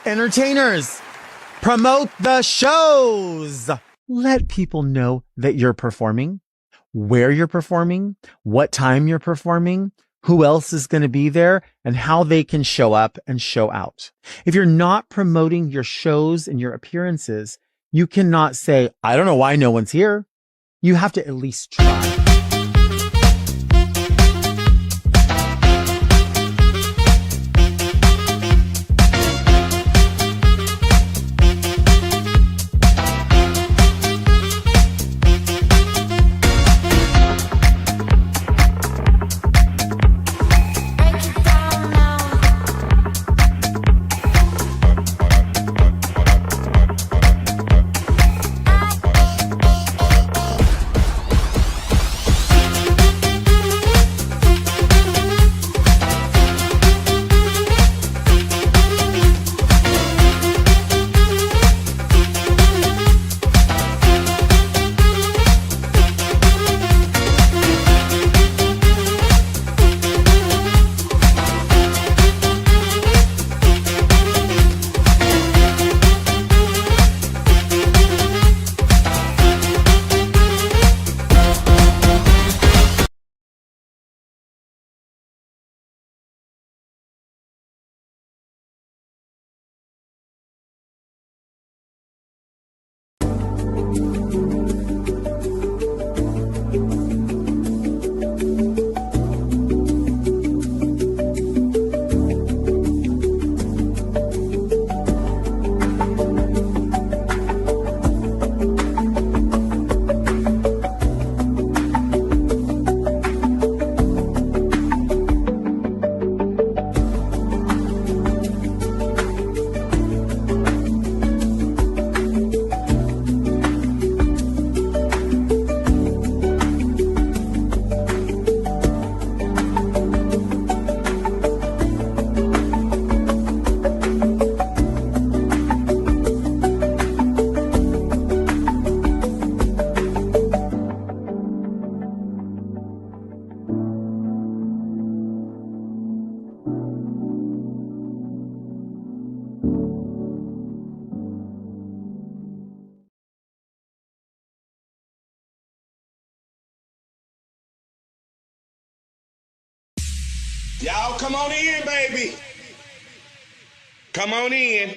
Entertainers, promote the shows. Let people know that you're performing, where you're performing, what time you're performing, who else is going to be there, and how they can show up and show out. If you're not promoting your shows and your appearances, you cannot say, I don't know why no one's here. You have to at least try. Y'all come on in, baby. Come on in.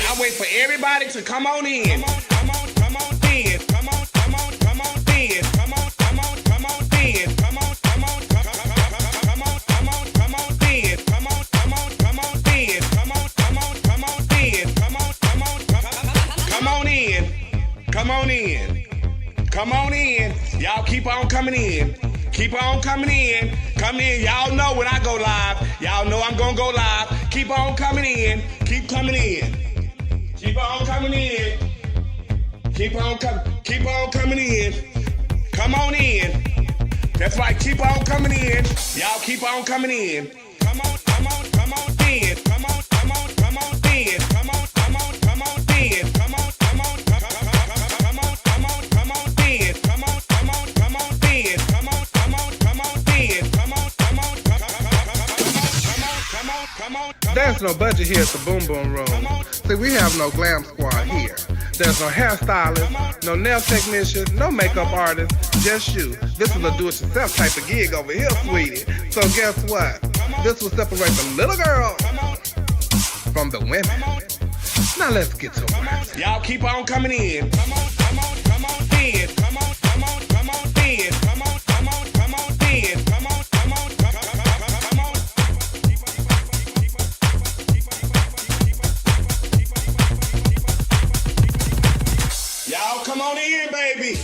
I wait for everybody to come on in. Come on in. Come on in. Come on in. Come on in. Come on in. Y'all keep on coming in. Keep on coming in. Come in. Y'all know when I go live. Y'all know I'm gonna go live. Keep on coming in. Keep coming in. Keep on coming in. Keep on coming in. Come on in. That's right. Keep on coming in. Y'all keep on coming in. Come on in. Come on in. Come on in. Come on in. Come on in. Come on in. Come on in. Come on There's no budget here at the Boom Boom Room. See, we have no glam squad here. There's no hairstylist, no nail technician, no makeup artist, just you. This is a do-it-yourself type of gig over here, sweetie. So guess what? This will separate the little girl from the women. Now let's get to it. Y'all keep on coming in. Come on, come on, come on, in. Come on, come on, come on, in. Come on, come on, come on, in. Come on, come on, come on, come on. Y'all come on in, baby.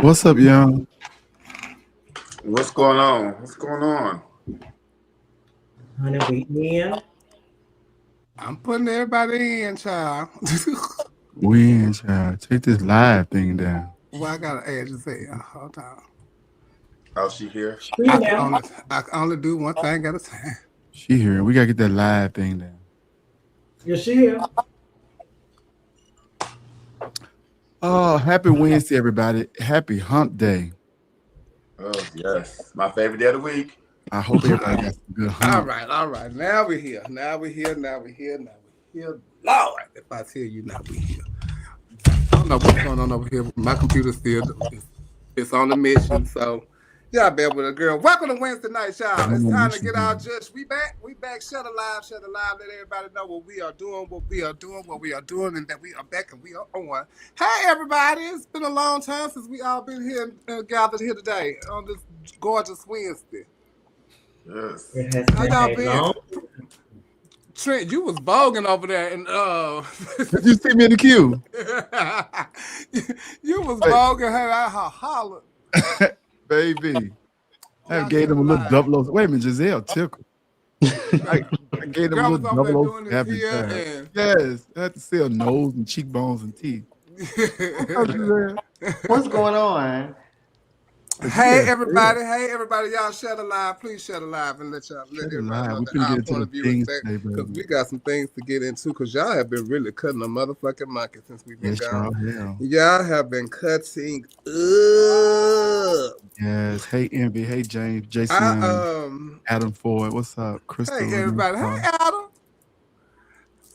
What's up, y'all? What's going on? What's going on? Honey, we in. I'm putting everybody in, child. We in, child. Take this live thing down. Well, I got to add you say, hold on. How's she here? I can only do one thing at a time. She here. We gotta get that live thing down. Yes, she here. Oh, happy Wednesday, everybody. Happy hump day. Oh, yes. My favorite day of the week. I hope everybody got some good hump. All right. Now we're here. Lord, if I tell you now we're here. I don't know what's going on over here. My computer still it's on the mission. So y'all bear with a girl. Welcome to Wednesday night, y'all. It's time to get our judge. We back. Shut alive. Let everybody know what we are doing, and that we are back and we are on. Hey, everybody. It's been a long time since we all been here gathered here today on this gorgeous Wednesday. Yes. How y'all been? Trent, you was voguing over there, and Did you see me in the queue? you was voguing her out her holler. Baby. I gave them a little double O. Wait a minute, Giselle tickled. I gave them a little double O. Yes, I had to see her nose and cheekbones and teeth. What's going on? Hey everybody, y'all shut alive. Please shut alive and let everybody know that our point of view is back, because we got some things to get into, because y'all have been really cutting a motherfucking monkey since we've been gone. Y'all have been cutting up. Yes. Hey Envy, hey James, Jason, Adam Ford, what's up? Crystal. Hey everybody, hey Adam.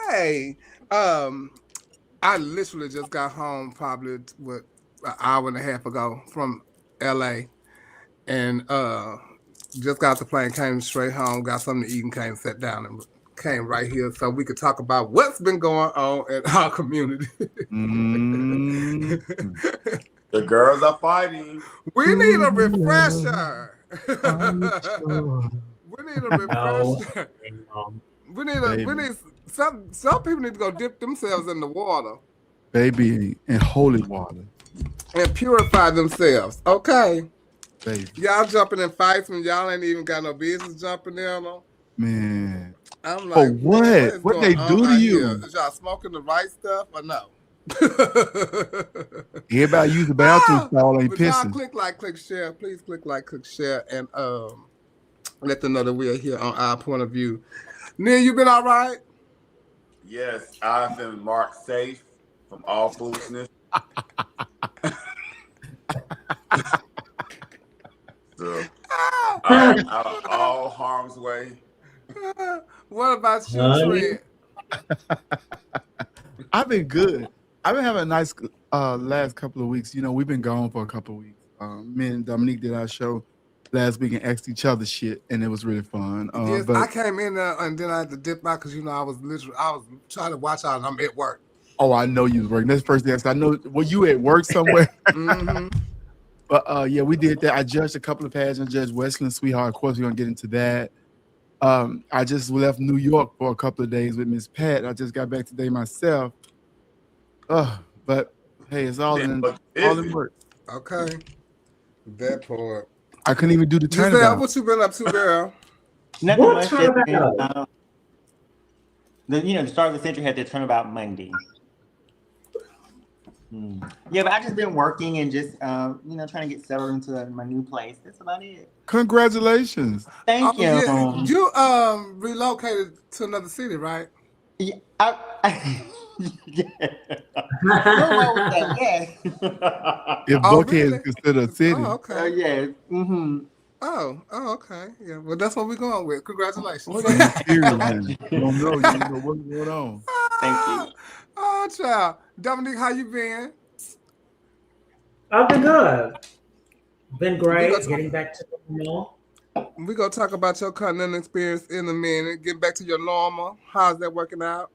Hey, I literally just got home probably an hour and a half ago from LA, and just got off the plane, came straight home, got something to eat, and came, sat down, and came right here so we could talk about what's been going on in our community. The girls are fighting. We need a refresher. We need a refresher. We need some people need to go dip themselves in the water, baby, in holy water, and purify themselves. Okay, baby. Y'all jumping in fights when y'all ain't even got no business jumping in them. Man, I'm like, what they do to you? Is y'all smoking the right stuff or no? Everybody use the bathroom stall ain't But y'all pissing. click like, click share. Please click like, click share, and let them know that we are here on our point of view. Neil, you been all right? Yes, I've been marked safe from all foolishness. So, out of all harm's way. What about you, Honey. Trent? I've been good. I've been having a nice last couple of weeks. You know, we've been gone for a couple of weeks. Me and Dominique did our show last week and asked each other shit, and it was really fun. Yes, but I came in there and then I had to dip out because I was trying to watch out and I'm at work. Oh, I know you was working. That's the first thing I said. I know. Were you at work somewhere? Mm-hmm. But yeah, we did that. I judged a couple of pageants. Judge Wesley and Sweetheart. Of course, we're gonna get into that. I just left New York for a couple of days with Miss Pat. I just got back today myself. But hey, it's all in work. Okay, that part. I couldn't even do the Giselle, turnabout. what you been up to, girl? Nothing What much. turnabout? The start of the century had their turnabout Monday. Yeah, but I just been working and just trying to get settled into my new place. That's about it. Congratulations. Thank you. Yeah. You relocated to another city, right? Yeah, yeah. No wrong with that. Yes. If Buckhead is considered a city. Oh, okay. Yes. Mm-hmm. Oh, okay. Yeah. Well, that's what we're going with. Congratulations. You don't know what's going on. Thank you. Oh, child. Dominique, how you been? I've been good. Been great. Getting back to normal. We're going to talk about your continental experience in a minute. Get back to your normal. How's that working out?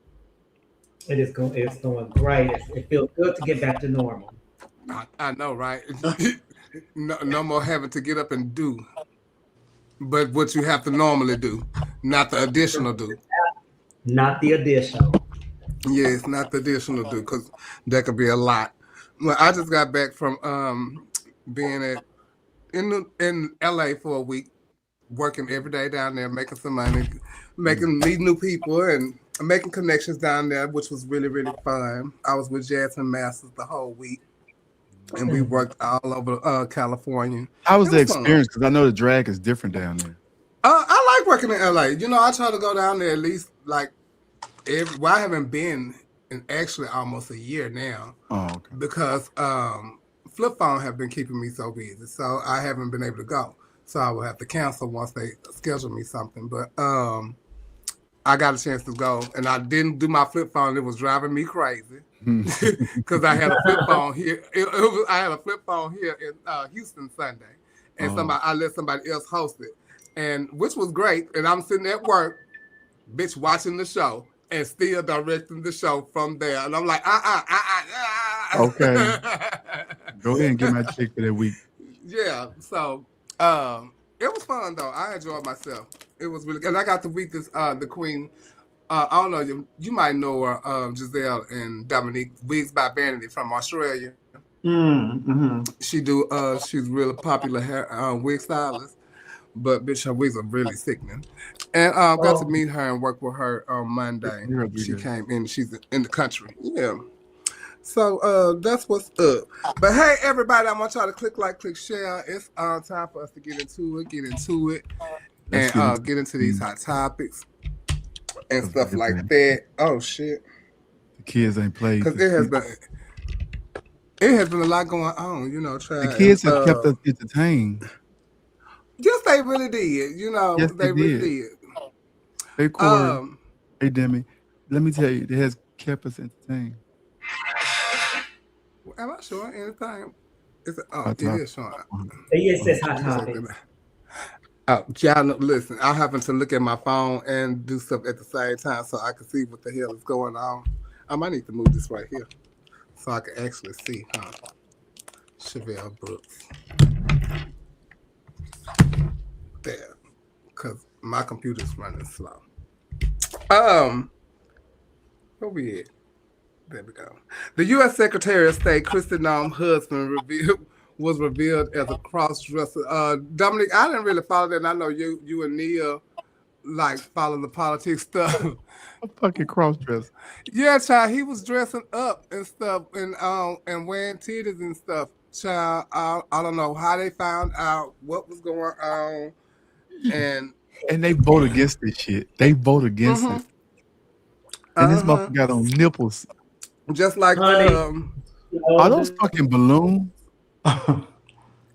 It's going great. It feels good to get back to normal. I know, right? No more having to get up and do, but what you have to normally do, not the additional do. Not the additional. Yes, not the additional do, because that could be a lot. Well, I just got back from being in LA for a week, working every day down there, making some money, meeting new people, and making connections down there, which was really, really fun. I was with Jasmine Masters the whole week, and we worked all over California. How was the experience? Because I know the drag is different down there. I like working in LA. I try to go down there at least like I haven't been in actually almost a year now. Oh, okay. Because Flip Phone have been keeping me so busy, so I haven't been able to go. So I will have to cancel once they schedule me something. But I got a chance to go, and I didn't do my Flip Phone. It was driving me crazy because I had a Flip Phone here. I had a Flip Phone here in Houston Sunday, and I let somebody else host it, and which was great. And I'm sitting at work, bitch, watching the show and still directing the show from there. And I'm like, Okay. Go ahead and get my check for that week. Yeah. So it was fun though. I enjoyed myself. It was really good. And I got to meet the queen. I don't know, you might know her, Giselle and Dominique, Wigs by Vanity from Australia. Mm-hmm. She's really popular hair wig stylist. But bitch, her wigs are really sickening. And got to meet her and work with her on Monday. She came in. She's in the country. Yeah. So that's what's up. But hey, everybody, I want y'all to click like, click share. It's time for us to get into it, and get into these hot topics and stuff like that. Oh shit! The kids ain't played because it has been a lot going on. The kids have kept us entertained. Yes, they really did. Yes, they really did. Hey, Corey. Hey, Demi. Let me tell you, it has kept us entertained. Am I showing anything? It is showing. Yes, it's hot topic. Y'all listen, I happen to look at my phone and do stuff at the same time so I can see what the hell is going on. I might need to move this right here so I can actually see, Chevelle Brooks. There. Because my computer's running slow. Where we at? There we go. The U.S. Secretary of State, Kristi Noem's husband, was revealed as a cross-dresser. Dominique, I didn't really follow that. And I know you and Neil like follow the politics stuff. A fucking cross dress. Yeah, child, he was dressing up and stuff and wearing titties and stuff. Child, I don't know how they found out what was going on, and they vote against this shit. They vote against it. And this motherfucker got on nipples. Just like are those fucking balloons?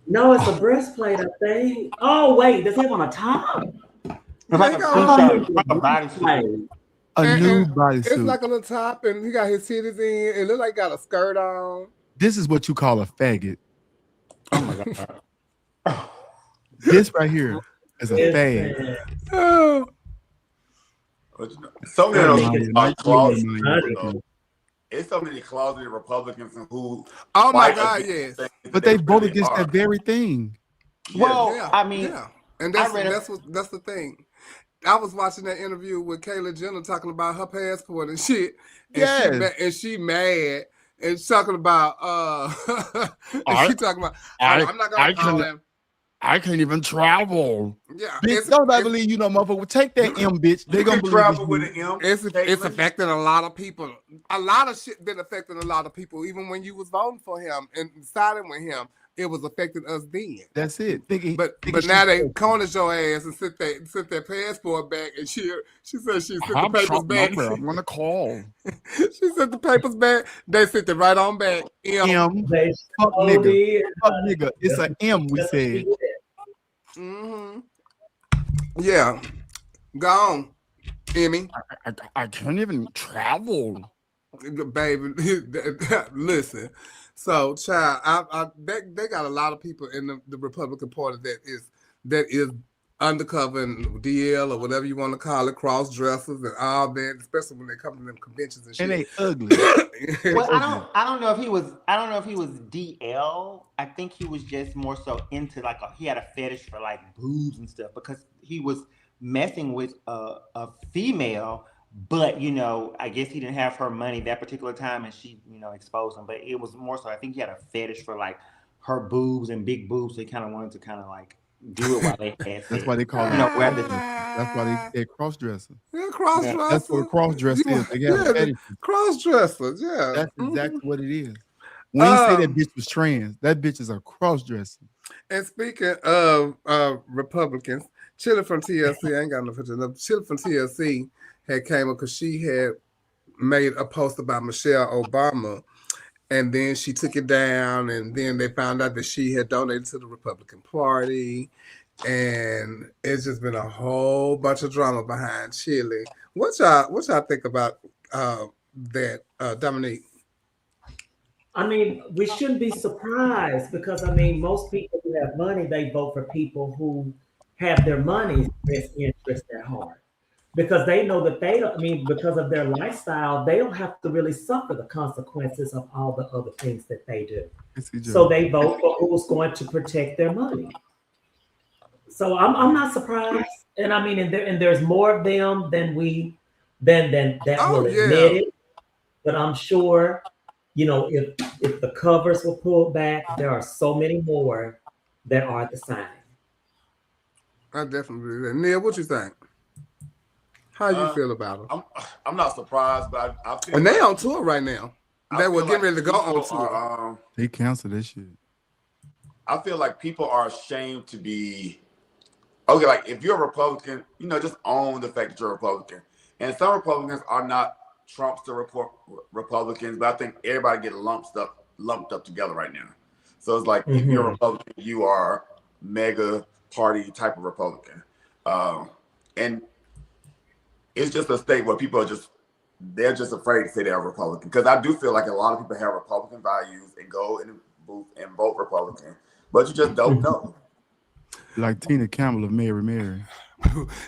No, it's a breastplate, I think. Oh wait, does it have on a top? It's like a t-shirt, like a bodysuit. A new bodysuit. It's like a little top, and he got his titties in. It looks like he got a skirt on. This is what you call a faggot. Oh my god. This right here is a fag. So many of those are closeted. It's so many closeted Republicans who. Oh my God, yes. But they vote against that very thing. Well, yeah, I mean, yeah. And that's the thing. I was watching that interview with Kayla Jenner talking about her passport and shit. And she mad and talking about she talking about I'm not gonna call him. I can't even travel. Yeah, bitch, nobody believe you, no motherfucker. Take that M, bitch. They gonna travel with an M. It's affecting a lot of people. A lot of shit been affecting a lot of people. Even when you was voting for him and siding with him, it was affecting us then. That's it. But now they cornered your ass and sent their passport back, and she said she sent the papers back. I'm gonna call. She sent the papers back. They sent it right on back. M. Fuck nigga. Fuck nigga. It's an M. We said. Mm-hmm. Yeah. Go on, Emmy. I can't even travel. Baby, listen. So, child, they got a lot of people in the Republican Party that is undercover and DL or whatever you want to call it, cross dressers and all that, especially when they come to them conventions and shit. And they ugly. Well, I don't know if he was DL. I think he was just more so into he had a fetish for like boobs and stuff because he was messing with a female. But, I guess he didn't have her money that particular time and she, exposed him. But it was more so, I think he had a fetish for like her boobs and big boobs. So he kind of wanted to do it while they had That's why they call it. That's why they cross-dresser. Yeah, cross-dresser. That's what a cross-dresser is. They got cross-dressers, yeah. That's exactly what it is. When you say that bitch was trans, that bitch is a cross-dresser. And speaking of Republicans, Chili from TLC, I ain't got no picture enough. Chili from TLC had came up because she had made a post about Michelle Obama, and then she took it down, and then they found out that she had donated to the Republican Party, and it's just been a whole bunch of drama behind Chili. What y'all think about that, Dominique? I mean, we shouldn't be surprised because most people who have money, they vote for people who have their money's best interest at heart. Because they know that because of their lifestyle, they don't have to really suffer the consequences of all the other things that they do. So they vote for who's going to protect their money. So I'm not surprised. And and there's more of them than that will admit it. But I'm sure, if the covers were pulled back, there are so many more that are at the signing. I definitely agree. Neil, what you think? How you feel about them? I'm not surprised, but I feel and they on tour right now. They were getting ready to go on tour. They canceled this shit. I feel like people are ashamed to be okay. Like if you're a Republican, just own the fact that you're a Republican. And some Republicans are not Trumpster Republicans, but I think everybody get lumped up together right now. So it's like if you're a Republican, you are mega party type of Republican, and it's just a state where people they're just afraid to say they're Republican. Because I do feel like a lot of people have Republican values and go in the booth and vote Republican, but you just don't know. Like Tina Campbell of Mary.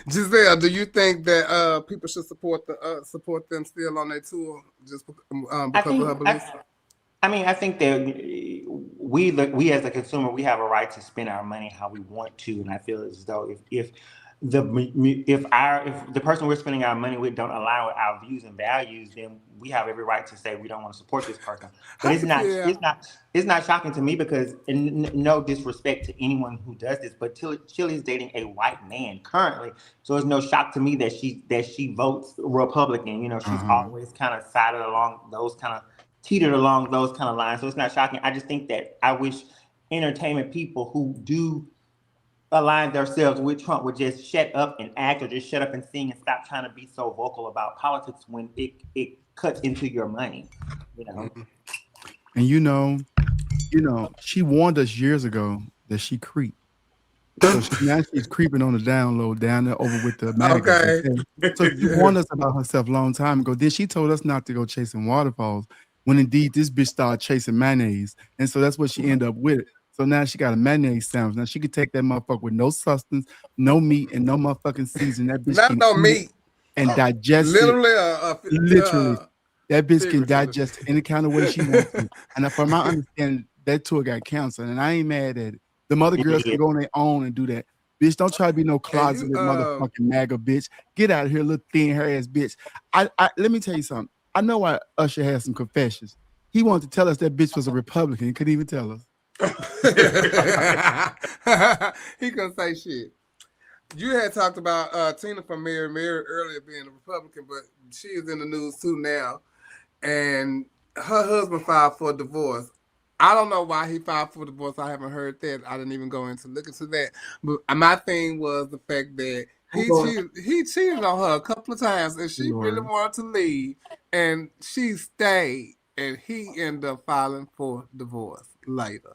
Giselle, do you think that people should support them still on their tour just because of her beliefs? I think that we as a consumer, we have a right to spend our money how we want to, and I feel as though if if the person we're spending our money with don't align with our views and values, then we have every right to say we don't want to support this person. But it's not shocking to me because no disrespect to anyone who does this, but Chili's dating a white man currently, so it's no shock to me that she votes Republican. You know, she's always kind of teetered along those kind of lines, so it's not shocking. I just think that I wish entertainment people who do align themselves with Trump would just shut up and act, or just shut up and sing, and stop trying to be so vocal about politics when it cuts into your money, you know. And she warned us years ago that she creeped. So now she's creeping on the down low, down there over with the mannequin. Okay. So she warned us about herself a long time ago. Then she told us not to go chasing waterfalls, when indeed this bitch started chasing mayonnaise. And so that's what she ended up with. So now she got a mayonnaise sandwich. Now she could take that motherfucker with no substance, no meat, and no motherfucking season. That bitch not no meat and digest literally, literally. That bitch can digest any kind of way she wants to. And from my understanding, that tour got canceled, and I ain't mad at it. The mother girls can go on their own and do that. Bitch, don't try to be no closet motherfucking MAGA bitch. Get out of here, little thin hair ass bitch. I let me tell you something. I know why Usher had some confessions. He wanted to tell us that bitch was a Republican. He couldn't even tell us. He couldn't say shit. You had talked about Tina from Mary earlier being a Republican, but she is in the news too now. And her husband filed for divorce. I don't know why he filed for divorce. I haven't heard that. I didn't even go into look into that. But my thing was the fact that he cheated on her a couple of times, and she really wanted to leave, and she stayed, and he ended up filing for divorce later.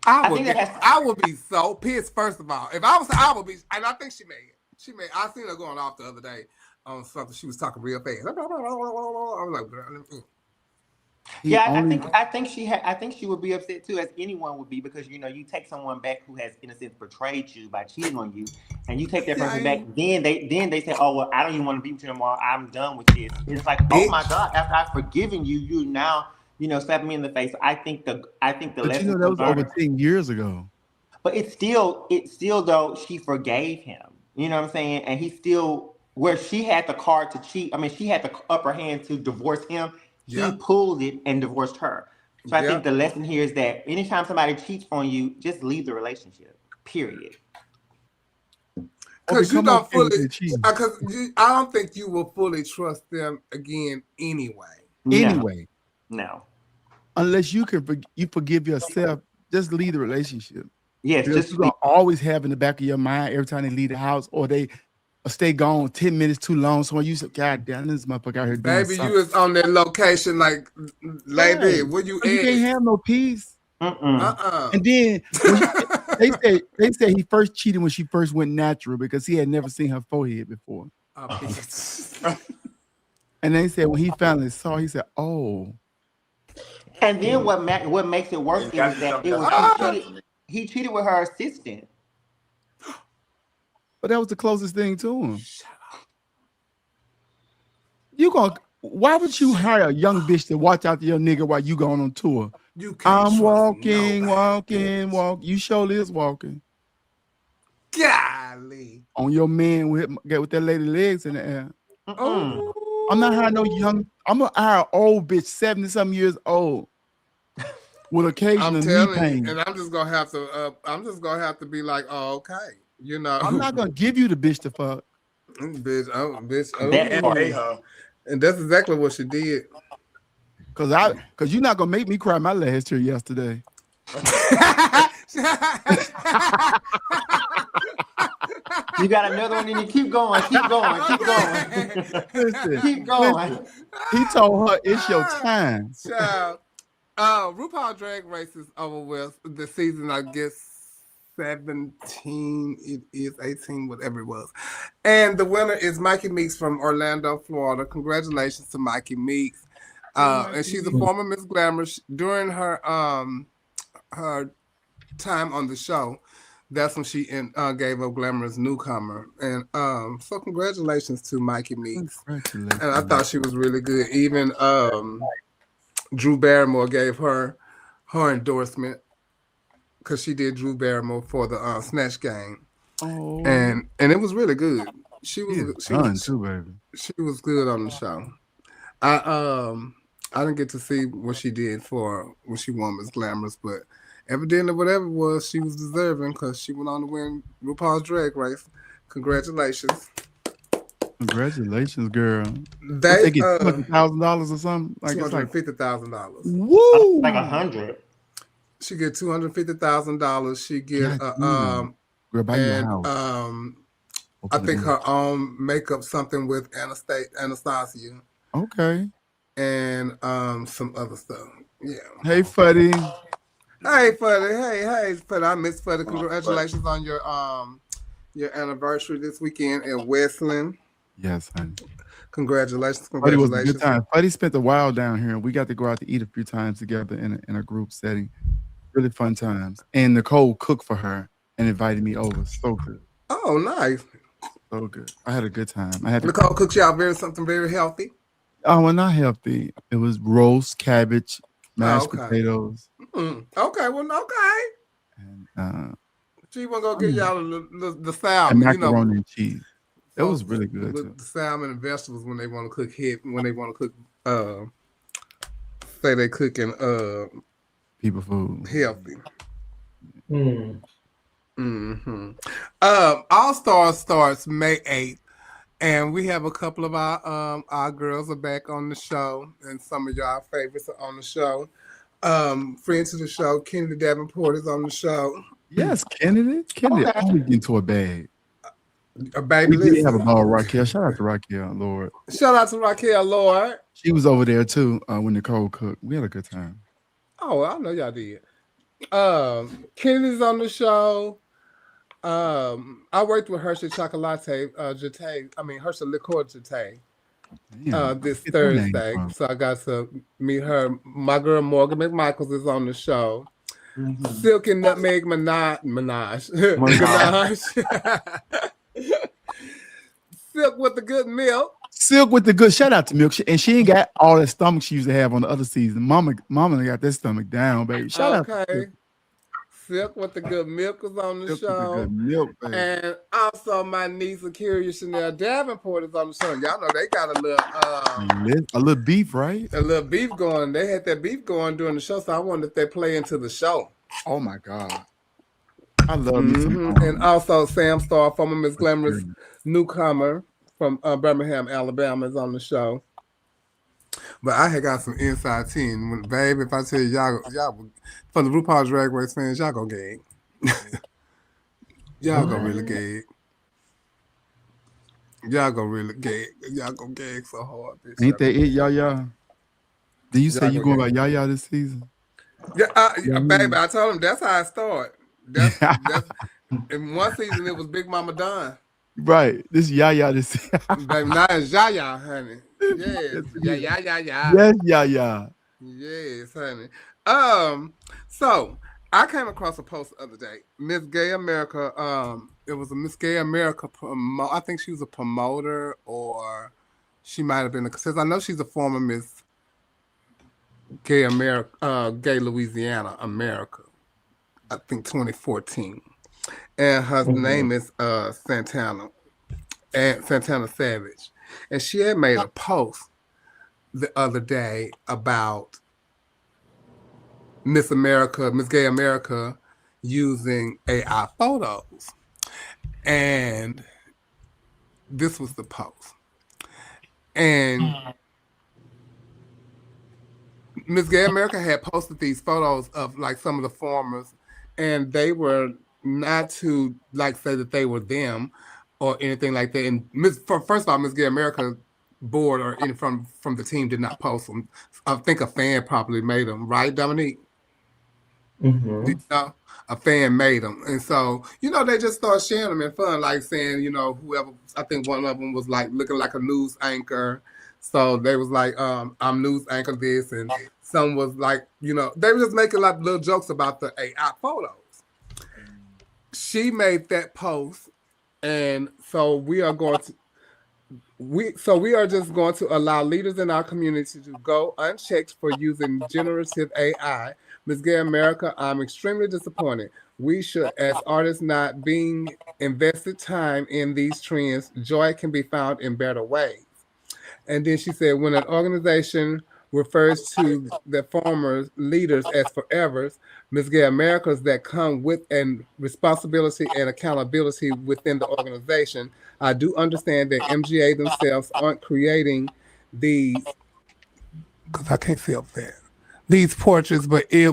I would be so pissed. First of all, if I would be, and I think she made it. I seen her going off the other day on something. She was talking real fast. I was like, girl. I think she would be upset too, as anyone would be, because you take someone back who has in a sense betrayed you by cheating on you, and you take that person back. Then they say, oh well, I don't even want to be with you anymore. I'm done with this. It's like, oh my God, after I've forgiven you, you now slapping me in the face. I think the lesson that was over 10 years ago. But it's still though, she forgave him. You know what I'm saying? And he still, where she had the card to cheat. I mean, she had the upper hand to divorce him. He pulled it and divorced her. So I think the lesson here is that anytime somebody cheats on you, just leave the relationship. Period. Because you don't fully, because I don't think you will fully trust them again anyway. No. Unless you forgive yourself, just leave the relationship. Yes, just you're gonna always have in the back of your mind every time they leave the house, or they stay gone 10 minutes too long. So when you say, God damn, this motherfucker out here doing something. Baby, you was on that location like, lady, where you at? You can't have no peace. And then they say he first cheated when she first went natural because he had never seen her forehead before. And they said when he finally saw, he said, oh. And then what makes it worse is that he cheated with her assistant. But that was the closest thing to him. Why would you hire a young bitch to watch out to your nigga while you going on tour? I'm walking. You surely is walking. Golly. On your man with that lady legs in the air. I'm not hiring no young. I'm gonna hire an old bitch, 70-something years old, with occasional knee pain. And I'm just gonna have to be like, oh, okay. I'm not gonna give you the bitch to fuck. Bitch. And that's exactly what she did. Cause you're not gonna make me cry my last tear yesterday. You got another one, and you keep going. Listen, keep going. He told her it's your time. Child. RuPaul Drag Race is over with the season, I guess 17, it is 18, whatever it was. And the winner is Mikey Meeks from Orlando, Florida. Congratulations to Mikey Meeks. And she's a former Miss Glamour. During her her time on the show, that's when she gave up Glamour as newcomer. And so congratulations to Mikey Meeks. And I thought she was really good. Even Drew Barrymore gave her endorsement, because she did Drew Barrymore for the Snatch Game. and it was really good. She was too, baby. She was good on the show. I didn't get to see what she did for when she won Miss Glamorous, but evidently whatever it was, she was deserving because she went on to win RuPaul's Drag Race. Congratulations. Congratulations, girl. They get $200,000 or something. Like $250,000. Woo! Like 100. She get $250,000. She get girl, buy your house. I think her own makeup, something with Anastasia. Okay. And some other stuff. Yeah. Hey, Fuddy. Hey, Fuddy. Hey, Fuddy. I miss Fuddy. Congratulations on your anniversary this weekend at Westland. Yes, honey. Congratulations. Fuddy was a good time. Fuddy spent a while down here, and we got to go out to eat a few times together in a group setting. Really fun times. And Nicole cooked for her and invited me over. So good. Oh, nice. So good. I had a good time. Nicole cooked y'all something very healthy. Oh, well, not healthy. It was roast cabbage, mashed potatoes. Okay, well, okay. And she wasn't gonna get y'all the salmon, and macaroni and cheese. It was really good too. The salmon and vegetables when they want to cook say they cooking people food healthy. All Stars starts May 8th, and we have a couple of our girls are back on the show, and some of y'all favorites are on the show. Friends of the show, Kennedy Davenport is on the show. Yes, Kennedy always get into a bag. A baby. We did have a ball, Raquel. Shout out to Raquel, Lord. Shout out to Raquel, Lord. She was over there too when Nicole cooked. We had a good time. Oh, I know y'all did. Kennedy's on the show. I worked with Hershey Chocolate Jete. Hershey Liqueur Jete this Thursday. So I got to meet her. My girl Morgan McMichaels is on the show. Silk and Nutmeg Minaj. Silk with the good milk. Silk with the good. Shout out to Milk. And she ain't got all that stomach she used to have on the other season. Mama got that stomach down, baby. Shout out to Silk with the good milk was on the show. Good milk, baby. And also my niece Akira Chanel Davenport is on the show. Y'all know they got a little beef, right? A little beef going. They had that beef going during the show, so I wonder if they play into the show. Oh my God. I love me some And also Sam Starr, former Miss Glamorous newcomer from Birmingham, Alabama, is on the show. But I had got some inside team. Babe, if I tell you, y'all for the RuPaul's Drag Race fans, y'all gonna gag. Y'all gonna really gag. Y'all gonna really gag. Y'all gonna gag so hard. Bitch. Ain't that it, Yaya? Did you say you going about Yaya this season? Yeah, baby, I told him that's how I start. That's in one season it was Big Mama Don. Right. This Yaya this season. Baby, now it's Yaya, honey. Yes. Yeah. Yes, Yaya. Yes, honey. So I came across a post the other day. Miss Gay America, it was a Miss Gay America I think she was a promoter, or she might have been because I know she's a former Miss Gay America, Gay Louisiana America. I think 2014. And her name is Santana Savage. And she had made a post the other day about Miss Gay America using AI photos. And this was the post. And Miss Gay America had posted these photos of like some of the formers, and they were not to like say that they were them or anything like that. And first of all, Miss Gay America board or any from the team did not post them. I think a fan probably made them, right, Dominique? Mm-hmm. You know, a fan made them, and so they just start sharing them in fun, like saying whoever. I think one of them was like looking like a news anchor. So they was like, I'm news anchor this, and some was like, they were just making like little jokes about the AI photos. She made that post, and so we are just going to allow leaders in our community to go unchecked for using generative AI Ms. Gay America, I'm extremely disappointed. We should, as artists, not being invested time in these trends. Joy can be found in better ways. And then she said, when an organization refers to the former leaders as forevers, Ms. Gay Americas that come with an responsibility and accountability within the organization, I do understand that MGA themselves aren't creating these, because I can't see up there, these portraits, but it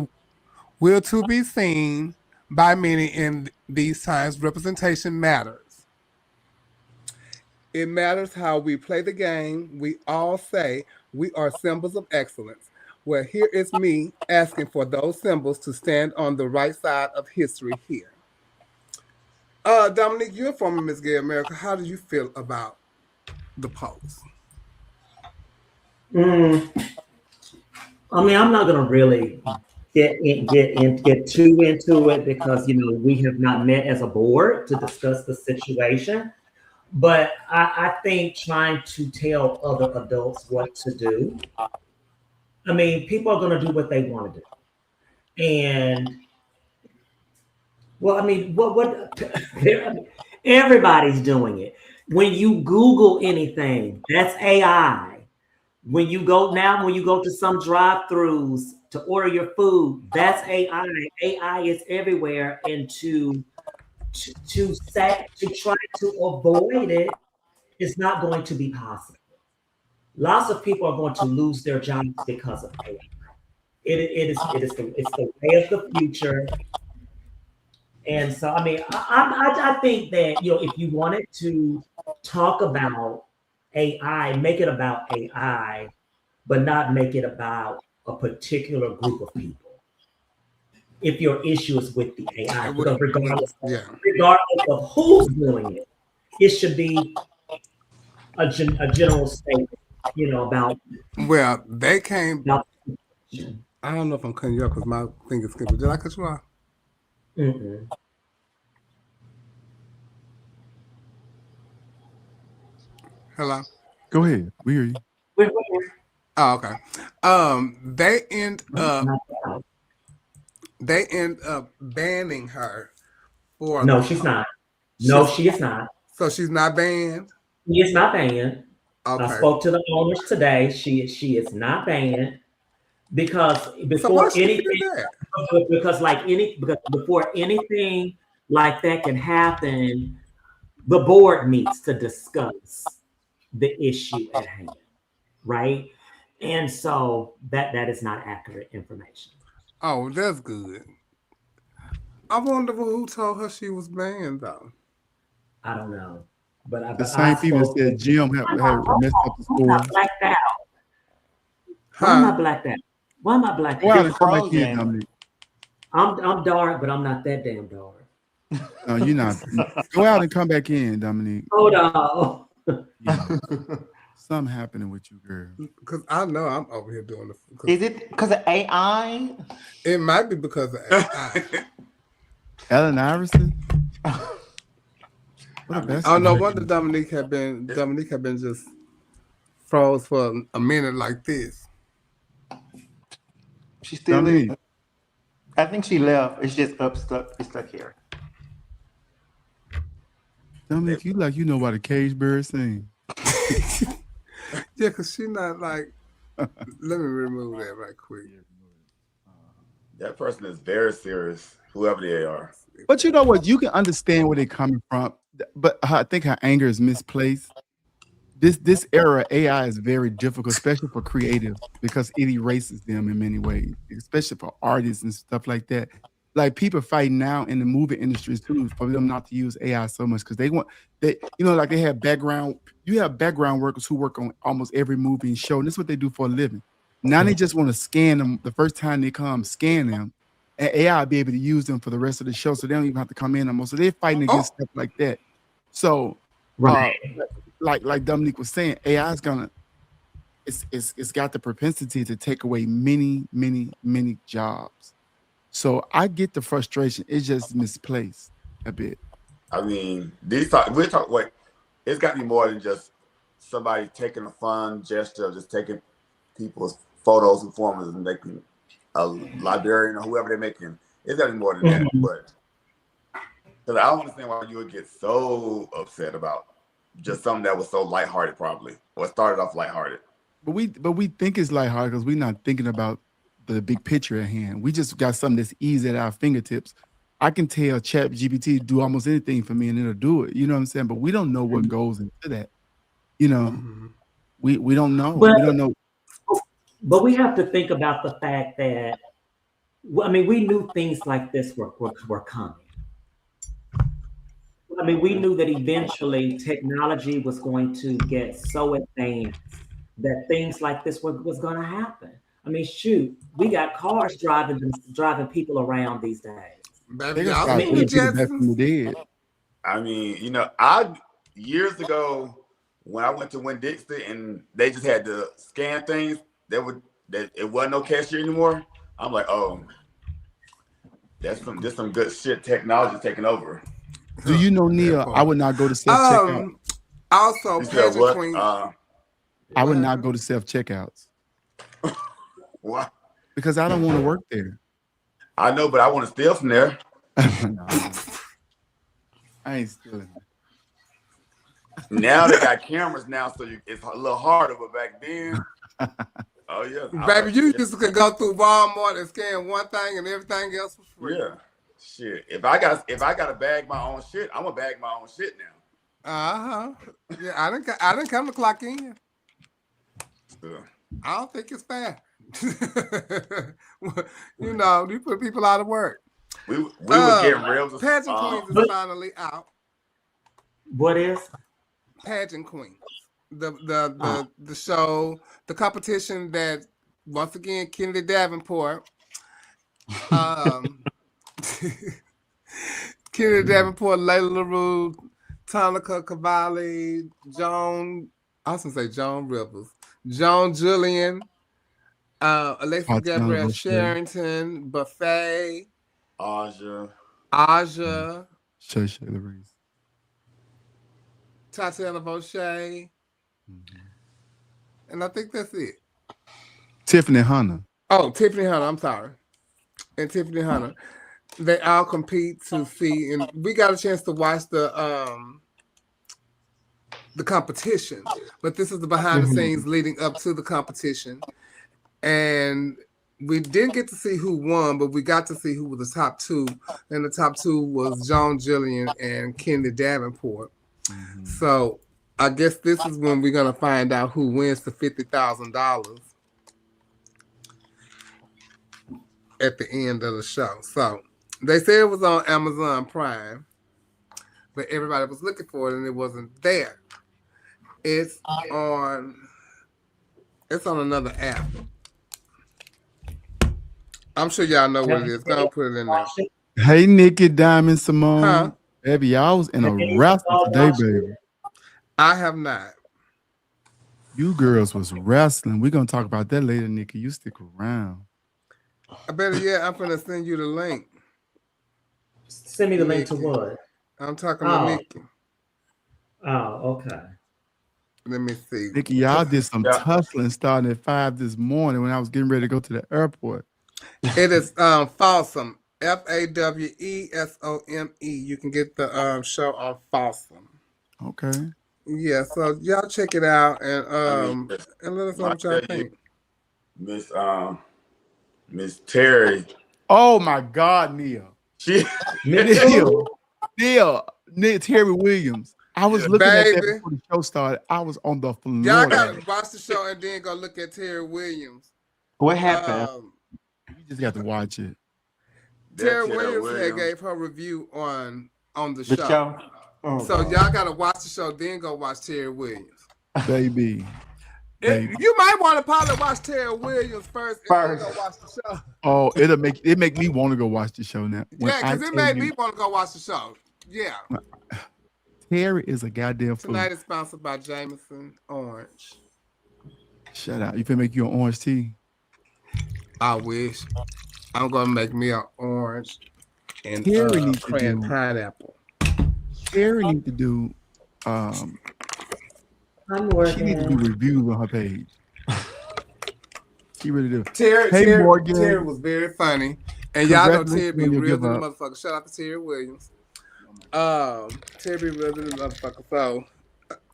will to be seen by many in these times. Representation matters. It matters how we play the game. We all say we are symbols of excellence. Well, here is me asking for those symbols to stand on the right side of history here. Dominique, you're from Miss Gay America. How do you feel about the post? I mean, I'm not gonna really get too into it because we have not met as a board to discuss the situation. But I think trying to tell other adults what to do. I mean, people are going to do what they want to do, and well, I mean, what everybody's doing it. When you Google anything, that's AI. When you go to some drive-throughs to order your food, that's AI. AI is everywhere, and to try to avoid it is not going to be possible. Lots of people are going to lose their jobs because of AI. It's the way of the future. And so, I mean, I think that if you wanted to talk about AI, make it about AI, but not make it about a particular group of people. If your issue is with the AI, because regardless of who's doing it, it should be a general statement, about. Well, they came. I don't know if I'm cutting you off because my thing is skipping. Did I cut you off? Mm-mm. Hello. Go ahead. We hear you. Oh, okay. They end up banning her for. No, she's not. No, she is not. So she's not banned? She is not banned. Okay. I spoke to the owners today. She is not banned because before anything like that can happen, the board meets to discuss the issue at hand, right? And so that is not accurate information. Oh, that's good. I wonder who told her she was banned, though. I don't know. But the same people said Jim had messed up the score. Blacked out. Why am I blacked out? Why am I blacked out? I'm dark, but I'm not that damn dark. No, you're not. Go out and come back in, Dominique. Hold on. Something happening with you, girl. Because I know I'm over here doing the. Is it because of AI? It might be because of AI. Allen Iverson. Oh no wonder Dominique had been just froze for a minute like this. She still is. I think she left. It's just it's stuck here. Dominique, you know why the cage bird sing. Yeah, because she's not like. Let me remove that right quick. That person is very serious, whoever they are. But you know what? You can understand where they're coming from. But I think her anger is misplaced. This era, AI is very difficult, especially for creative, because it erases them in many ways, especially for artists and stuff like that. Like people fighting now in the movie industry too for them not to use AI so much because they have background. You have background workers who work on almost every movie and show, and this is what they do for a living. Now they just want to scan them the first time they come, scan them, and AI will be able to use them for the rest of the show, so they don't even have to come in anymore. So they're fighting against stuff like that. So, like Dominique was saying, AI is gonna, it's got the propensity to take away many, many, many jobs. So I get the frustration. It's just misplaced a bit. I mean, it's got to be more than just somebody taking a fun gesture of just taking people's photos and forms and making a librarian or whoever they're making. It's gotta be more than that. But because I don't understand why you would get so upset about just something that was so lighthearted, probably, or started off lighthearted. But we think it's lighthearted because we're not thinking about the big picture at hand. We just got something that's easy at our fingertips. I can tell ChatGPT to do almost anything for me and it'll do it. You know what I'm saying? But we don't know what goes into that. You know, we don't know. But, we don't know. But we have to think about the fact that, I mean, we knew things like this were coming. I mean, we knew that eventually technology was going to get so advanced that things like this was going to happen. I mean, shoot, we got cars driving people around these days. Baby, I mean, you know, years ago when I went to Winn-Dixie and they just had to scan things, that it wasn't no cashier anymore. I'm like, oh, there's some good shit technology taking over. Do you know, Neil? I would not go to self-checkout. Also, Pageant Queen. I would not go to self-checkouts. Why? Because I don't want to work there. I know, but I want to steal from there. I ain't stealing. Now they got cameras now, so it's a little harder. But back then, oh yeah, baby, you used to go through Walmart and scan one thing and everything else was free. Yeah, shit. If I got to bag my own shit, I'm gonna bag my own shit now. Yeah, I didn't come to clock in. Yeah. I don't think it's fair. You know, you put people out of work. We were getting real. Pageant Queens is finally out. What is Pageant Queens? The show, the competition that once again Kennedy Davenport, Kennedy Davenport, Layla LaRue, Tonica Cavalli, Joan Rivers, Joan Julian, Alexis Gabrielle Sherrington, Buffet, Aja, Shay Louise, Tatiana Beauchet, and I think that's it. Tiffany Hunter. Oh, Tiffany Hunter. I'm sorry, and Tiffany Hunter. They all compete to see, and we got a chance to watch the competition. But this is the behind the scenes leading up to the competition, and we didn't get to see who won, but we got to see who was the top two, and the top two was Joan Jillian and Kennedy Davenport. So I guess this is when we're gonna find out who wins the $50,000 at the end of the show. So they said it was on Amazon Prime, but everybody was looking for it and it wasn't there. It's on another app. I'm sure y'all know what it is. Go put it in there. Hey, Nikki, Diamond, Simone. Baby, y'all was in a wrestling today, baby. I have not. You girls was wrestling. We're going to talk about that later, Nikki. You stick around. I better, yeah, I'm going to send you the link. Send me the link to what? I'm talking to Nikki. Oh, okay. Let me see. Nikki, y'all did some tussling starting at 5 this morning when I was getting ready to go to the airport. It is Fawsome. Fawesome. You can get the show on Fawsome. Okay. Yeah, so y'all check it out and let us know what y'all think. Miss Terry. Oh my God, Neil. Neil, Terry Williams. I was looking at that before the show started. I was on the floor. Y'all gotta watch the show and then go look at Terry Williams. What happened? You just got to watch it. Terry Williams had gave her review on the show. Oh, so y'all gotta watch the show, then go watch Terry Williams. Baby. You might want to probably watch Terry Williams first and then go watch the show. Oh, it make me want to go watch the show now. Yeah, because it made me want to go watch the show. Yeah. Terry is a goddamn fool. Tonight is sponsored by Jameson Orange. Shut up. You finna make you an orange tea? I wish. I'm gonna make me an orange and cran pineapple. Terry need to do I'm working. She need to do reviews on her page. He really do. Terry was very funny. And y'all know Terry be real than the motherfucker. Shout out to Terry Williams. Terry be real than the motherfucker. So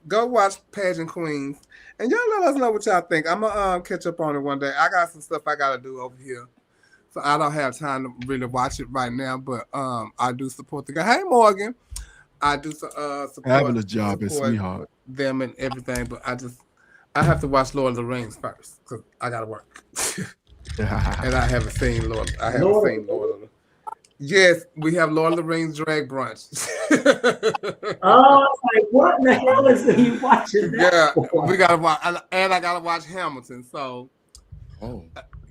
go watch Pageant Queens. And y'all let us know what y'all think. I'm gonna catch up on it one day. I got some stuff I gotta do over here. So I don't have time to really watch it right now, but I do support the guy. Hey Morgan. I do support fabulous job, sweetheart. Them and everything, but I have to watch Lord of the Rings first because I gotta work. And I haven't seen Lord of the Yes, we have Lord of the Rings drag brunch. Oh, like what in the hell is he watching that for? We gotta watch, and I gotta watch Hamilton. So,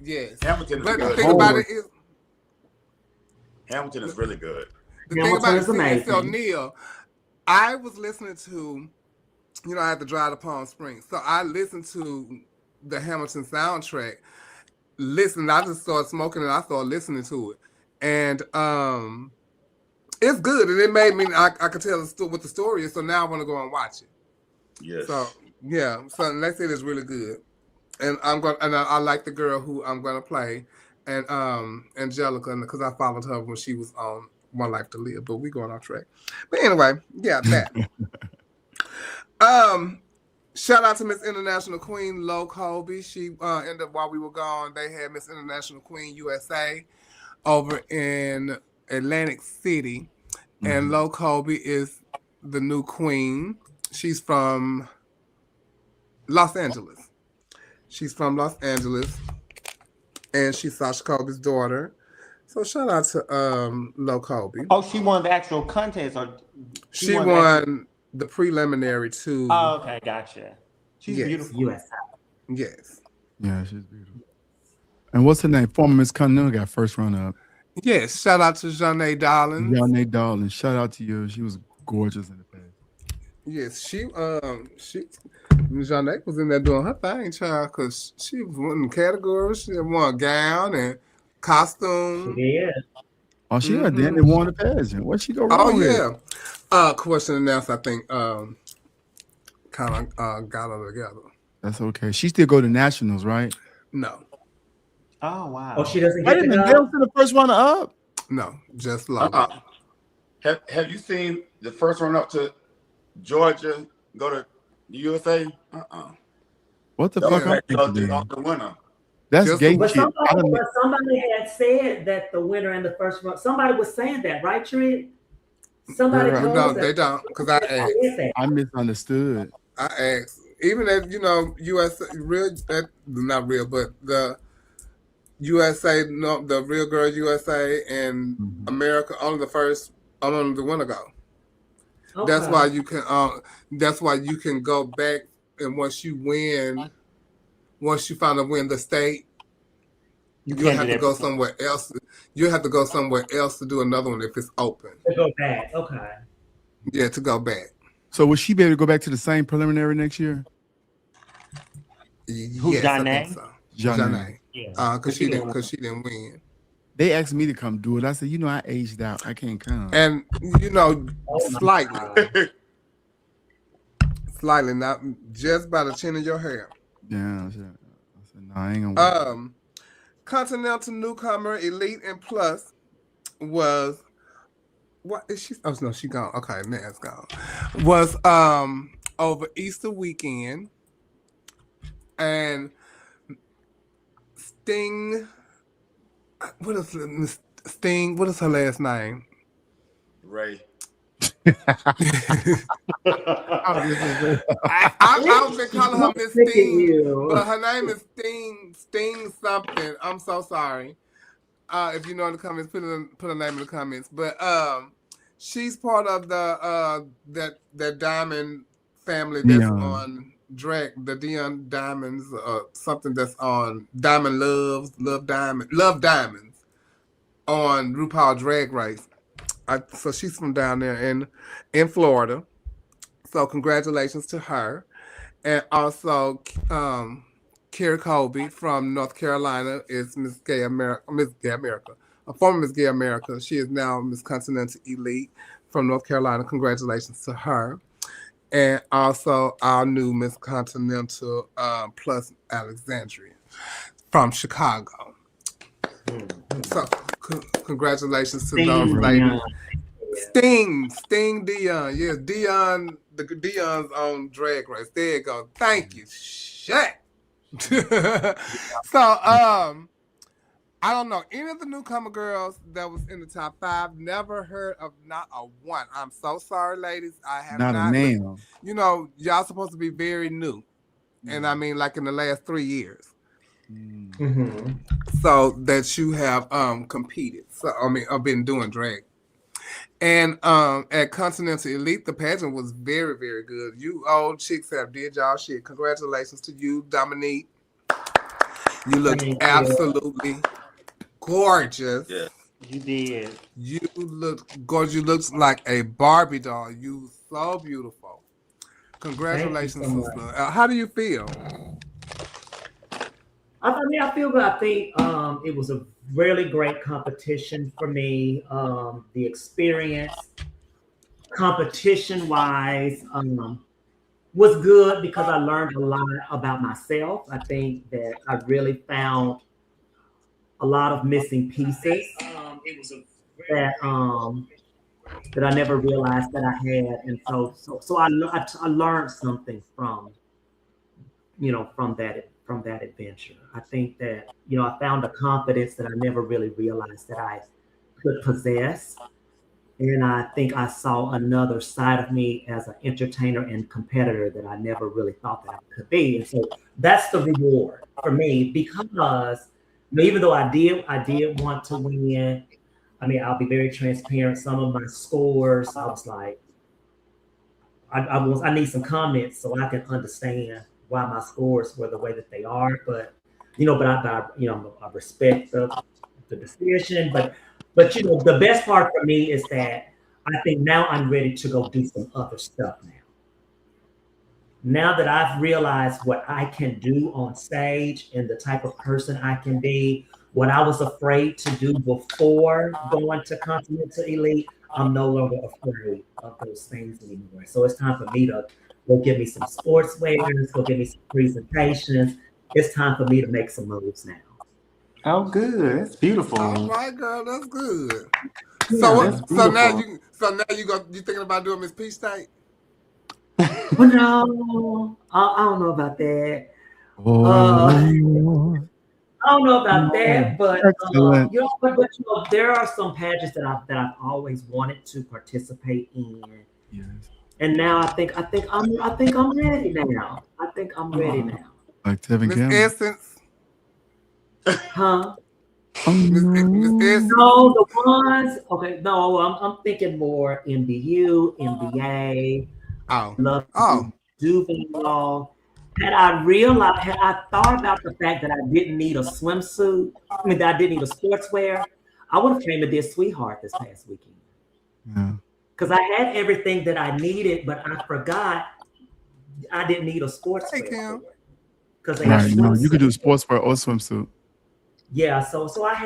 yes, Hamilton is but good. the thing about it is, Hamilton is really good. The thing about it is, so Neil, I was listening to, I had to drive to Palm Springs, so I listened to the Hamilton soundtrack. I just started smoking and I started listening to it. And it's good, and it made me. I could tell what the story is, so now I want to go and watch it. Yes. So let's say it's really good, and I like the girl who I'm gonna play, and Angelica, because I followed her when she was on One Life to Live. But we going off track. But anyway, that. Shout out to Miss International Queen Lo Colby. She ended up while we were gone. They had Miss International Queen USA over in Atlantic City, and Lo Colby is the new queen. She's from Los Angeles. And she's Sasha Colby's daughter. So shout out to Lo Colby. Oh, she won the actual contest, or she won the preliminary to. Oh, okay, gotcha. She's beautiful. Yes. Yeah, she's beautiful. And what's her name? Former Miss Continental got first runner up. Yes, shout out to Janae Darling. Shout out to you. She was gorgeous in the past. Yes, Janae was in there doing her thing, child, because she was winning categories. She won a gown and costume. Yeah. Oh, she had then they won the pageant. What she go wrong with? Question and answer, I think kind of got her together. That's okay. She still go to nationals, right? No. Oh wow. Oh, she doesn't get to go? They don't see the first runner up. No, just Lo. Have you seen the first runner up to Georgia go to the USA? What the fuck? The winner. That's gay but shit. Somebody had said that the winner and the first one. Somebody was saying that, right, Trent? Somebody told us they don't, because I asked. I misunderstood. I asked. Even if USA not real, but the USA, the Real Girl USA and America, only the winner go. Okay. That's why you can. That's why you can go back, and once you finally win the state, you have to go somewhere else. You have to go somewhere else to do another one if it's open. To go back, okay. Yeah, to go back. So will she be able to go back to the same preliminary next year? Who's Janae? Janae. Yeah. Because she didn't win. They asked me to come do it. I said, I aged out. I can't come. And slightly. Slightly, not just by the chin of your hair. Yeah, sure. I said, no, I ain't gonna Continental newcomer, Elite and Plus was what is she? Oh no, she gone. Okay, Nan's gone. Was over Easter weekend, and Sting. What is Sting? What is her last name? Ray. I've been calling her Miss Sting, but her name is Sting something. I'm so sorry. If you know in the comments, put a name in the comments. But she's part of the that Diamond family that's on drag, the Dion Diamonds, something that's on Diamond Love Diamonds on RuPaul Drag Race. So she's from down there in Florida. So congratulations to her. And also Carrie Colby from North Carolina is Miss Gay America, a former Miss Gay America. She is now Miss Continental Elite from North Carolina. Congratulations to her. And also our new Miss Continental plus Alexandria. from Chicago. So congratulations to those ladies. Sting Dion. Yes, Dion, the Dion's on Drag Race. There you go. Thank you. Shit. So, I don't know any of the newcomer girls that was in the top 5. Never heard of not a one. I'm so sorry, ladies. I have not. A name. You know, y'all supposed to be very new, and I mean, like in the last 3 years. Mm-hmm. So that you have competed. So I mean, I've been doing drag. And at Continental Elite, the pageant was very, very good. You old chicks have did y'all shit. Congratulations to you, Dominique. You look absolutely gorgeous. Yeah. You did. You look gorgeous. You look like a Barbie doll. You so beautiful. Congratulations, sister. How do you feel? I mean, I feel good. I think it was a really great competition for me. The experience, competition-wise, was good because I learned a lot about myself. I think that I really found a lot of missing pieces that I never realized that I had, and so I learned something from that adventure. I think that I found a confidence that I never really realized that I could possess, and I think I saw another side of me as an entertainer and competitor that I never really thought that I could be, and so that's the reward for me because. Even though I did want to win. I mean, I'll be very transparent. Some of my scores, I was like, I need some comments so I can understand why my scores were the way that they are. But I respect the decision. But the best part for me is that I think now I'm ready to go do some other stuff now. Now that I've realized what I can do on stage and the type of person I can be, what I was afraid to do before going to Continental Elite, I'm no longer afraid of those things anymore. So it's time for me to go get me some sportswear, go get me some presentations. It's time for me to make some moves now. Oh, good. That's beautiful. All right, girl, that's good. Yeah, so now you thinking about doing Miss Peach State? Well, no, I don't know about that. I don't know about that, but there are some pageants that I've always wanted to participate in. Yes. And now I think I'm ready now. I think I'm ready now. Like Tevin Campbell. Essence. Huh? Miss No, the ones. Okay, no, I'm thinking more MBU, MBA. Juvenile. Had I thought about the fact that I didn't need a swimsuit, that I didn't need a sportswear, I would have came and did Sweetheart this past weekend. Yeah. Because I had everything that I needed, but I forgot I didn't need a sportswear. Because you could do sportswear or swimsuit. Yeah, so but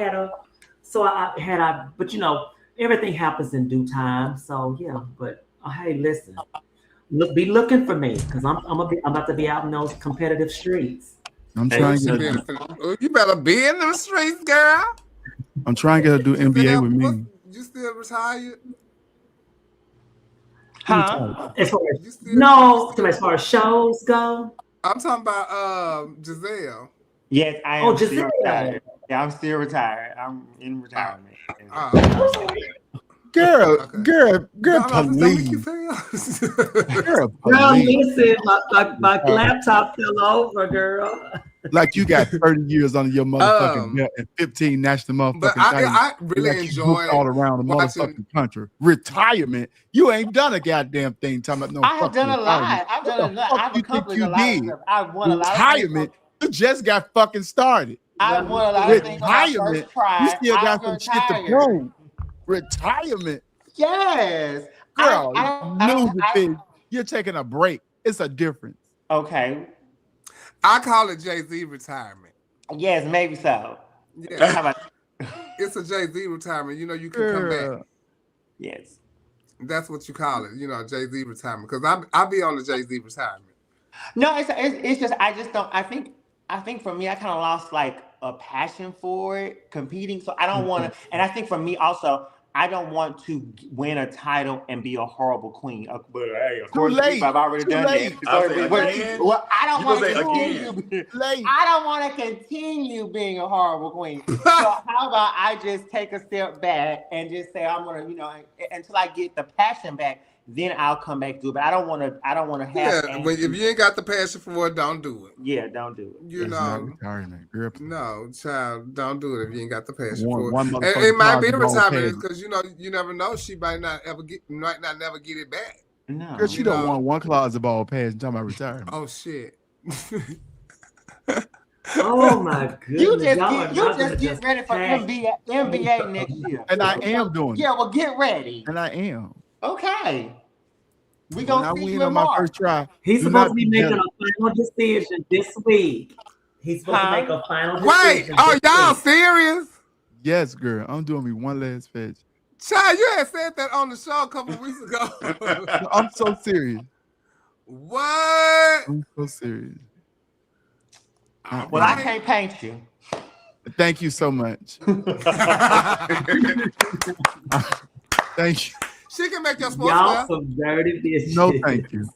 everything happens in due time. So yeah, but hey, listen. Be looking for me because I'm about to be out in those competitive streets. I'm trying to you better be in them streets, girl. I'm trying to get her to do NBA with me. You still retired? Huh? As far as shows go, I'm talking about Giselle. Yes, I am. Giselle. Still retired. Yeah, I'm still retired. I'm in retirement. Girl, please. Girl, listen, my laptop fell over, girl. Like you got 30 years under your motherfucking belt and 15 national motherfucking but I really enjoy all around the motherfucking country. Retirement, you ain't done a goddamn thing. Talking about no. I have done a lot. I've done a lot. I've accomplished a lot of stuff. I've won a lot. Retirement, you just got fucking started. I won a lot of things. Retirement, you still got some shit to prove. Retirement. Yes. Girl, you're taking a break. It's a difference. Okay. I call it Jay-Z retirement. Yes, maybe so. Yeah. How about it's a Jay-Z retirement. You can come back. Yes. That's what you call it, Jay-Z retirement. Because I'll be on the Jay-Z retirement. No, it's just I just don't I think for me I kind of lost like a passion for it, competing. So I don't want to, and I think for me also, I don't want to win a title and be a horrible queen. But hey, of course, I've already done that. Well, I don't want to continue. I don't want to continue being a horrible queen. So how about I just take a step back and just say I'm gonna, until I get the passion back, then I'll come back to it. But I don't want to. have. Yeah, but if you ain't got the passion for it, don't do it. Yeah, don't do it. You It's know, not retirement, girl. no, child, don't do it if you ain't got the passion for it. One And motherfucker it might be a probably gonna retirement pay. because you never know. She might not never get it back. No, Girl, she don't want one closet ball pass. Talking about retirement. Oh shit. Oh my goodness. You just get ready for NBA next year. And I am doing it. Yeah, well, get ready. And I am. Okay. We When gonna I see win you on my tomorrow. first try. He's do supposed not to be be making jealous. a final decision this week. He's supposed to make a final Wait, decision. are this y'all week. serious? Yes, girl. I'm doing me one last fetch. Child, you had said that on the show a couple weeks ago. No, I'm so serious. What? I'm so serious. Well, I can't paint you. Thank you so much. Thank you. She can make your sports Y'all wear. some dirty bitches. No, thank you.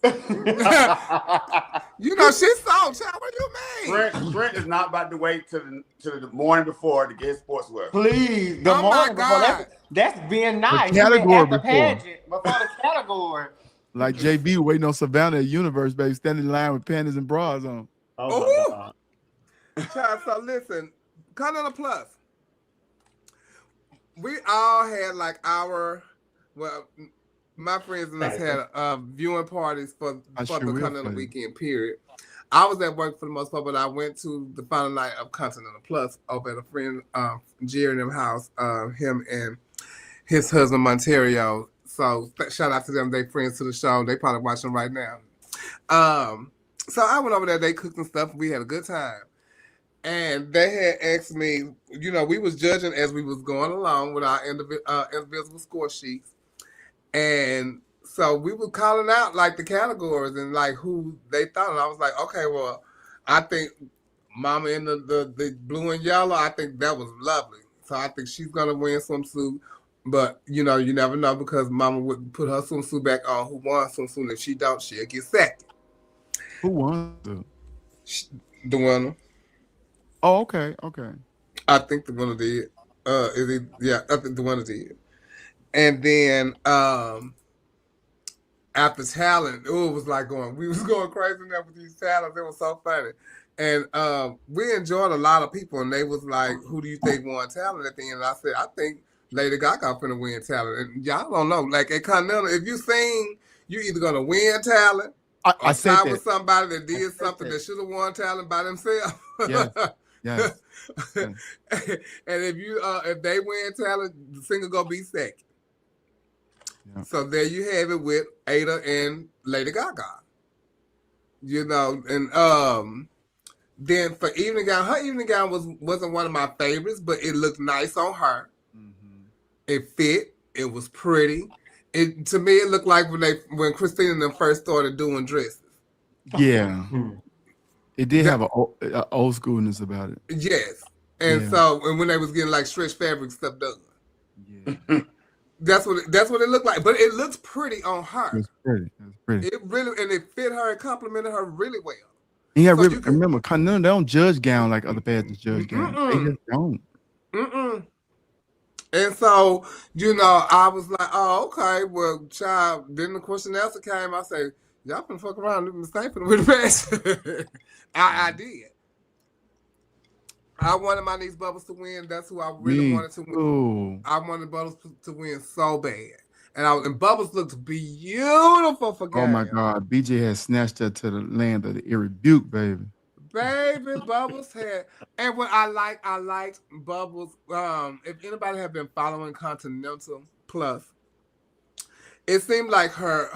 You know she's sold, child. What do you mean? Brent is not about to wait to the morning before to get sportswear. Please, the Oh my morning before. God. That's being nice. The category At the before. pageant, before the category. Like JB waiting on Savannah at Universe, baby, standing in line with panties and bras on. Oh Ooh. my God. Child, so listen, Continental Plus. We all had like my friends and us had viewing parties for the Continental weekend period. I was at work for the most part, but I went to the final night of Continental Plus over at a friend, Jerry and them house, him and his husband Monterio. So shout out to them. They friends to the show. They probably watching right now. So I went over there. They cooked and stuff. We had a good time. And they had asked me, we was judging as we was going along with our invisible score sheets. And so we were calling out like the categories and like who they thought. And I was like, okay, well, I think Mama in the blue and yellow, I think that was lovely. So I think she's going to win swimsuit. But, you never know because Mama would put her swimsuit back on. Who won swimsuit? If she don't, she'll get second. Who won? The winner. Oh, okay. I think the winner did. I think the winner did. And then after talent, it was like we was going crazy now with these talents. It was so funny. And we enjoyed a lot of people, and they was like, who do you think won talent at the end? And I said, I think Lady Gaga finna win talent. And y'all don't know. Like at Continental, if you sing, you either gonna win talent I or said side that. with somebody that did something that should have won talent by themselves. Yes. And if they win talent, the singer gonna be second. Yeah. So there you have it with Ada and Lady Gaga. And then for evening gown, her evening gown wasn't one of my favorites, but it looked nice on her. Mm-hmm. It fit. It was pretty. To me, it looked like when Christina and them first started doing dresses. Yeah. It did have an old schoolness about it. Yes. And when they was getting like stretch fabric stuff done. Yeah. That's what it looked like. But it looks pretty on her. It's pretty. It really, and it fit her and complimented her really well. Yeah, remember, Continental, they don't judge gown like other pageants judge gown. They just don't. And so, I was like, oh, okay, well, child, then the question answer came, I said, y'all finna fuck around and mistake for the win the I did. I wanted my niece Bubbles to win. That's who I really wanted to win. Ooh. I wanted Bubbles to win so bad. And Bubbles looked beautiful for game. Oh my God. BJ had snatched her to the land of the irrebuke, baby. Baby, Bubbles had, and what I liked Bubbles. If anybody have been following Continental Plus, it seemed like her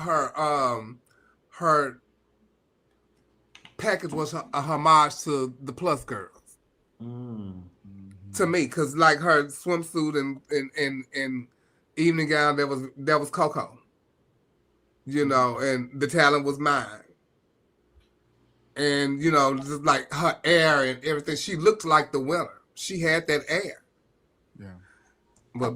package was a homage to the Plus girls. To me, because like her swimsuit and evening gown, that was Coco. And the talent was mine. And just like her hair and everything, she looked like the winner. she had that air. Yeah. But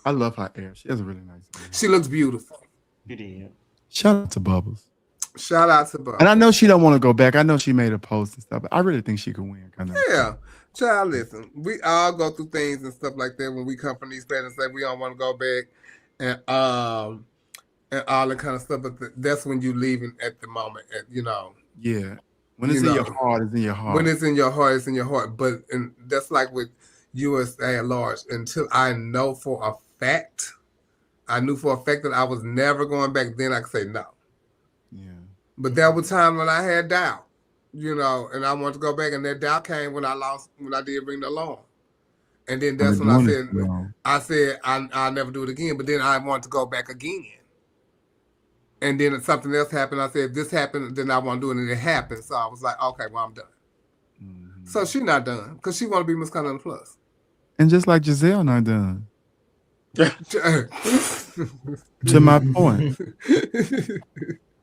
I love her air. She has a really nice air. She looks beautiful. You did. Shout out to Bubbles. Shout out to Bubbles. And I know she don't want to go back. I know she made a post and stuff, but I really think she could win. Yeah. Child, listen, we all go through things and stuff like that when we come from these places and say we don't want to go back and all that kind of stuff. But that's when you leaving at the moment, you know. Yeah. When it's in your heart, it's in your heart. When it's in your heart, it's in your heart. But and that's like with USA at large. Until I know for a fact, I knew for a fact that I was never going back, then I could say no. Yeah. But there was time when I had doubt, you know, and I wanted to go back, and that doubt came when I did Bring the Alarm. And then that's when I said I'll never do it again. But then I wanted to go back again. And then something else happened. I said, if this happened, then I want to do it, and it happened. So I was like, okay, well, I'm done. Mm-hmm. So she's not done because she want to be Miss Continental Plus. And just like Giselle not done. To my point.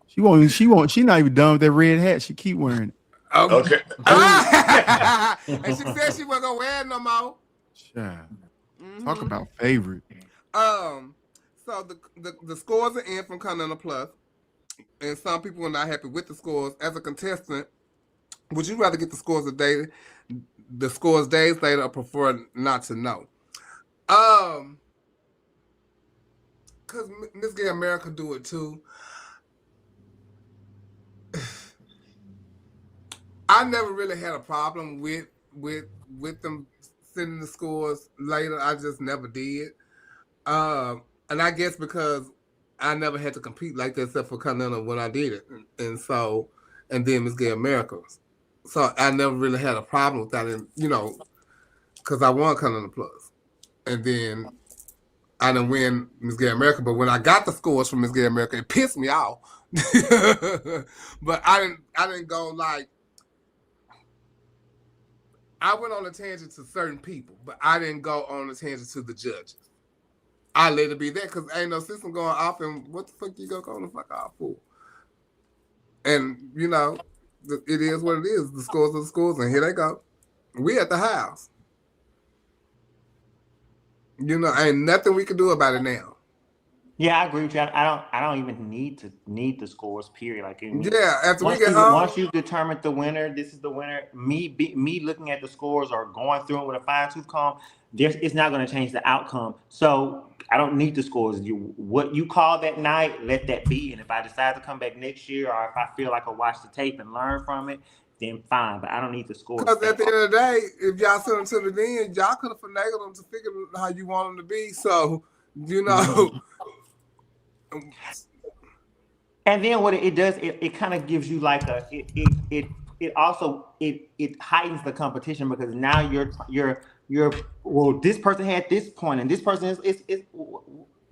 She not even done with that red hat. She keep wearing it. Okay. And she said she wasn't gonna wear it no more. Yeah. Talk about favorite. So the scores are in from Continental Plus, and some people are not happy with the scores. As a contestant, would you rather get the scores days later, or prefer not to know? Because Miss Gay America do it too. I never really had a problem with them sending the scores later. I just never did. And I guess because I never had to compete like that except for Continental when I did it. And then Miss Gay America. So I never really had a problem with that, and, you know, because I won Continental Plus. And then I didn't win Miss Gay America, but when I got the scores from Miss Gay America, it pissed me off. But I didn't go like, I went on a tangent to certain people, but I didn't go on a tangent to the judges. I let it be there because ain't no system going off, and what the fuck you gonna go the fuck off for? And, you know, it is what it is. The scores are the scores, and here they go. We at the house. You know, ain't nothing we can do about it now. Yeah, I agree with you. I don't even need the scores. Period. Like, after we get home, once you've determined the winner, this is the winner. Me looking at the scores or going through it with a fine-tooth comb, it's not going to change the outcome. So I don't need the scores. What you call that night, let that be. And if I decide to come back next year, or if I feel like I watch the tape and learn from it, then fine. But I don't need the scores. Because at the end of the day, if y'all send them to the end, y'all could have finagled them to figure how you want them to be. So, you know. And then what it does, it kind of gives you like it also heightens the competition, because now you're well, this person had this point and this person is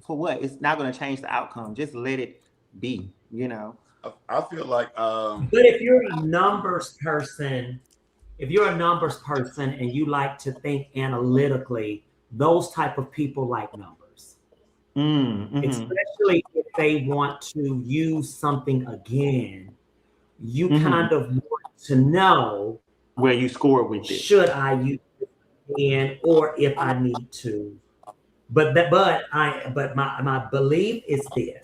for what? It's not going to change the outcome. Just let it be, you know. I feel like but if you're a numbers person and you like to think analytically, those type of people like numbers. Especially if they want to use something again, you kind of want to know where you score with it. Should I use it again, or if I need to? But my belief is this: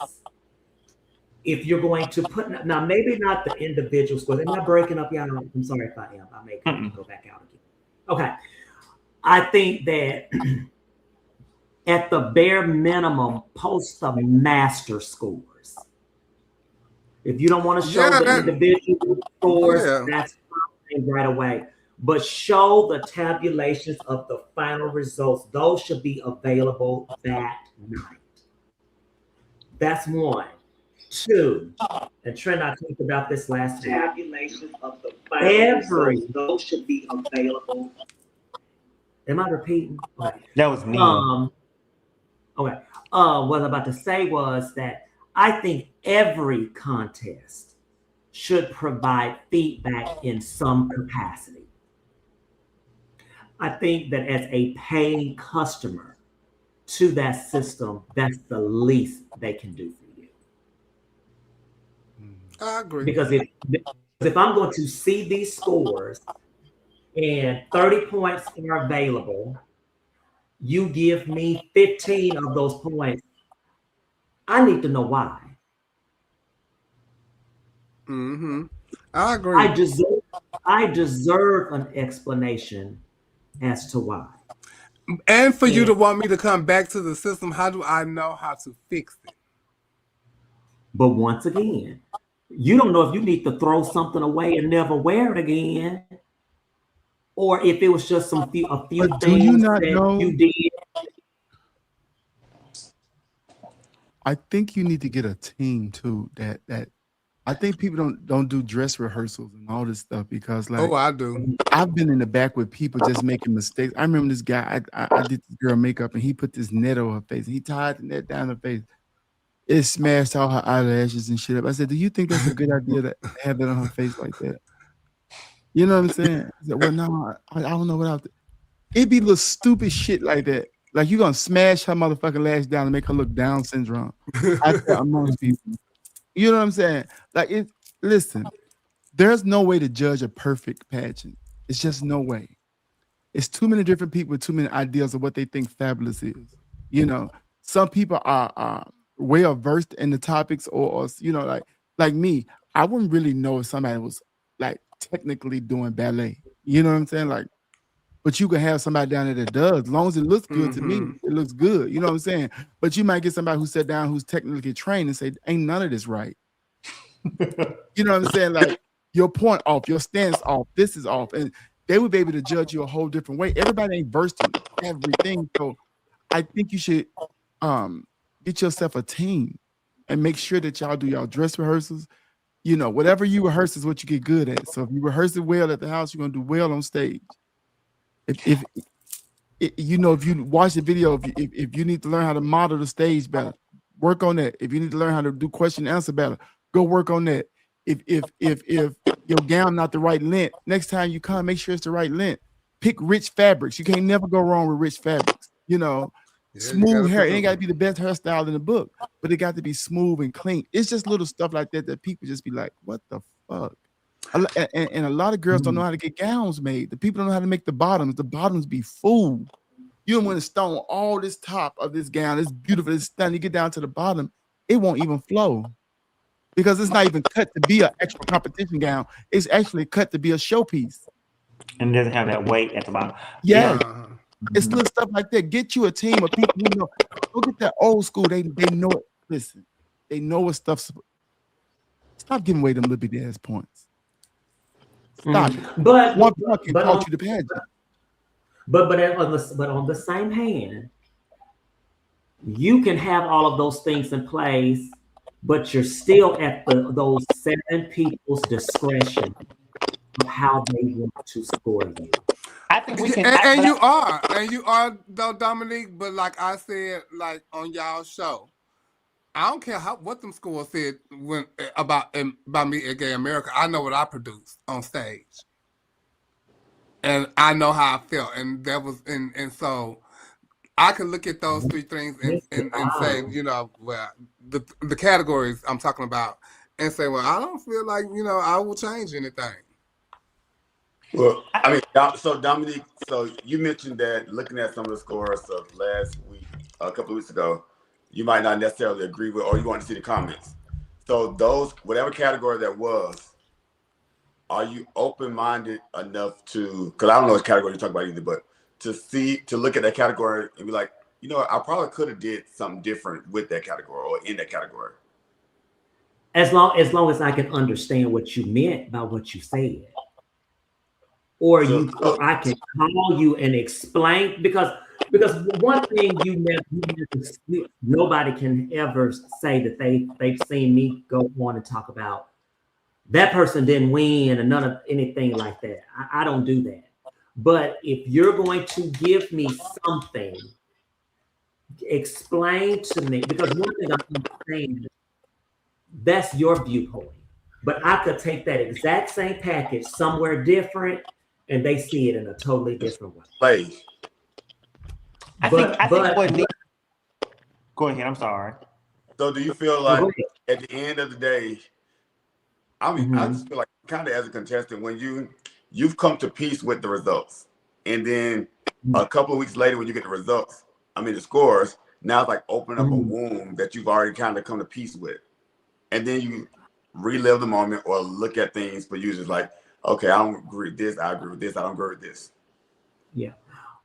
if you're going to put, now maybe not the individual scores. Am I breaking up, y'all? I'm sorry if I am. I may go back out again. Okay, I think that. At the bare minimum, post the master scores. If you don't want to show the individual scores, that's fine right away. But show the tabulations of the final results. Those should be available that night. That's one. Two, and Trent, I talked about this last week. Tabulations of the final results. Those should be available. Am I repeating? Okay. That was me. Okay. What I'm about to say was that I think every contest should provide feedback in some capacity. I think that as a paying customer to that system, that's the least they can do for you. I agree. Because if I'm going to see these scores and 30 points are available, you give me 15 of those points, I need to know why. Mm-hmm. I agree. I deserve an explanation as to why. And for you to want me to come back to the system, how do I know how to fix it? But once again, you don't know if you need to throw something away and never wear it again, or if it was just a few But things do you not that know? you did. I think you need to get a team too. That I think people don't do dress rehearsals and all this stuff because like I do. I've been in the back with people just making mistakes. I remember this guy. I did this girl makeup and he put this net on her face. He tied the net down her face. It smashed all her eyelashes and shit up. I said, "Do you think that's a good idea to have that on her face like that?" You know what I'm saying? I said, "Well, no, I don't know what I'll do." It'd be little stupid shit like that. Like you gonna smash her motherfucking lash down and make her look Down syndrome out there amongst people. You know what I'm saying? Like listen, there's no way to judge a perfect pageant. It's just no way. It's too many different people with too many ideas of what they think fabulous is. You know, some people are well versed in the topics, or you know, like me, I wouldn't really know if somebody was like technically doing ballet. You know what I'm saying? Like, but you can have somebody down there that does. As long as it looks good to me, it looks good. You know what I'm saying? But you might get somebody who sat down who's technically trained and say, "Ain't none of this right." You know what I'm saying? Like your point off, your stance off, this is off, and they would be able to judge you a whole different way. Everybody ain't versed in everything, so I think you should get yourself a team and make sure that y'all do y'all dress rehearsals. You know, whatever you rehearse is what you get good at. So if you rehearse it well at the house, you're gonna do well on stage. If you know, if you watch the video, if you need to learn how to model the stage better, work on that. If you need to learn how to do question and answer better, go work on that. If your gown not the right length, next time you come, make sure it's the right length. Pick rich fabrics. You can't never go wrong with rich fabrics. You know, smooth hair. It ain't got to be the best hairstyle in the book, but it got to be smooth and clean. It's just little stuff like that that people just be like, "What the fuck?" And a lot of girls don't know how to get gowns made. The people don't know how to make the bottoms. The bottoms be full. You don't want to stone all this top of this gown. It's beautiful. It's stunning. You get down to the bottom, it won't even flow because it's not even cut to be an extra competition gown. It's actually cut to be a showpiece. And it doesn't have that weight at the bottom. Yeah. It's little stuff like that. Get you a team of people who know. Go get that old school. They know it. Listen, they know what stuff's. Stop giving away them little bitty ass points. Stop it. But one point can cost you the pageant. But on the same hand, you can have all of those things in place, but you're still at those 7 people's discretion of how they want to score you. I think we can, and you are though, Dominique. But like I said, like on y'all show, I don't care what them scores said about me at Gay America. I know what I produced on stage, and I know how I felt, and that was and so I can look at those 3 things and say, you know, well, the categories I'm talking about, and say, well, I don't feel like, you know, I will change anything. Well, I mean, so Dominique, so you mentioned that looking at some of the scores of last week, a couple of weeks ago, you might not necessarily agree with, or you want to see the comments. So those, whatever category that was, are you open-minded enough to, because I don't know what category you're talking about either, but to look at that category and be like, you know, I probably could have did something different with that category or in that category. As long as I can understand what you meant by what you said. Or I can call you and explain, because one thing nobody can ever say that they've seen me go on and talk about that person didn't win or none of anything like that. I don't do that. But if you're going to give me something, explain to me, because one thing I'm saying, that's your viewpoint. But I could take that exact same package somewhere different, and they see it in a totally different way. I think what Nick, go ahead, I'm sorry. So do you feel like at the end of the day, I mean, I just feel like kind of as a contestant, when you you've come to peace with the results. And then a couple of weeks later, when you get the results, the scores, now it's like opening up a wound that you've already kind of come to peace with. And then you relive the moment or look at things, but you just like, okay, I don't agree with this, I agree with this, I don't agree with this. Yeah.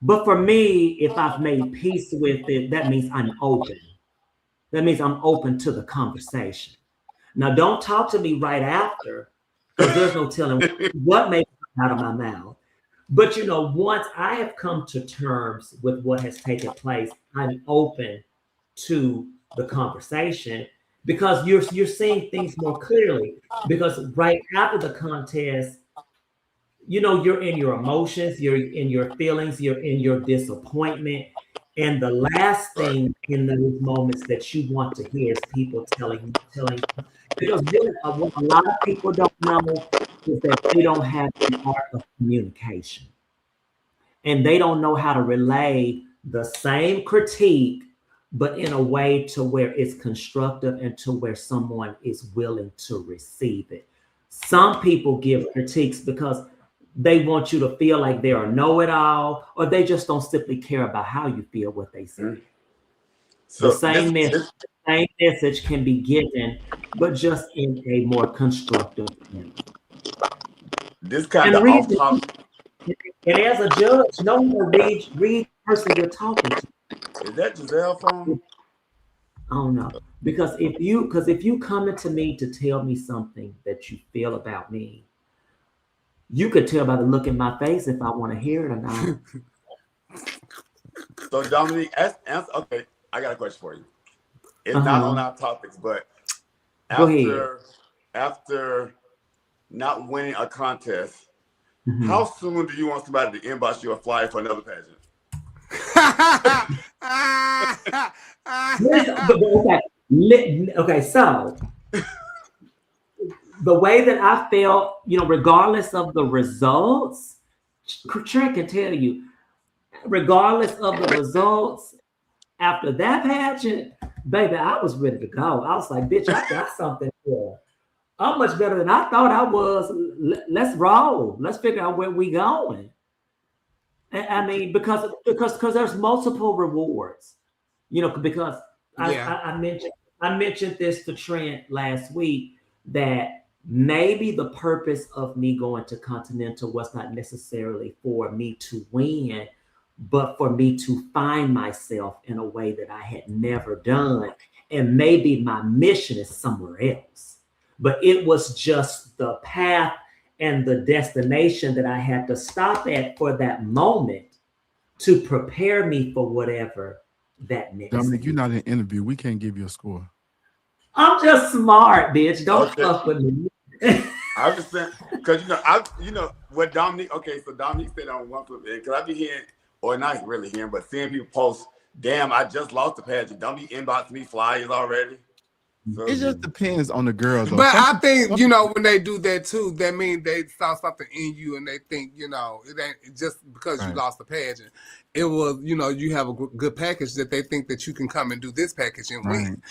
But for me, if I've made peace with it, that means I'm open. That means I'm open to the conversation. Now, don't talk to me right after, because there's no telling what may come out of my mouth. But, once I have come to terms with what has taken place, I'm open to the conversation because you're seeing things more clearly. Because right after the contest, you're in your emotions, you're in your feelings, you're in your disappointment. And the last thing in those moments that you want to hear is people telling, because what a lot of people don't know is that they don't have the art of communication. And they don't know how to relay the same critique, but in a way to where it's constructive and to where someone is willing to receive it. Some people give critiques because they want you to feel like they're a know-it-all, or they just don't simply care about how you feel what they say. So the same message can be given, but just in a more constructive manner. This kind of off-topic. And as a judge, no one read the person you're talking to. Is that Giselle phone? I don't know. Because if you coming to me to tell me something that you feel about me, you could tell by the look in my face if I want to hear it or not. So Dominique, okay, I got a question for you. It's not on our topics, but after not winning a contest, how soon do you want somebody to inbox you a flyer for another pageant? Okay, so the way that I felt, regardless of the results, Trent can tell you, regardless of the results, after that pageant, baby, I was ready to go. I was like, bitch, I got something here. I'm much better than I thought I was. Let's roll. Let's figure out where we going. Because there's multiple rewards, because I mentioned this to Trent last week that maybe the purpose of me going to Continental was not necessarily for me to win, but for me to find myself in a way that I had never done. And maybe my mission is somewhere else. But it was just the path and the destination that I had to stop at for that moment to prepare me for whatever that next. Dominic, you're not in an interview. We can't give you a score. I'm just smart, bitch. Don't fuck with me. I'm just saying, because what Dominique. Okay, so Dominique said on one flip, because I be hearing, or not really hearing, but seeing people post, "Damn, I just lost the pageant. Don't be inboxing me flyers already." So, it just depends on the girl, though. But I think, when they do that too, that means they saw something in you and they think, it ain't just because you lost the pageant. It was, you have a good package that they think that you can come and do this package and win.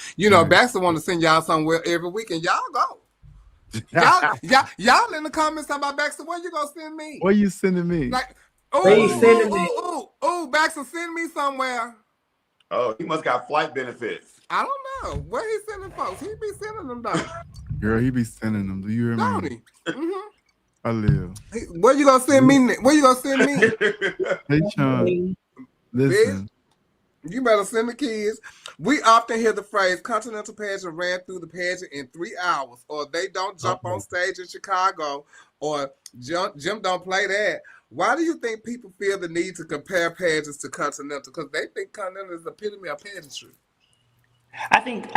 Baxter want to send y'all somewhere every week and y'all go. Y'all in the comments talking about Baxter, where you gonna send me? Where you sending me? Like, Baxter, send me somewhere. Oh, he must got flight benefits. I don't know. Where he sending folks? He be sending them though. Girl, he be sending them. Do you remember? I live. Where you gonna send me? Where you gonna send me? Hey, Sean. Listen. You better send the kids. We often hear the phrase Continental Pageant ran through the pageant in 3 hours, or they don't jump on stage in Chicago, or Jim don't play that. Why do you think people feel the need to compare pageants to Continental? Because they think Continental is the epitome of pageantry. I think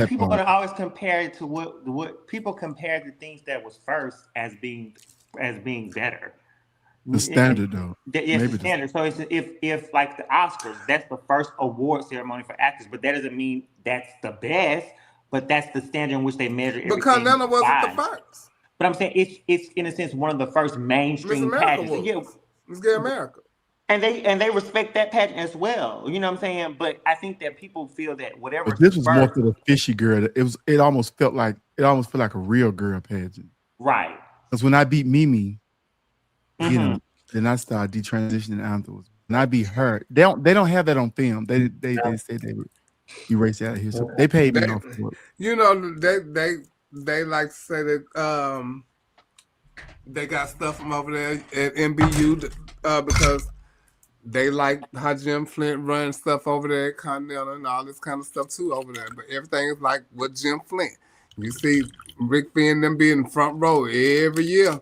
people are going to always compare it to what people compare the things that was first as being better. The standard, though. Yes, the standard. So if like the Oscars, that's the first award ceremony for actors, but that doesn't mean that's the best. But that's the standard in which they measure everything. But Continental wasn't the first. But I'm saying it's in a sense one of the first mainstream pageants. Yeah, Miss Gay America. And they respect that pageant as well. You know what I'm saying? But I think that people feel that whatever. But this was more for the fishy girl. It almost felt like a real girl pageant. Right. Because when I beat Mimi, Then I started detransitioning afterwards. And I be hurt. They don't have that on film. They say they would erase it out of here. So they paid me off for it. You know, they like to say that they got stuff from over there at MBU because they like how Jim Flint runs stuff over there at Continental and all this kind of stuff too over there. But everything is like with Jim Flint. You see Rick Finn them being in the front row every year.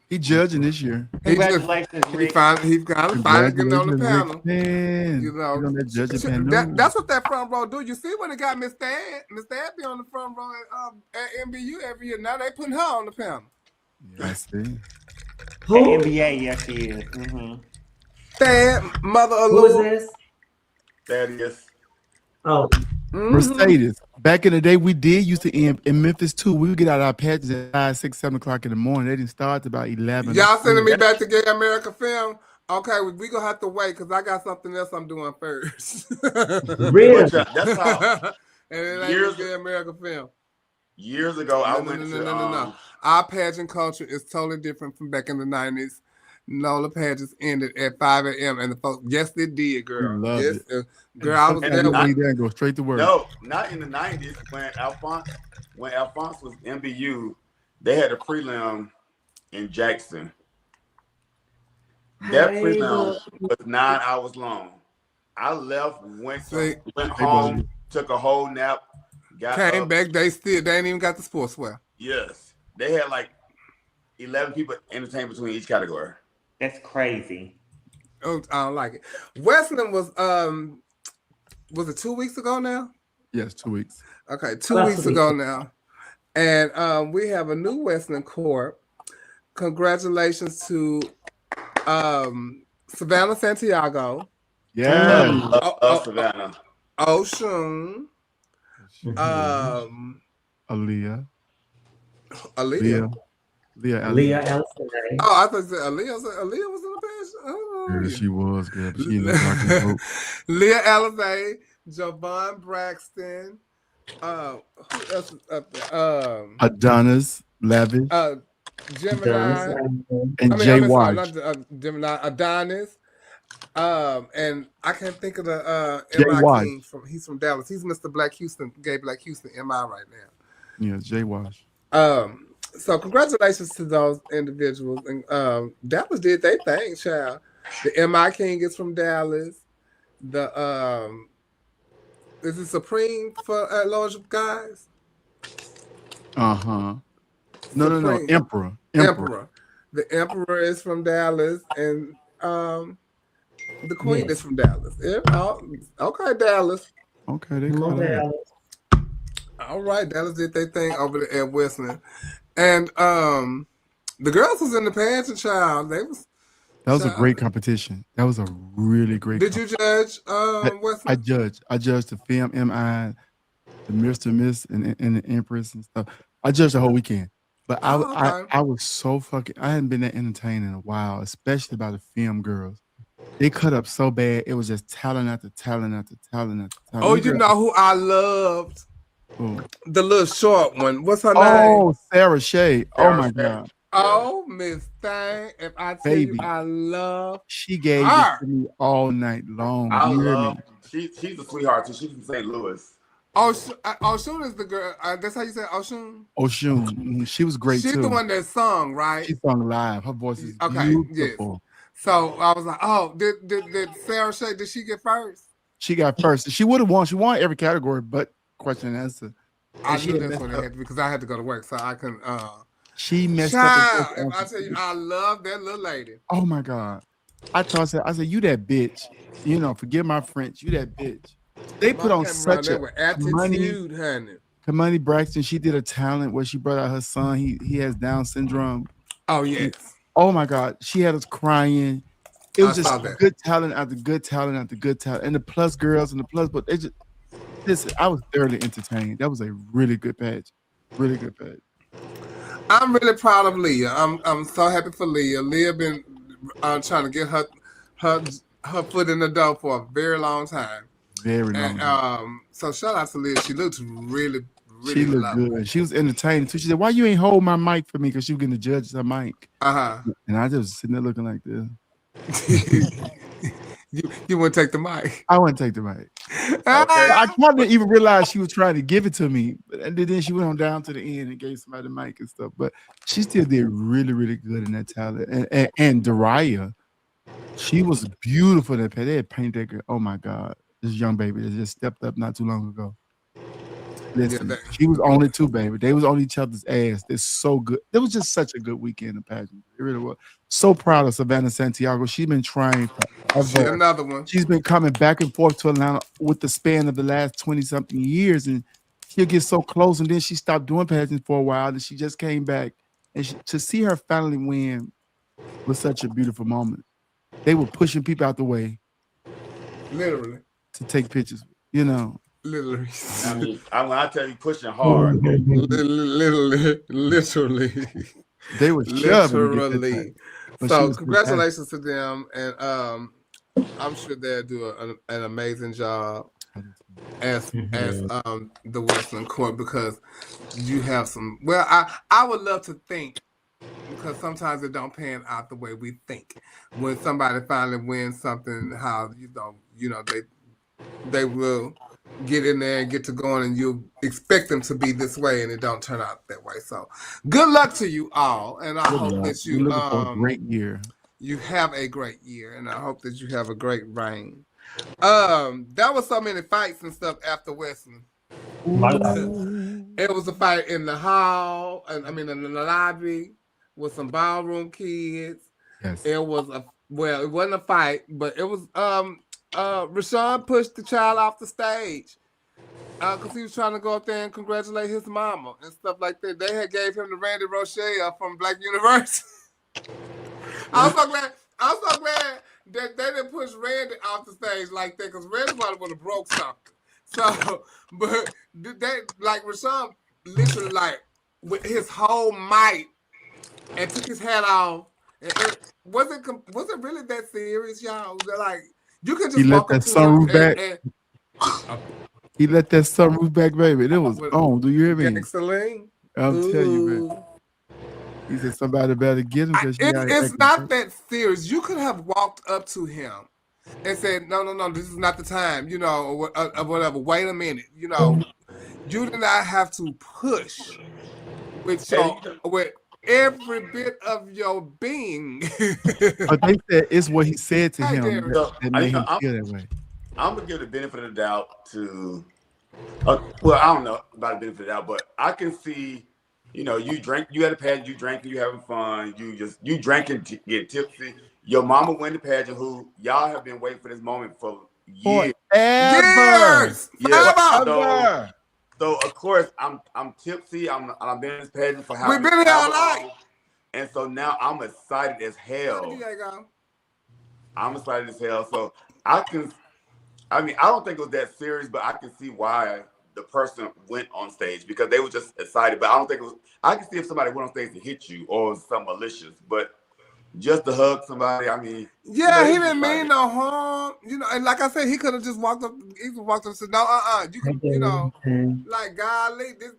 He judging this year. Congratulations, Rick. He finally getting on the panel. You know, that's what that front row do. You see when it got Miss Dad? Miss Dad be on the front row at MBU every year. Now they putting her on the panel. Yeah, I see. Who? NBA, yes, she is. Dad, mother of Who is this? Thaddeus. Oh. Mercedes. Back in the day, we did used to in Memphis too. We would get out our patches at 5, 6, 7 o'clock in the morning. They didn't start about 11. Y'all sending me back to Gay America Film? Okay, we gonna have to wait because I got something else I'm doing first. Really? That's how. And it ain't Gay America Film. Years ago, I went to. No. Our pageant culture is totally different from back in the 90s. No, the pageants ended at 5 a.m. and the folks, yes, they did, girl. Yes, girl, I was there. And go straight to work. No, not in the 90s when Alphonse was MBU, they had a prelim in Jackson. That prelim was 9 hours long. I left, went home, took a whole nap, came back. They ain't even got the sportswear. Yes, they had like 11 people entertained between each category. That's crazy. Oh, I don't like it. Westland was it 2 weeks ago now? Yes, 2 weeks. Okay, 2 weeks ago now. And we have a new Westland Corp. Congratulations to Savannah Santiago. Yeah. Savannah. Oshun. Aaliyah. Leah Ellison. Oh, I thought Aaliyah was in the page. Oh, yeah, she was, girl. But she looked like a hope. Leah Ellison, Javon Braxton. Who else is up there? Adonis Lavish. Gemini. Jay Wash. Gemini, Adonis. And I can't think of the Jay MI Wash. King he's from Dallas. He's Mr. Black Houston, Gay Black Houston MI right now. Yeah, Jay Wash. So congratulations to those individuals. And Dallas did their thing, child. The MI King is from Dallas. The is it Supreme for at-large guys? No, Emperor. The Emperor is from Dallas, and the Queen is from Dallas. Yeah, okay, Dallas. Okay, they call Dallas. All right, Dallas did their thing over there at Westland. And the girls was in the pageant, child. That was a great competition. That was a really great. Did you judge Westland? I judged the film MI, the Mr. Miss, and the Empress and stuff. I judged the whole weekend. But I was so fucking. I hadn't been that entertained in a while, especially by the film girls. They cut up so bad. It was just talent after talent after talent after talent. Oh, you know who I loved? Ooh. The little short one. What's her name? Oh, Sarah Shea. Oh my God. Oh, Miss Thang. If I tell you I love she gave it to me all night long. I love she's a sweetheart too. She's from St. Louis. Oshun is the girl. That's how you say Oshun? Oshun. She was great too. She's the one that sung, right? She sung live. Her voice is beautiful. Yes. So I was like, oh, did Sarah Shea, did she get first? She got first. She would have won. She won every category, but question and answer. I knew that's what it had to be because I had to go to work, so I couldn't. She messed up. If I tell you, I love that little lady. Oh my God! I said, you that bitch. You know, forgive my French. You that bitch. They put on such a attitude, honey. Kamani Braxton. She did a talent where she brought out her son. He has Down syndrome. Oh yes. Oh my God! She had us crying. It was just good talent after good talent after good talent, and the plus girls and the plus, but they just. Listen, I was thoroughly entertained. That was a really good patch. Really good patch. I'm really proud of Leah. I'm so happy for Leah. Leah been trying to get her foot in the door for a very long time. Very long. So shout out to Leah. She looks really, really she looked good. She was entertaining too. She said, "Why you ain't hold my mic for me?" Because she was getting the judge's mic. And I just was sitting there looking like this. You wouldn't take the mic. I wouldn't take the mic. Okay. I probably even realized she was trying to give it to me, and then she went on down to the end and gave somebody the mic and stuff. But she still did really, really good in that talent. And Dariah, she was beautiful. That they had painted that girl. Oh my God, this young baby that just stepped up not too long ago. Listen, she was on it too, baby. They was on each other's ass. They're so good. It was just such a good weekend in pageant. It really was. So proud of Savannah Santiago. She's been trying forever. Another one. She's been coming back and forth to Atlanta with the span of the last 20-something years, and she'll get so close, and then she stopped doing pageants for a while, and she just came back. And to see her finally win was such a beautiful moment. They were pushing people out the way, literally, to take pictures. You know. Literally. I mean, when I tell you pushing hard. Literally. They were literally. So congratulations to them. And I'm sure they'll do an amazing job as the Western Court, because you have some, well, I would love to think, because sometimes it don't pan out the way we think. When somebody finally wins something, how they will get in there and get to going, and you expect them to be this way, and it don't turn out that way. So good luck to you all, and I hope that you looking for a great year. You have a great year, and I hope that you have a great reign. There was so many fights and stuff after Western. It was a fight in the hall, and in the lobby with some ballroom kids. Yes. It wasn't a fight, but it was Rashawn pushed the child off the stage because he was trying to go up there and congratulate his mama and stuff like that. They had gave him the Randy Rochelle from Black University. I'm so glad that they didn't push Randy off the stage like that, because Randy probably would have broke something. So, but they, like, Rashawn literally, like, with his whole might, and took his hat off. Was it really that serious, y'all? Like, you could just walk up to him back. He let that sunroof back, baby. It was on. Do you hear me? Excellent. I'm telling you, man. He said somebody better get him. It's not that serious. You could have walked up to him and said, no, this is not the time, or whatever. Wait a minute. You do not have to push with every bit of your being. But they said it's what he said to him that made him feel that way. I'm gonna give the benefit of the doubt to. Well, I don't know about the benefit of the doubt, but I can see. You drank. You had a pageant. You drank. You having fun. You drank and get tipsy. Your mama win the pageant. Who y'all have been waiting for this moment for years. Years. Yeah. So of course I'm tipsy. I've been in this pageant for how we've been here all night, and so now I'm excited as hell. I'm excited as hell. So I don't think it was that serious, but I can see why the person went on stage, because they were just excited. But I don't think it was. I can see if somebody went on stage to hit you or something malicious, but just to hug somebody, yeah, he didn't mean no harm, and like I said, he could have just walked up. He could walked up and said, "No, you can, like, golly, this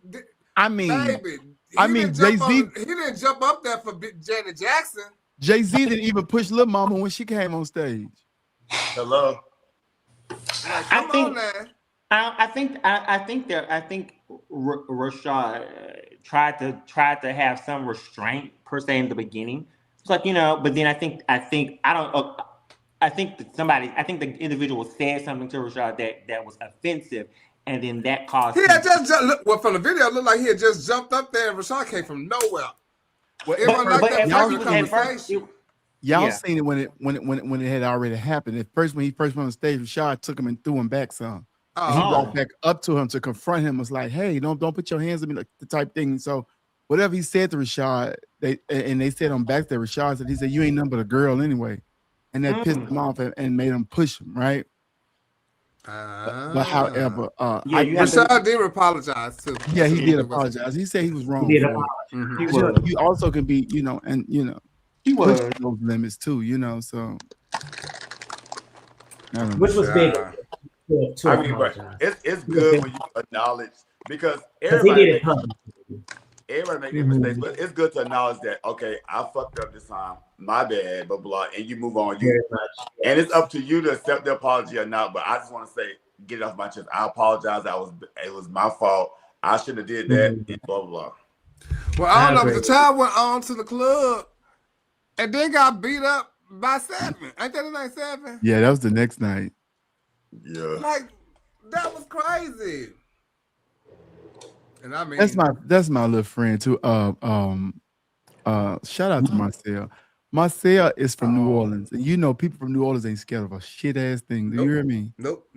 baby." Jay-Z. He didn't jump up there for Janet Jackson. Jay-Z didn't even push Lil Mama when she came on stage. Hello. Like, come on now. I think Rashad tried to have some restraint per se in the beginning. It's like, but then I think the individual said something to Rashad that was offensive, and then that caused. He had just jumped. Well, from the video, it looked like he had just jumped up there, and Rashad came from nowhere. Well, y'all seen it when it had already happened. At first, when he first went on stage, Rashad took him and threw him back some. And he walked back up to him to confront him. Was like, "Hey, don't put your hands on me," like the type thing. So whatever he said to Rashad, they said on back there, Rashad said, he said, "You ain't nothing but a girl anyway," and that pissed him off and made him push him, right? But however, Rashad did apologize too. Yeah, he did apologize. He said he was wrong. You also can be, he was those limits too, so. Which was big. But it's good when you acknowledge because Because he did it publicly. everybody make their mistakes, but it's good to acknowledge that, okay, I fucked up this time, my bad, blah blah, and you move on. And it's up to you to accept the apology or not. But I just want to say, get it off my chest. I apologize. It was my fault. I shouldn't have did that. And blah blah. Well, I don't know, but the child went on to the club and then got beat up by 7. Ain't that the night 7? Yeah, that was the next night. Yeah, like that was crazy. And I mean, that's my little friend too. Shout out to Marcel. Marcel is from New Orleans, and you know people from New Orleans ain't scared of a shit ass thing. Do you hear me? Nope.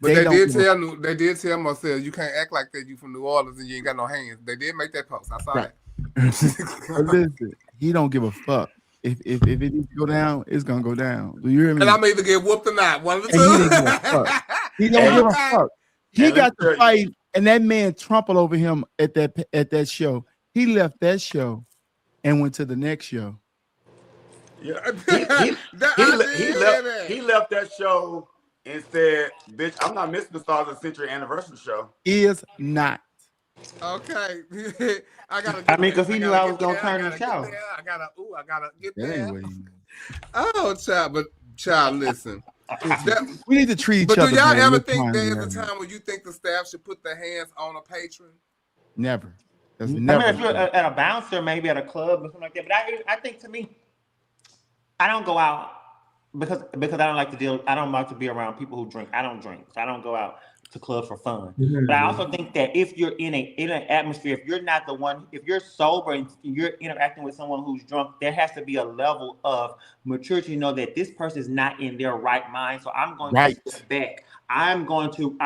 But they did tell Marcel, you can't act like that. You from New Orleans and you ain't got no hands. They did make that post. I saw that. But listen, he don't give a fuck. If it needs to go down, it's gonna go down. Do you hear me? And I'm either get whooped or not. One of the two. He don't give a fuck. He got to fight, and that man trampled over him at that show. He left that show and went to the next show. Yeah, he left that show and said, "Bitch, I'm not missing the Stars of the Century anniversary show." Is not. Okay, because he knew I was gonna turn the show. I gotta get there. Anyway. Oh, child, listen. We need to treat each other. But do y'all ever think there's a time when you think the staff should put their hands on a patron? Never. I mean, if you're at a bouncer, maybe at a club or something like that. But I think to me, I don't go out because I don't like to deal. I don't like to be around people who drink. I don't drink, so I don't go out to club for fun. But I also think that if you're in an atmosphere, if you're not the one, if you're sober and you're interacting with someone who's drunk, there has to be a level of maturity to know that this person is not in their right mind. So I'm going to step back. I'm going to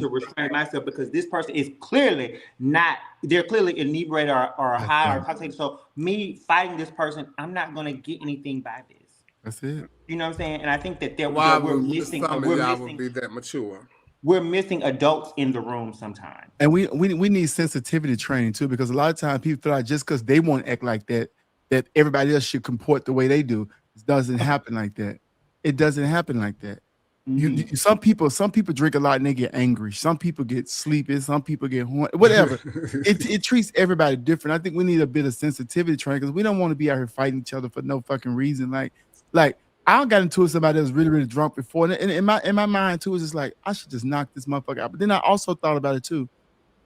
restrain myself because this person is clearly not. They're clearly inebriated or high or intoxicated. So me fighting this person, I'm not going to get anything by this. That's it. You know what I'm saying? And I think that we're missing. Would be that mature. We're missing adults in the room sometimes. And we need sensitivity training too, because a lot of times people feel like just because they want to act like that everybody else should comport the way they do. It doesn't happen like that. It doesn't happen like that. Mm-hmm. Some people drink a lot and they get angry. Some people get sleepy. Some people get horny. Whatever. it treats everybody different. I think we need a bit of sensitivity training because we don't want to be out here fighting each other for no fucking reason. Like I got into it with somebody that was really, really drunk before. And in my mind, too, it's just like, I should just knock this motherfucker out. But then I also thought about it, too.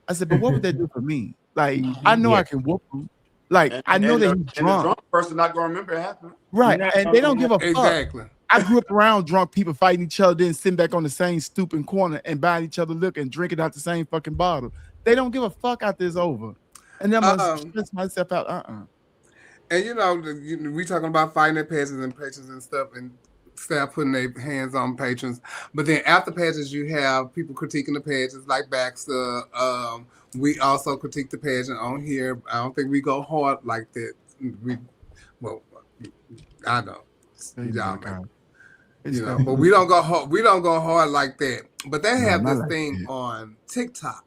I said, but what would that do for me? Like, I know I can whoop him. Like, I know that he's drunk. And the drunk person not going to remember it happened. Right. And they don't give a fuck. Exactly. I grew up around drunk people fighting each other, then sitting back on the same stupid corner and buying each other liquor and drinking out the same fucking bottle. They don't give a fuck after it's over. And then I'm going to stress myself out. And we talking about fighting at pageants and stuff, and staff putting their hands on patrons. But then after pageants, you have people critiquing the pageants like Baxter. We also critique the pageant on here. I don't think we go hard like that. I know. But we don't go hard. We don't go hard like that. But they have this thing on TikTok,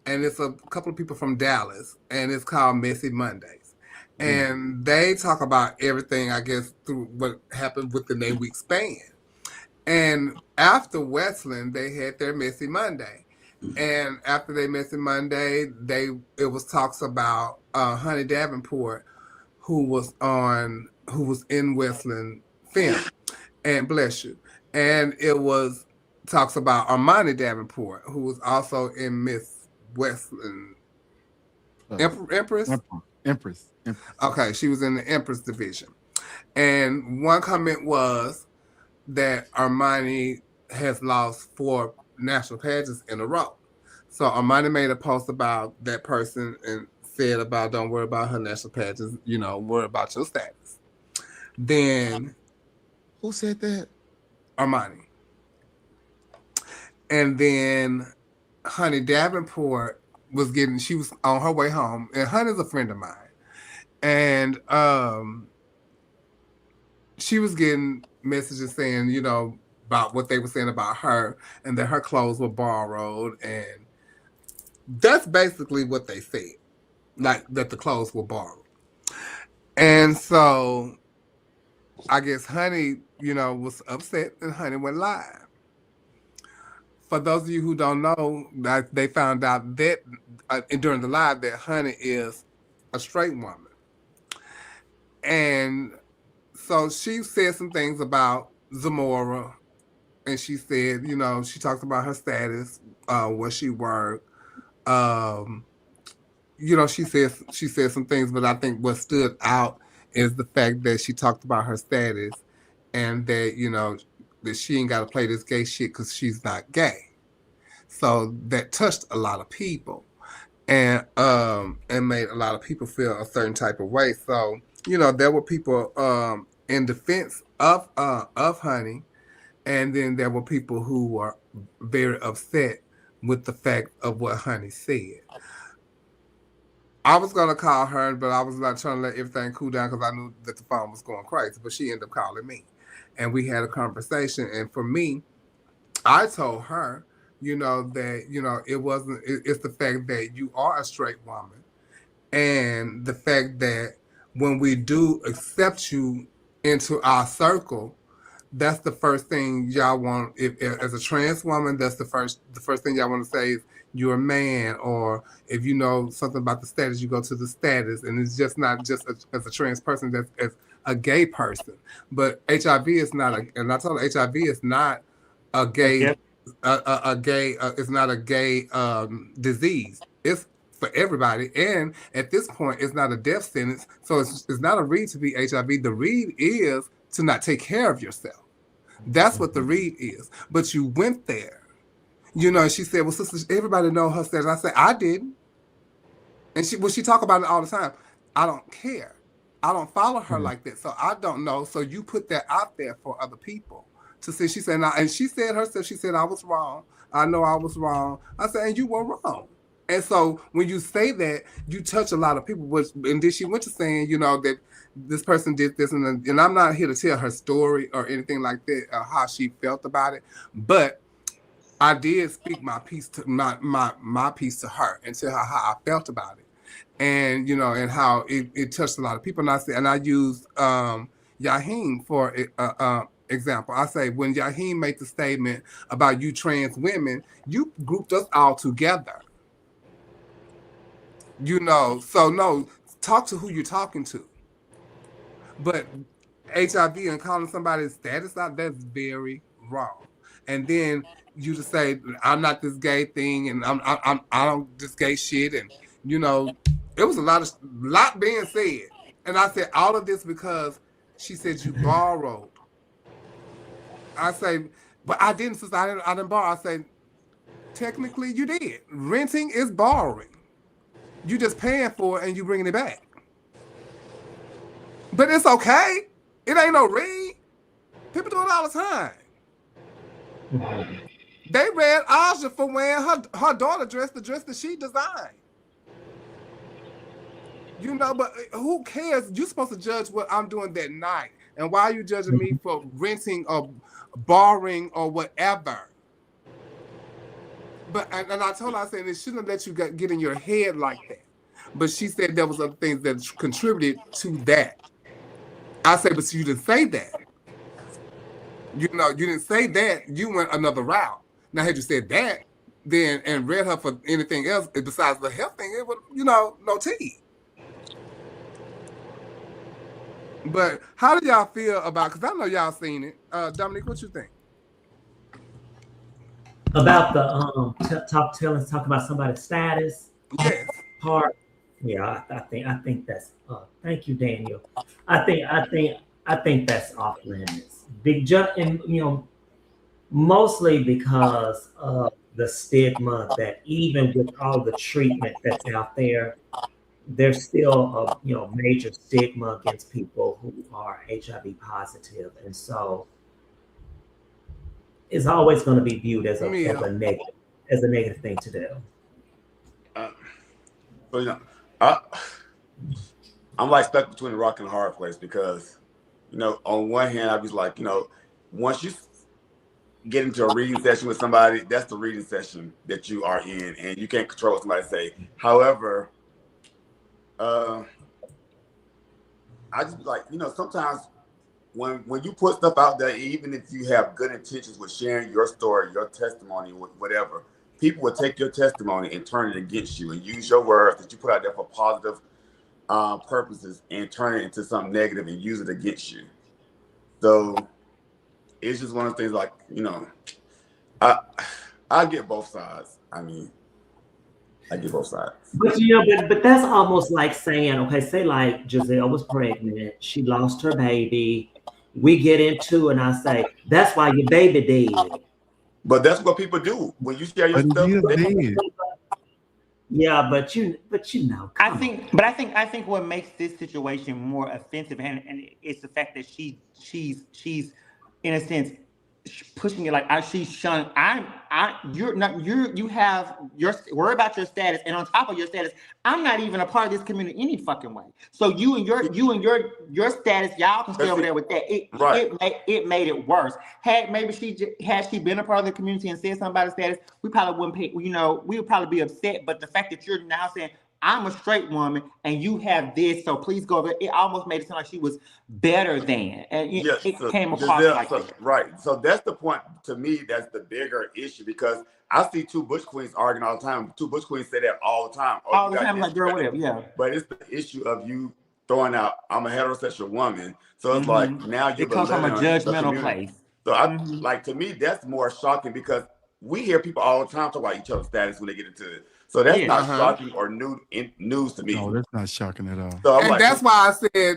and it's a couple of people from Dallas, and it's called Messy Mondays. And they talk about everything, I guess, through what happened with the 8-week span. And after Westland, they had their Messy Monday. And after their Messy Monday, it was talks about Honey Davenport, who was in Westland film. And bless you. And it was talks about Armani Davenport, who was also in Miss Westland. Empress. Okay, she was in the Empress division. And one comment was that Armani has lost 4 national pageants in a row. So Armani made a post about that person and said about, don't worry about her national pageants, worry about your status. Then who said that? Armani. And then Honey Davenport she was on her way home, and Honey's a friend of mine. And she was getting messages saying, about what they were saying about her and that her clothes were borrowed. And that's basically what they said, like that the clothes were borrowed. And so I guess Honey, was upset, and Honey went live. for those of you who don't know, that they found out that during the live that Honey is a straight woman. And so she said some things about Zamora, and she said, you know, she talked about her status, where she worked. You know, she said some things, but I think what stood out is the fact that she talked about her status and that, you know, that she ain't got to play this gay shit because she's not gay. So that touched a lot of people and made a lot of people feel a certain type of way. So, you know, there were people in defense of Honey, and then there were people who were very upset with the fact of what Honey said. I was going to call her, but I was not trying to let everything cool down because I knew that the phone was going crazy. But she ended up calling me. And we had a conversation. And for me, I told her, you know, that, you know, it's the fact that you are a straight woman. And the fact that when we do accept you into our circle, that's the first thing y'all want. If as a trans woman, that's the first thing y'all want to say is you're a man, or if you know something about the status, you go to the status, and it's just not just as a trans person, that's as a gay person. But HIV is not and I told her HIV is not a gay, it's not a gay disease. It's for everybody, and at this point, it's not a death sentence, so it's not a read to be HIV. The read is to not take care of yourself. That's what the read is. But you went there. You know, she said, well, sisters, everybody know her status. I said, I didn't. And she talk about it all the time. I don't care. I don't follow her like that. So I don't know. So you put that out there for other people to see. She said, and she said herself, she said, I was wrong. I know I was wrong. I said, and you were wrong. And so when you say that, you touch a lot of people. And then she went to saying, you know, that this person did this, and I'm not here to tell her story or anything like that, how she felt about it. But I did speak my piece to my piece to her and tell her how I felt about it, and you know, and how it touched a lot of people. And I used Yaheem for example. I say when Yaheem made the statement about you trans women, you grouped us all together. You know, so no, talk to who you're talking to. But HIV and calling somebody's status out, that's very wrong. And then you just say, I'm not this gay thing, and I don't this gay shit, and you know, it was a lot being said. And I said all of this because she said you borrowed. I say, but I didn't, since I didn't borrow. I say, technically you did. Renting is borrowing. You just paying for it and you bringing it back. But it's okay. It ain't no read. People do it all the time. They read Aja for wearing her daughter dress, the dress that she designed. You know, but who cares? You're supposed to judge what I'm doing that night. And why are you judging me for renting or borrowing or whatever? But and I told her, I said, it shouldn't let you get in your head like that. But she said there was other things that contributed to that. I said, but you didn't say that. You know, you didn't say that. You went another route. Now, had you said that, then and read her for anything else besides the health thing, it would, you know, no tea. But how do y'all feel about? Because I know y'all seen it. Dominique, what you think about the talk about somebody's status? Yes. Part. Yeah, I think that's. Thank you, Daniel. I think that's off limits. And you know, mostly because of the stigma that even with all the treatment that's out there, there's still a major stigma against people who are HIV positive, and so it's always going to be viewed as a negative thing to do. But you know, I'm like stuck between a rock and a hard place because, you know, on one hand I was like, you know, once you get into a reading session with somebody, that's the reading session that you are in, and you can't control what somebody say. However, I just like, you know, sometimes when you put stuff out there, even if you have good intentions with sharing your story, your testimony, whatever, people will take your testimony and turn it against you and use your words that you put out there for positive purposes and turn it into something negative and use it against you. So it's just one of the things, like, you know, I get both sides. I mean, I get both sides. But you know, but that's almost like saying, okay, say like Giselle was pregnant, she lost her baby. We get into and I say, that's why your baby dead. But that's what people do when you share your stuff. Yeah, but you know. I think what makes this situation more offensive, and it's the fact that she's in a sense pushing it like she's shunning. You have your worry about your status, and on top of your status, I'm not even a part of this community any fucking way. So you and your status, y'all can stay over there with that. It made it worse. Had she been a part of the community and said something about her status, we probably wouldn't pay. You know, we would probably be upset. But the fact that you're now saying, I'm a straight woman and you have this, so please go over. It almost made it sound like she was better than, and it came across like that. Right. So that's the point to me. That's the bigger issue, because I see two Bush Queens arguing all the time. Two Bush Queens say that all the time. All the time, like, girl, whatever. Yeah. But it's the issue of you throwing out, I'm a heterosexual woman. So it's like, now you're it comes from a judgmental place. So like, to me, that's more shocking, because we hear people all the time talk about each other's status when they get into it. So that's not shocking or news to me. No, that's not shocking at all. So and that's why I said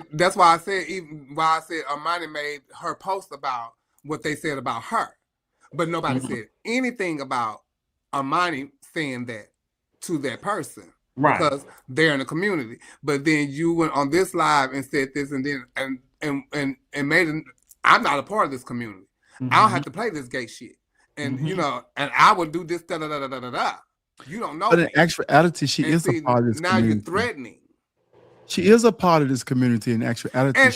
Armani made her post about what they said about her. But nobody said anything about Armani saying that to that person. Right. Because they're in the community. But then you went on this live and said this, and then and made it, I'm not a part of this community. I don't have to play this gay shit. And you know, and I would do this da. You don't know. But in actuality, she is a part of this community. Now you're threatening. She is a part of this community in actuality.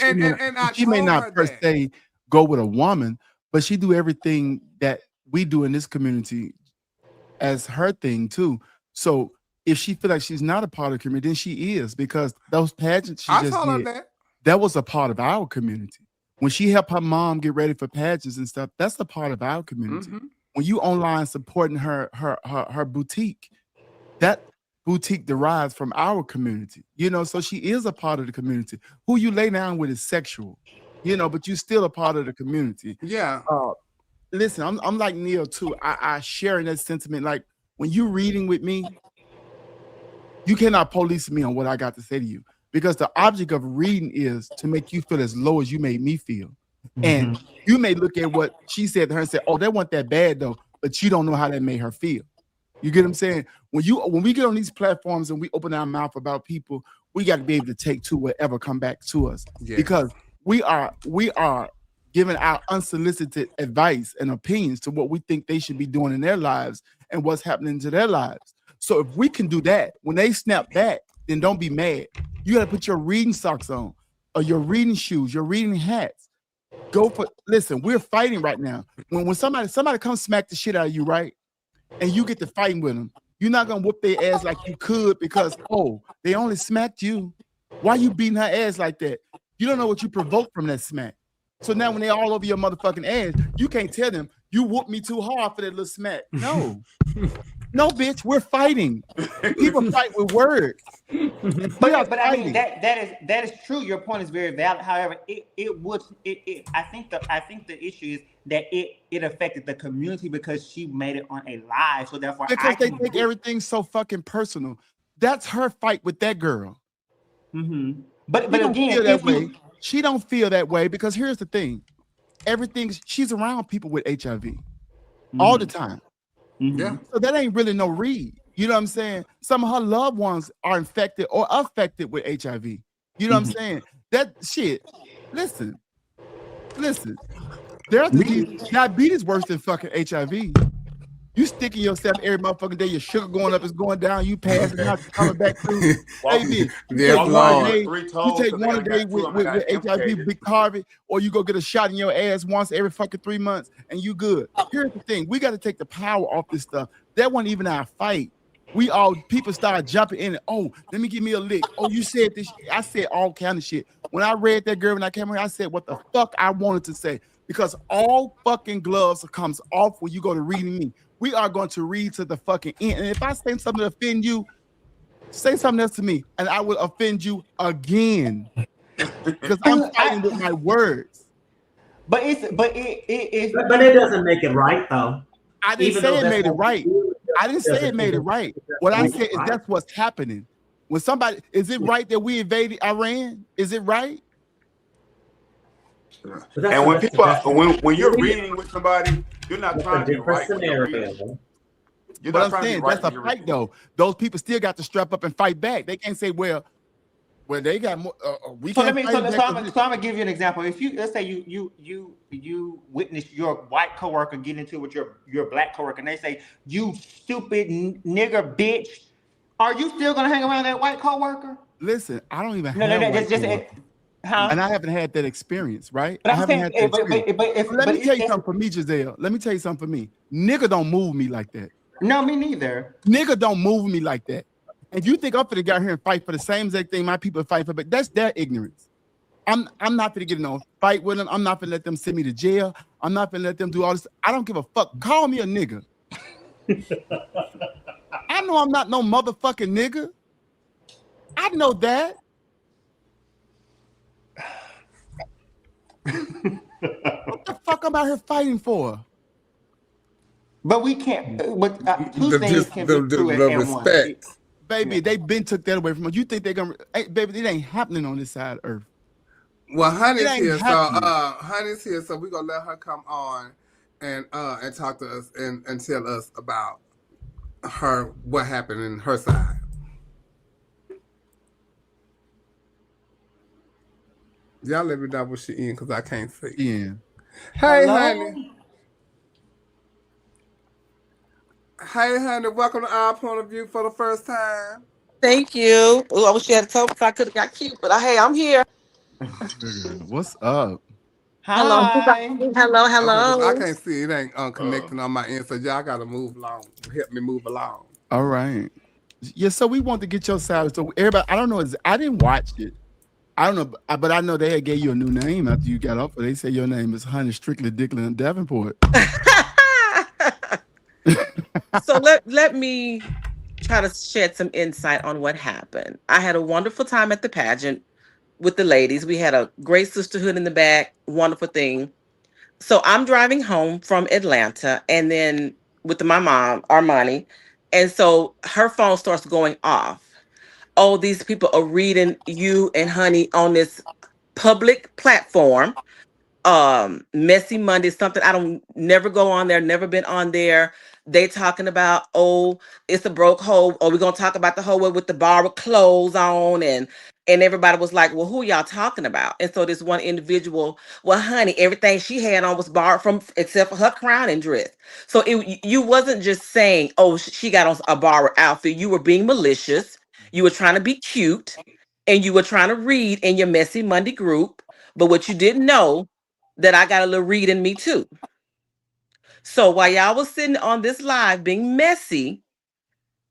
She may not per se go with a woman, but she do everything that we do in this community as her thing too. So if she feel like she's not a part of the community, then she is, because those pageants she just did, that was a part of our community. When she helped her mom get ready for pageants and stuff, that's a part of our community. When you online supporting her boutique, that boutique derives from our community, you know. So she is a part of the community. Who you lay down with is sexual, you know, but you still a part of the community. Yeah. Listen, I'm like Neil too. I share in that sentiment. Like, when you reading with me, you cannot police me on what I got to say to you, because the object of reading is to make you feel as low as you made me feel. And you may look at what she said to her and say, oh, that wasn't that bad though, but you don't know how that made her feel. You get what I'm saying? When we get on these platforms and we open our mouth about people, we got to be able to take to whatever come back to us, because we are giving our unsolicited advice and opinions to what we think they should be doing in their lives and what's happening to their lives. So if we can do that, when they snap back, then don't be mad. You got to put your reading socks on, or your reading shoes, your reading hats. Listen, we're fighting right now. When somebody comes smack the shit out of you, right? And you get to fighting with them, you're not gonna whoop their ass like you could, because they only smacked you. Why you beating her ass like that? You don't know what you provoked from that smack. So now when they all over your motherfucking ass, you can't tell them you whooped me too hard for that little smack. No. No, bitch, we're fighting. People fight with words. But I mean that is true. Your point is very valid. However, I think the issue is that it affected the community because she made it on a live. So therefore, because they take everything so fucking personal. That's her fight with that girl. But again, she don't feel that way, because here's the thing: she's around people with HIV all the time. Yeah. So that ain't really no read. You know what I'm saying? Some of her loved ones are infected or affected with HIV. You know what I'm saying? That shit. Listen. Diabetes worse than fucking HIV. You sticking yourself every motherfucking day. Your sugar going up, is going down. You passing out, coming back through. Baby, you take one day with HIV, Big Harvey, or you go get a shot in your ass once every fucking 3 months, and you good. Here's the thing: we got to take the power off this stuff. That wasn't even our fight. people start jumping in. Oh, let me give me a lick. Oh, you said this. I said all kind of shit. When I read that girl when I came here, I said what the fuck I wanted to say. Because all fucking gloves comes off when you go to reading me. We are going to read to the fucking end. And if I say something to offend you, say something else to me, and I will offend you again. Because I'm fighting with my words. But it doesn't make it right though. I didn't say it made it right. I didn't say it made it right. What I said is that's what's happening. When somebody, is it right that we invaded Iran? Is it right? And when people, when you're reading with somebody, you're not trying to be right. But I'm saying that's a fight though. Those people still got to strap up and fight back. They can't say, well, they got more. We so can't. I'm gonna give you an example. If let's say you witness your white coworker get into it with your black coworker, and they say, "You stupid nigger bitch," are you still gonna hang around that white coworker? Listen, I don't even have and I haven't had that experience, right? But I haven't had that experience. Let me tell you something for me, Giselle. Let me tell you something for me. Nigga don't move me like that. No, me neither. Nigga don't move me like that. If you think I'm finna get out here and fight for the same exact thing my people fight for, but that's their ignorance. I'm not finna get in a fight with them. I'm not finna let them send me to jail. I'm not finna let them do all this. I don't give a fuck. Call me a nigga. I know I'm not no motherfucking nigga. I know that. What the fuck am I here fighting for? But we can't. But two things can be true at respect. once. Baby, they been took that away from us. You think they're gonna? Hey, baby, it ain't happening on this side of Earth. Well, Honey's here, Honey's here, so we're gonna let her come on and talk to us and tell us about what happened in her side. Y'all let me know what she in because I can't see. Yeah. Hey, hello? Honey. Hey, honey. Welcome to Our Point of View for the first time. Thank you. Ooh, I wish you had told me I could have got cute, but hey, I'm here. What's up? Hi. Hello. Okay, I can't see it. Ain't connecting on my end, so y'all gotta move along. Help me move along. All right. Yeah. So we want to get your side. So everybody, I don't know. I didn't watch it. I don't know, but I know they had gave you a new name after you got off. But they say your name is Honey Strictly Dickland Davenport. So let me try to shed some insight on what happened. I had a wonderful time at the pageant with the ladies. We had a great sisterhood in the back, wonderful thing. So I'm driving home from Atlanta and then with my mom, Armani. And so her phone starts going off. Oh, these people are reading you and Honey on this public platform. Messy Monday, something I don't never go on there, never been on there. They talking about, oh, it's a broke hoe, or we're gonna talk about the hoe with the borrowed clothes on, and everybody was like, well, who y'all talking about? And so this one individual, well, Honey, everything she had on was borrowed from except for her crowning dress. So you wasn't just saying, oh, she got on a borrowed outfit. You were being malicious. You were trying to be cute, and you were trying to read in your Messy Monday group. But what you didn't know, that I got a little read in me too. So while y'all was sitting on this live being messy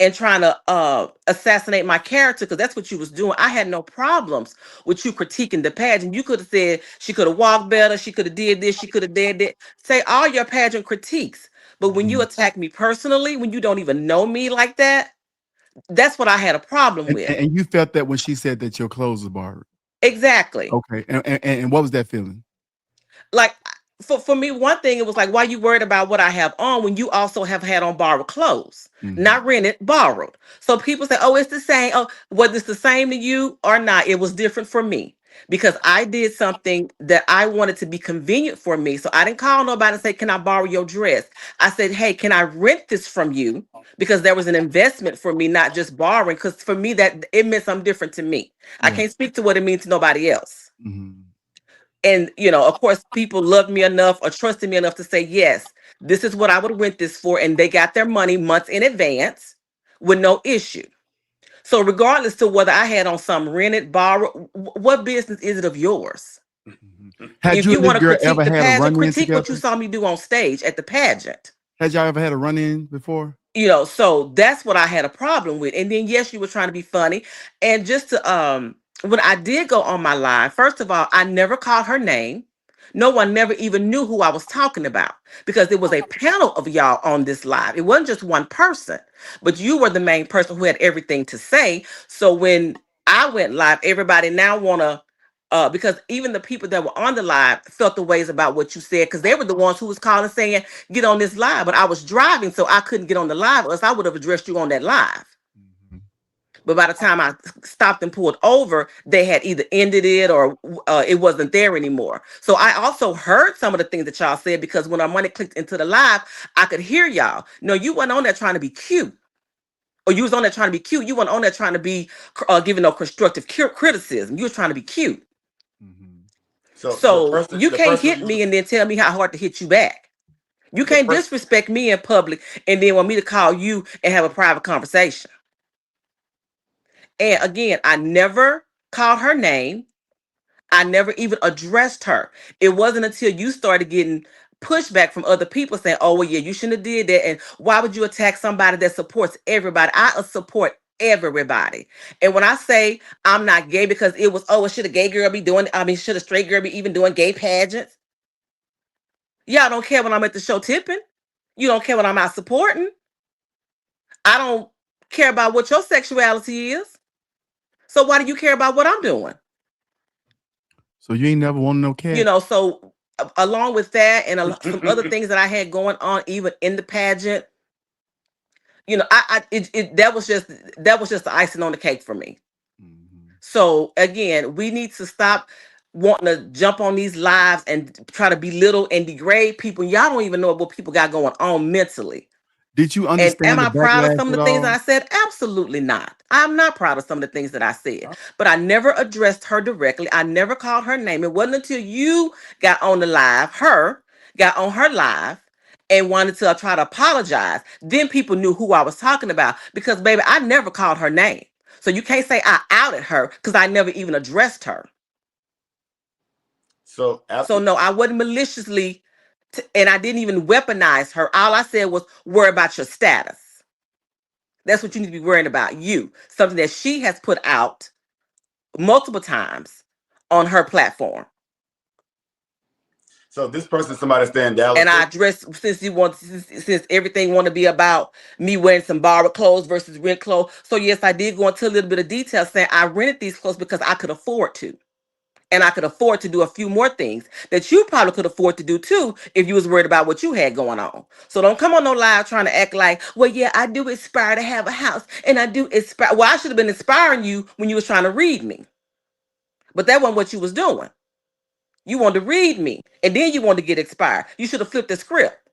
and trying to assassinate my character, because that's what you was doing, I had no problems with you critiquing the pageant. You could have said she could have walked better, she could have did this, she could have did that. Say all your pageant critiques. But when you attack me personally, when you don't even know me like that, that's what I had a problem with. And you felt that when she said that your clothes were borrowed. Exactly. Okay. And what was that feeling? Like for me, one thing, it was like, why you worried about what I have on when you also have had on borrowed clothes, not rented, borrowed. So people say, oh, it's the same. Oh, whether it's the same to you or not, it was different for me because I did something that I wanted to be convenient for me. So I didn't call nobody and say, can I borrow your dress? I said, hey, can I rent this from you? Because there was an investment for me, not just borrowing. Because for me, that it meant something different to me. Yeah. I can't speak to what it means to nobody else. And, of course, people loved me enough or trusted me enough to say, yes, this is what I would rent this for. And they got their money months in advance with no issue. So regardless to whether I had on some rented, borrowed, what business is it of yours? If you want to critique the pageant, critique what you saw me do on stage at the pageant. Had y'all ever had a run-in before? So that's what I had a problem with. And then yes, you were trying to be funny. And just to when I did go on my live, first of all, I never called her name. No one never even knew who I was talking about because there was a panel of y'all on this live. It wasn't just one person, but you were the main person who had everything to say. So when I went live, everybody now wanna because even the people that were on the live felt the ways about what you said because they were the ones who was calling saying, get on this live. But I was driving, so I couldn't get on the live, or else I would have addressed you on that live. But by the time I stopped and pulled over, they had either ended it or it wasn't there anymore. So I also heard some of the things that y'all said because when our money clicked into the live, I could hear y'all. No, you weren't on there trying to be cute. Or you was on there trying to be cute. You weren't on there trying to be giving no constructive criticism. You was trying to be cute. So you can't hit me and then tell me how hard to hit you back. You can't disrespect me in public and then want me to call you and have a private conversation. And again, I never called her name. I never even addressed her. It wasn't until you started getting pushback from other people saying, oh, well, yeah, you shouldn't have did that. And why would you attack somebody that supports everybody? I support everybody. And when I say I'm not gay because it was, oh, should a gay girl be doing, should a straight girl be even doing gay pageants? Y'all don't care when I'm at the show tipping. You don't care when I'm out supporting. I don't care about what your sexuality is. So why do you care about what I'm doing? So you ain't never wanted no cat? So along with that and some other things that I had going on, even in the pageant, that was just the icing on the cake for me. So again, we need to stop wanting to jump on these lives and try to belittle and degrade people. Y'all don't even know what people got going on mentally. Did you understand? And am I proud of some of the things that I said? Absolutely not. I'm not proud of some of the things that I said, but I never addressed her directly. I never called her name. It wasn't until you got on the live, got on her live and wanted to try to apologize. Then people knew who I was talking about because, baby, I never called her name. So you can't say I outed her because I never even addressed her. So no, I wasn't maliciously, and I didn't even weaponize her. All I said was worry about your status. That's what you need to be worrying about. You, something that she has put out multiple times on her platform. So this person, somebody staying Dallas. And I address since everything want to be about me wearing some borrowed clothes versus rent clothes. So yes, I did go into a little bit of detail saying I rented these clothes because I could afford to. And I could afford to do a few more things that you probably could afford to do too if you was worried about what you had going on. So don't come on no live trying to act like, well, yeah, I do aspire to have a house and I do aspire. Well, I should have been inspiring you when you was trying to read me. But that wasn't what you was doing. You wanted to read me and then you wanted to get inspired. You should have flipped the script.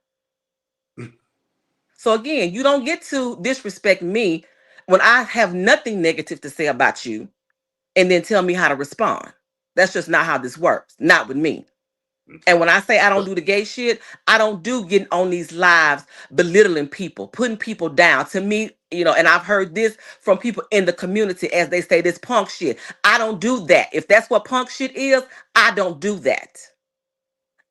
So again, you don't get to disrespect me when I have nothing negative to say about you and then tell me how to respond. That's just not how this works. Not with me. And when I say I don't do the gay shit, I don't do getting on these lives, belittling people, putting people down. To me, and I've heard this from people in the community as they say this punk shit. I don't do that. If that's what punk shit is, I don't do that.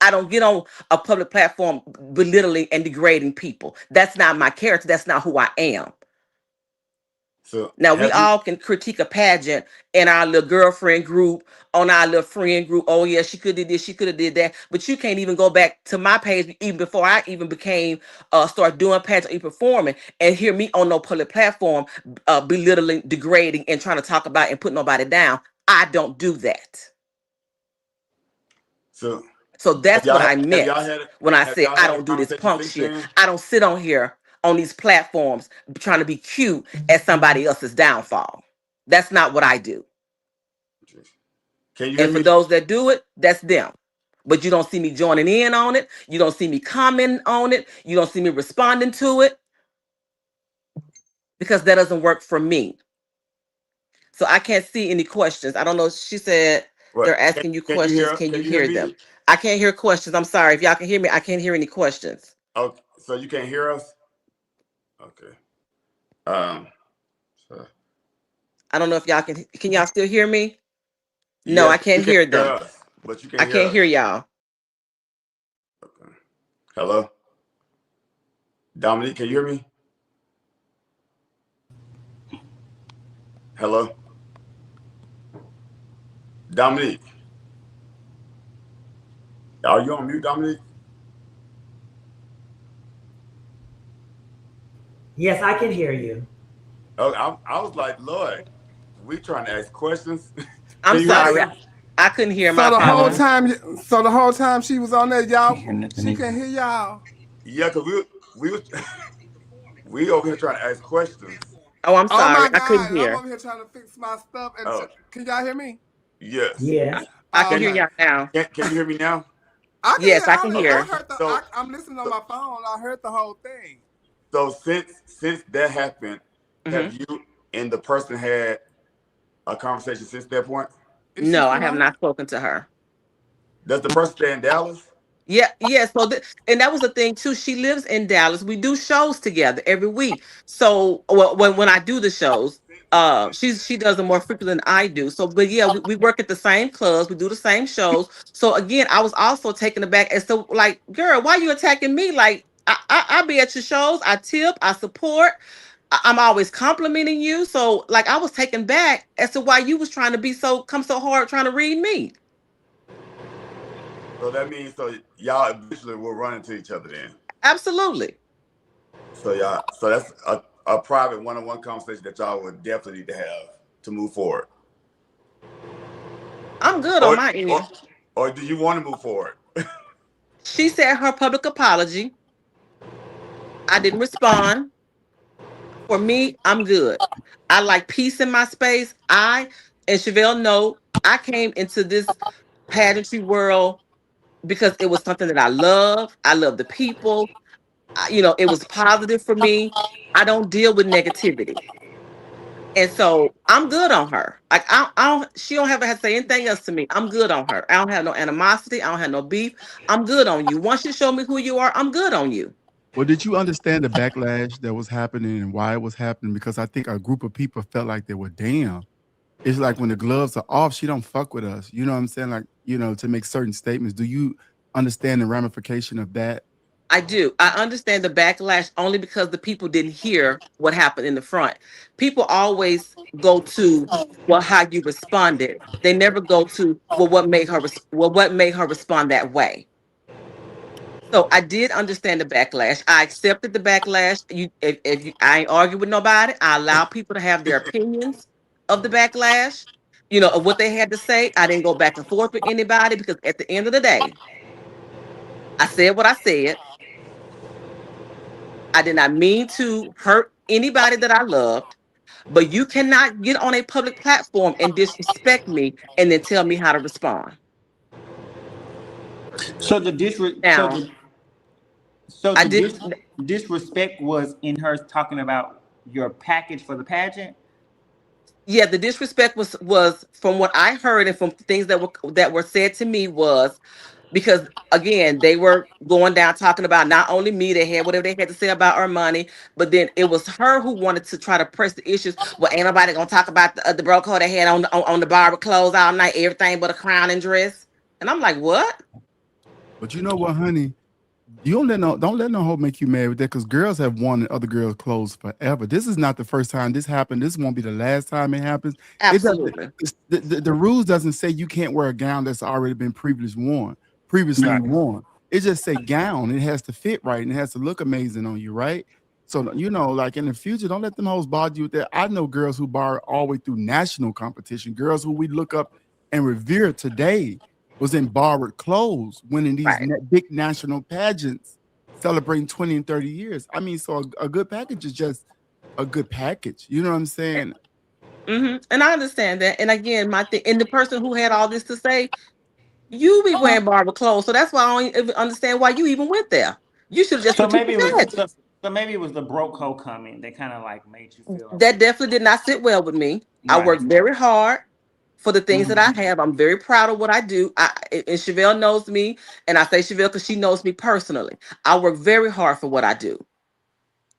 I don't get on a public platform belittling and degrading people. That's not my character. That's not who I am. So now we all can critique a pageant in our little girlfriend group, on our little friend group. Oh yeah, she could have did this, she could have did that. But you can't even go back to my page even before I even became start doing pageant and performing and hear me on no public platform belittling, degrading, and trying to talk about and put nobody down. I don't do that. So that's what I meant when I said I don't do this punk shit. I don't sit on here on these platforms trying to be cute at somebody else's downfall. That's not what I do. And for those that do it, that's them. But you don't see me joining in on it. You don't see me commenting on it. You don't see me responding to it because that doesn't work for me. So I can't see any questions. I don't know. She said they're asking you questions. Can you hear them? I can't hear questions. I'm sorry. If y'all can hear me, I can't hear any questions. Okay, so you can't hear us? Okay. So. I don't know if y'all can y'all still hear me? No, I can't hear them. But you can I can't hear y'all. Okay. Hello? Dominique, can you hear me? Hello? Dominique. Are you on mute, Dominique? Yes, I can hear you. Oh, I was like, Lord, we trying to ask questions. I'm sorry. I couldn't hear my phone. So the whole time she was on there, y'all, she can hear y'all. Yeah, because we over here trying to ask questions. Oh, I'm Oh sorry. my I couldn't God. I'm hear. over here trying to fix my stuff. And can y'all hear me? Yes. Yes. I can hear y'all now. Can you hear me now? I can Yes, hear I can hear. I'm listening on my phone. I heard the whole thing. So since that happened, have you and the person had a conversation since that point? No, I have not spoken to her. Does the person stay in Dallas? Yeah. So, and that was the thing too. She lives in Dallas. We do shows together every week. So, when I do the shows, she does them more frequently than I do. So, but yeah, we work at the same clubs. We do the same shows. So again, I was also taken aback. And so, like, girl, why you attacking me? Like, I be at your shows. I tip. I support. I'm always complimenting you. So, like, I was taken back as to why you was trying to come so hard trying to read me. So that means y'all eventually will run into each other then. Absolutely. So that's a private one-on-one conversation that y'all would definitely need to have to move forward. I'm good on my end. Or do you want to move forward? She said her public apology. I didn't respond. For me, I'm good. I like peace in my space. And Chevelle know I came into this pageantry world because it was something that I love. I love the people. It was positive for me. I don't deal with negativity. And so I'm good on her. Like she don't have to say anything else to me. I'm good on her. I don't have no animosity. I don't have no beef. I'm good on you. Once you show me who you are, I'm good on you. Well, did you understand the backlash that was happening and why it was happening? Because I think a group of people felt like they were damn. It's like when the gloves are off, she don't fuck with us. You know what I'm saying? Like, to make certain statements. Do you understand the ramification of that? I do. I understand the backlash only because the people didn't hear what happened in the front. People always go to, well, how you responded. They never go to, well, what made her respond that way. So I did understand the backlash. I accepted the backlash. I ain't argue with nobody. I allow people to have their opinions of the backlash, of what they had to say. I didn't go back and forth with anybody because at the end of the day, I said what I said. I did not mean to hurt anybody that I loved, but you cannot get on a public platform and disrespect me and then tell me how to respond. So the disrespect was in her talking about your package for the pageant. Yeah, the disrespect was from what I heard and from things that were said to me was because again they were going down talking about not only me, they had whatever they had to say about our money, but then it was her who wanted to try to press the issues. Well, ain't nobody gonna talk about the broke hoe they had on the barber clothes all night, everything but a crown and dress. And I'm like, what? But you know what, honey? You don't let no hoe make you mad with that, because girls have wanted other girls' clothes forever. This is not the first time this happened. This won't be the last time it happens. Absolutely. The rules doesn't say you can't wear a gown that's already been previously worn. It just say gown. It has to fit right and it has to look amazing on you, right? So like in the future, don't let them hoes bother you with that. I know girls who bar all the way through national competition. Girls who we look up and revere today was in borrowed clothes, winning these big national pageants, celebrating 20 and 30 years. I mean, so a good package is just a good package. You know what I'm saying? Mm-hmm. And I understand that. And again, and the person who had all this to say, you be wearing barber clothes, so that's why I don't even understand why you even went there. You should have just So maybe it was the broke hoe coming that kind of like made you feel that definitely did not sit well with me. Right. I worked very hard for the things that I have. I'm very proud of what I do. And Chevelle knows me, and I say Chevelle because she knows me personally. I work very hard for what I do.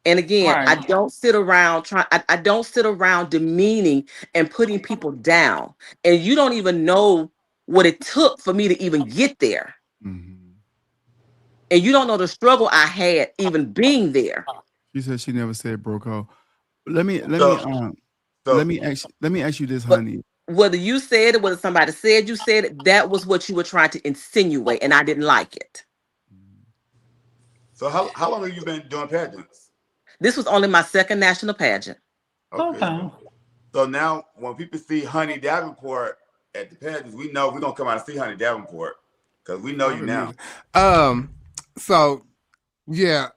And again, I don't sit around I don't sit around demeaning and putting people down. And you don't even know what it took for me to even get there. Mm-hmm. And you don't know the struggle I had even being there. She said she never said broke hoe. Let me So let me ask you this, honey. Whether you said it, whether somebody said you said it, that was what you were trying to insinuate, and I didn't like it. So how long have you been doing pageants? This was only my second national pageant. Okay. So now when people see Honey Davenport at the pageants, we know we're gonna come out and see Honey Davenport because we know you now. So yeah,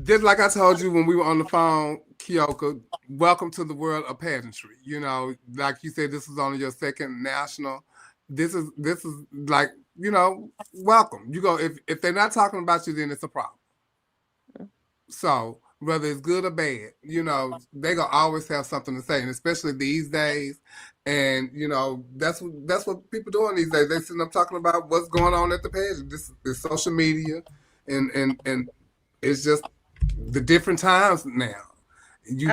just like I told you when we were on the phone, Kyoka, welcome to the world of pageantry. You know, like you said, this is only your second national. This is like, you know, welcome. You go if they're not talking about you, then it's a problem. So whether it's good or bad, you know, they gonna always have something to say, and especially these days. And you know, that's what people doing these days. They sitting up talking about what's going on at the pageant. This is social media, and it's just the different times now. You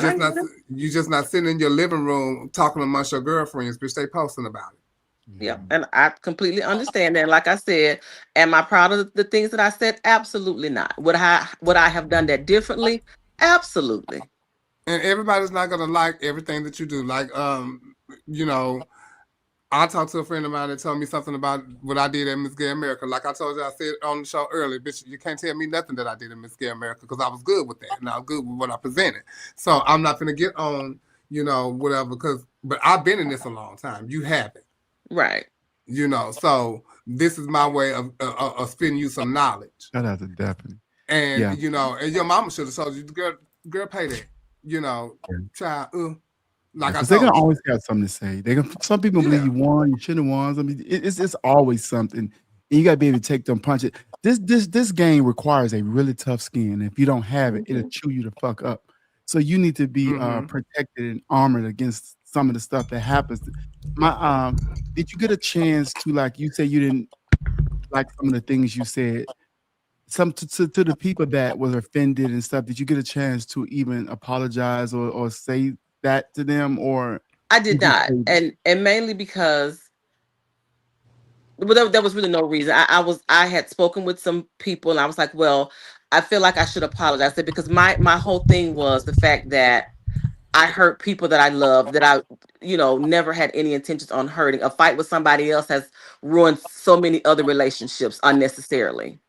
just not sitting in your living room talking amongst your girlfriends, bitch. They posting about it. Yeah, and I completely understand that. Like I said, am I proud of the things that I said? Absolutely not. Would I have done that differently? Absolutely. And everybody's not gonna like everything that you do. Like, you know, I talked to a friend of mine that told me something about what I did at Miss Gay America. Like I told you, I said on the show earlier, bitch, you can't tell me nothing that I did at Miss Gay America because I was good with that and I was good with what I presented. So I'm not gonna get on, you know, whatever. But I've been in this a long time. You haven't. Right. You know, so this is my way of spitting you some knowledge. Shout out to Daphne. And you know, and your mama should have told you, girl, pay that. You know, child. Like I told they're gonna you. always have something to say. Some people believe you won, you shouldn't have won. I mean, it's always something. And you gotta be able to take them punches. This game requires a really tough skin. If you don't have it, it'll chew you the fuck up. So you need to be protected and armored against some of the stuff that happens. Did you get a chance to, like you say you didn't like some of the things you said? Some to the people that was offended and stuff, did you get a chance to even apologize or say that to them? Or I did not, and mainly because there was really no reason. I had spoken with some people and I was like, well, I feel like I should apologize because my whole thing was the fact that I hurt people that I love, that I, you know, never had any intentions on hurting. A fight with somebody else has ruined so many other relationships unnecessarily.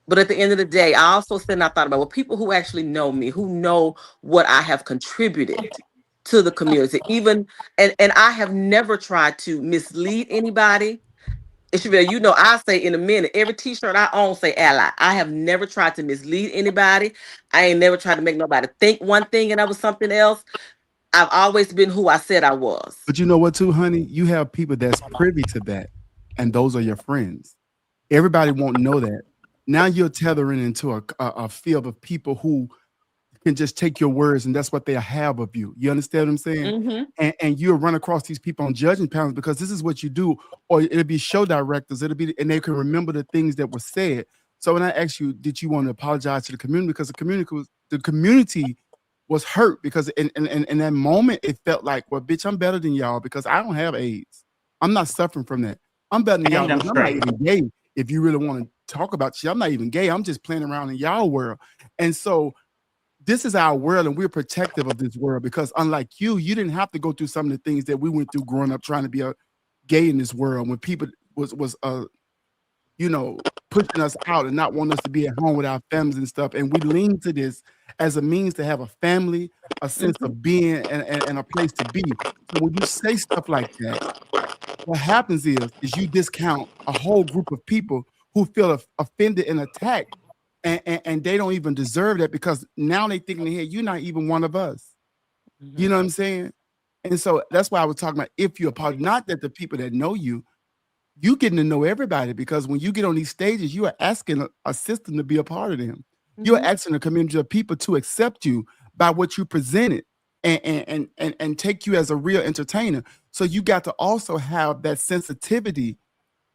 But at the end of the day, I also said, and I thought about, well, people who actually know me, who know what I have contributed to the community, even, and I have never tried to mislead anybody. Ishabel, you know, I say in a minute, every t-shirt I own say ally. I have never tried to mislead anybody. I ain't never tried to make nobody think one thing and I was something else. I've always been who I said I was. But you know what too, honey? You have people that's privy to that, and those are your friends. Everybody won't know that. Now you're tethering into a field of people who can just take your words and that's what they have of you. You understand what I'm saying? And you'll run across these people on judging panels because this is what you do, or it'll be show directors, and they can remember the things that were said. So when I asked you, did you want to apologize to the community? Because the community was hurt because in that moment it felt like, well, bitch, I'm better than y'all because I don't have AIDS. I'm not suffering from that. I'm better than y'all. I'm not even gay. If you really want to talk about shit, I'm not even gay. I'm just playing around in y'all world. And so this is our world, and we're protective of this world because unlike you didn't have to go through some of the things that we went through growing up trying to be a gay in this world when people was you know, pushing us out and not wanting us to be at home with our families and stuff. And we lean to this as a means to have a family, a sense of being, and a place to be. So when you say stuff like that, what happens is you discount a whole group of people who feel offended and attacked, and they don't even deserve that because now they think in their head, you're not even one of us. You know what I'm saying? And so that's why I was talking about if you apologize, not that the people that know you getting to know everybody, because when you get on these stages, you are asking a system to be a part of them. You're asking a community of people to accept you by what you presented and take you as a real entertainer. So you got to also have that sensitivity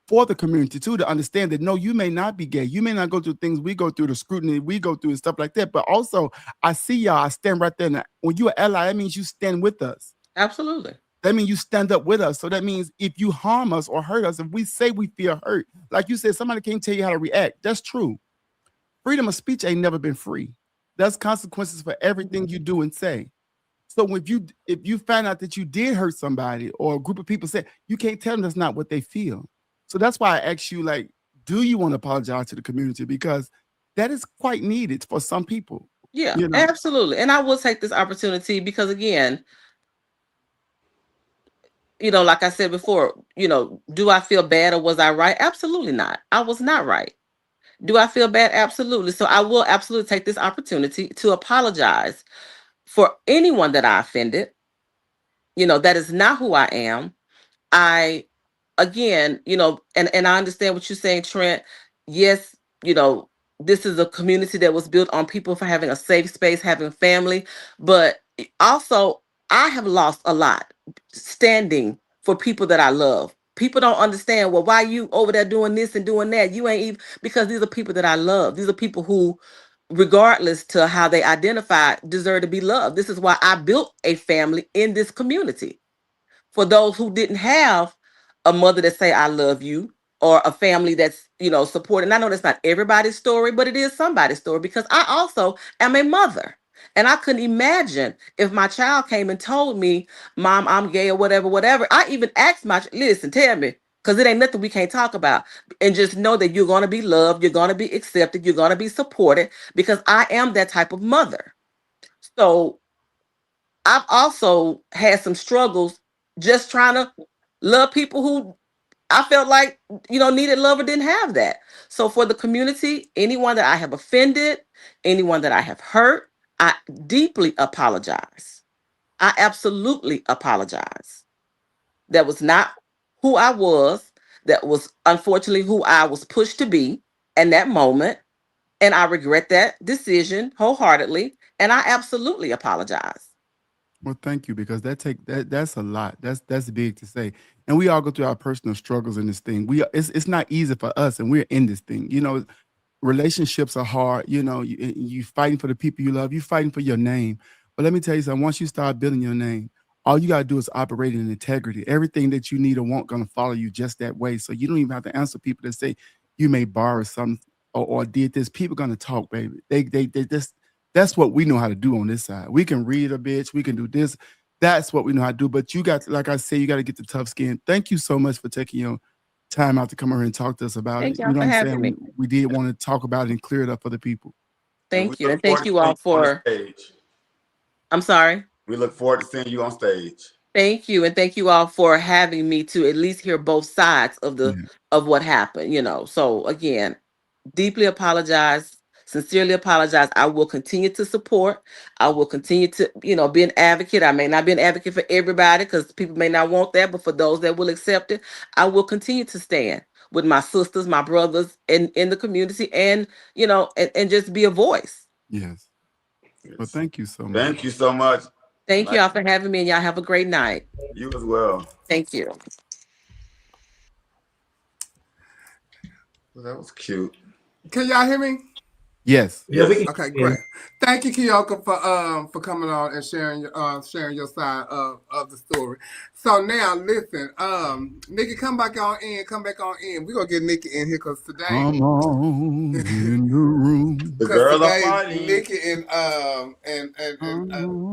for the community too, to understand that no, you may not be gay. You may not go through things we go through, the scrutiny we go through and stuff like that. But also I see y'all, I stand right there. And when you're an ally, that means you stand with us. Absolutely. That means you stand up with us. So that means if you harm us or hurt us, if we say we feel hurt, like you said, somebody can't tell you how to react. That's true. Freedom of speech ain't never been free. There's consequences for everything you do and say. So if you find out that you did hurt somebody or a group of people say, you can't tell them that's not what they feel. So that's why I asked you, like, do you want to apologize to the community? Because that is quite needed for some people. Yeah, absolutely. And I will take this opportunity because, again, like I said before, do I feel bad or was I right? Absolutely not. I was not right. Do I feel bad? Absolutely. So I will absolutely take this opportunity to apologize for anyone that I offended. That is not who I am. Again, and I understand what you're saying, Trent. Yes, this is a community that was built on people for having a safe space, having family, but also I have lost a lot standing for people that I love. People don't understand, well, why you over there doing this and doing that? You ain't even, because these are people that I love. These are people who, regardless to how they identify, deserve to be loved. This is why I built a family in this community. For those who didn't have a mother that say I love you, or a family that's supporting. And I know that's not everybody's story, but it is somebody's story, because I also am a mother. And I couldn't imagine if my child came and told me, Mom, I'm gay, or whatever. I even asked listen, tell me, because it ain't nothing we can't talk about. And just know that you're going to be loved, you're going to be accepted, you're going to be supported, because I am that type of mother. So I've also had some struggles just trying to love people who I felt like, needed love or didn't have that. So for the community, anyone that I have offended, anyone that I have hurt, I deeply apologize. I absolutely apologize. That was not who I was. That was unfortunately who I was pushed to be in that moment. And I regret that decision wholeheartedly. And I absolutely apologize. Well, thank you, because that's a lot. That's big to say. And we all go through our personal struggles in this thing. It's not easy for us, and we're in this thing. Relationships are hard. You fighting for the people you love. You fighting for your name. But let me tell you something. Once you start building your name, all you gotta do is operate in integrity. Everything that you need or want gonna follow you just that way. So you don't even have to answer people that say you may borrow something or did this. People gonna talk, baby. They just. That's what we know how to do on this side. We can read a bitch. We can do this. That's what we know how to do. But you got, like I say, you got to get the tough skin. Thank you so much for taking your time out to come over here and talk to us about it. Thank you for having me. We did want to talk about it and clear it up for the people. Thank you. And thank you all for stage. I'm sorry. We look forward to seeing you on stage. Thank you. And thank you all for having me to at least hear both sides of of what happened, So again, deeply apologize. Sincerely apologize. I will continue to support. I will continue to, be an advocate. I may not be an advocate for everybody because people may not want that, but for those that will accept it, I will continue to stand with my sisters, my brothers in the community, and and just be a voice. Yes. Well, thank you so much. Thank you so much. Thank y'all for having me, and y'all have a great night. You as well. Thank you. Well, that was cute. Can y'all hear me? Yes. Yes. Okay, great. Thank you, Kiyoko, for coming on and sharing your side of the story. So now, listen, Nikki, come back on in. We're gonna get Nikki in here because today, come on in the room. The girls today, are fighting. Nikki and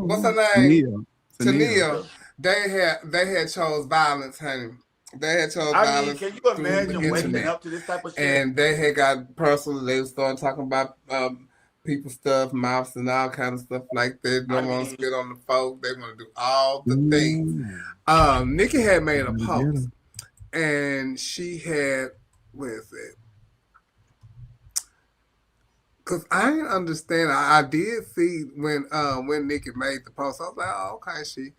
what's her name? Tania. They had chose violence, honey. They had chose violence. Can you imagine waking up to this type of shit? And they had got personal. They started talking about people stuff, mouths, and all kind of stuff like that. They don't want to spit on the folk. They want to do all the things. Nikki had made a post, and she had, where is it? Because I didn't understand. I did see when Nikki made the post. I was like, oh, okay, she.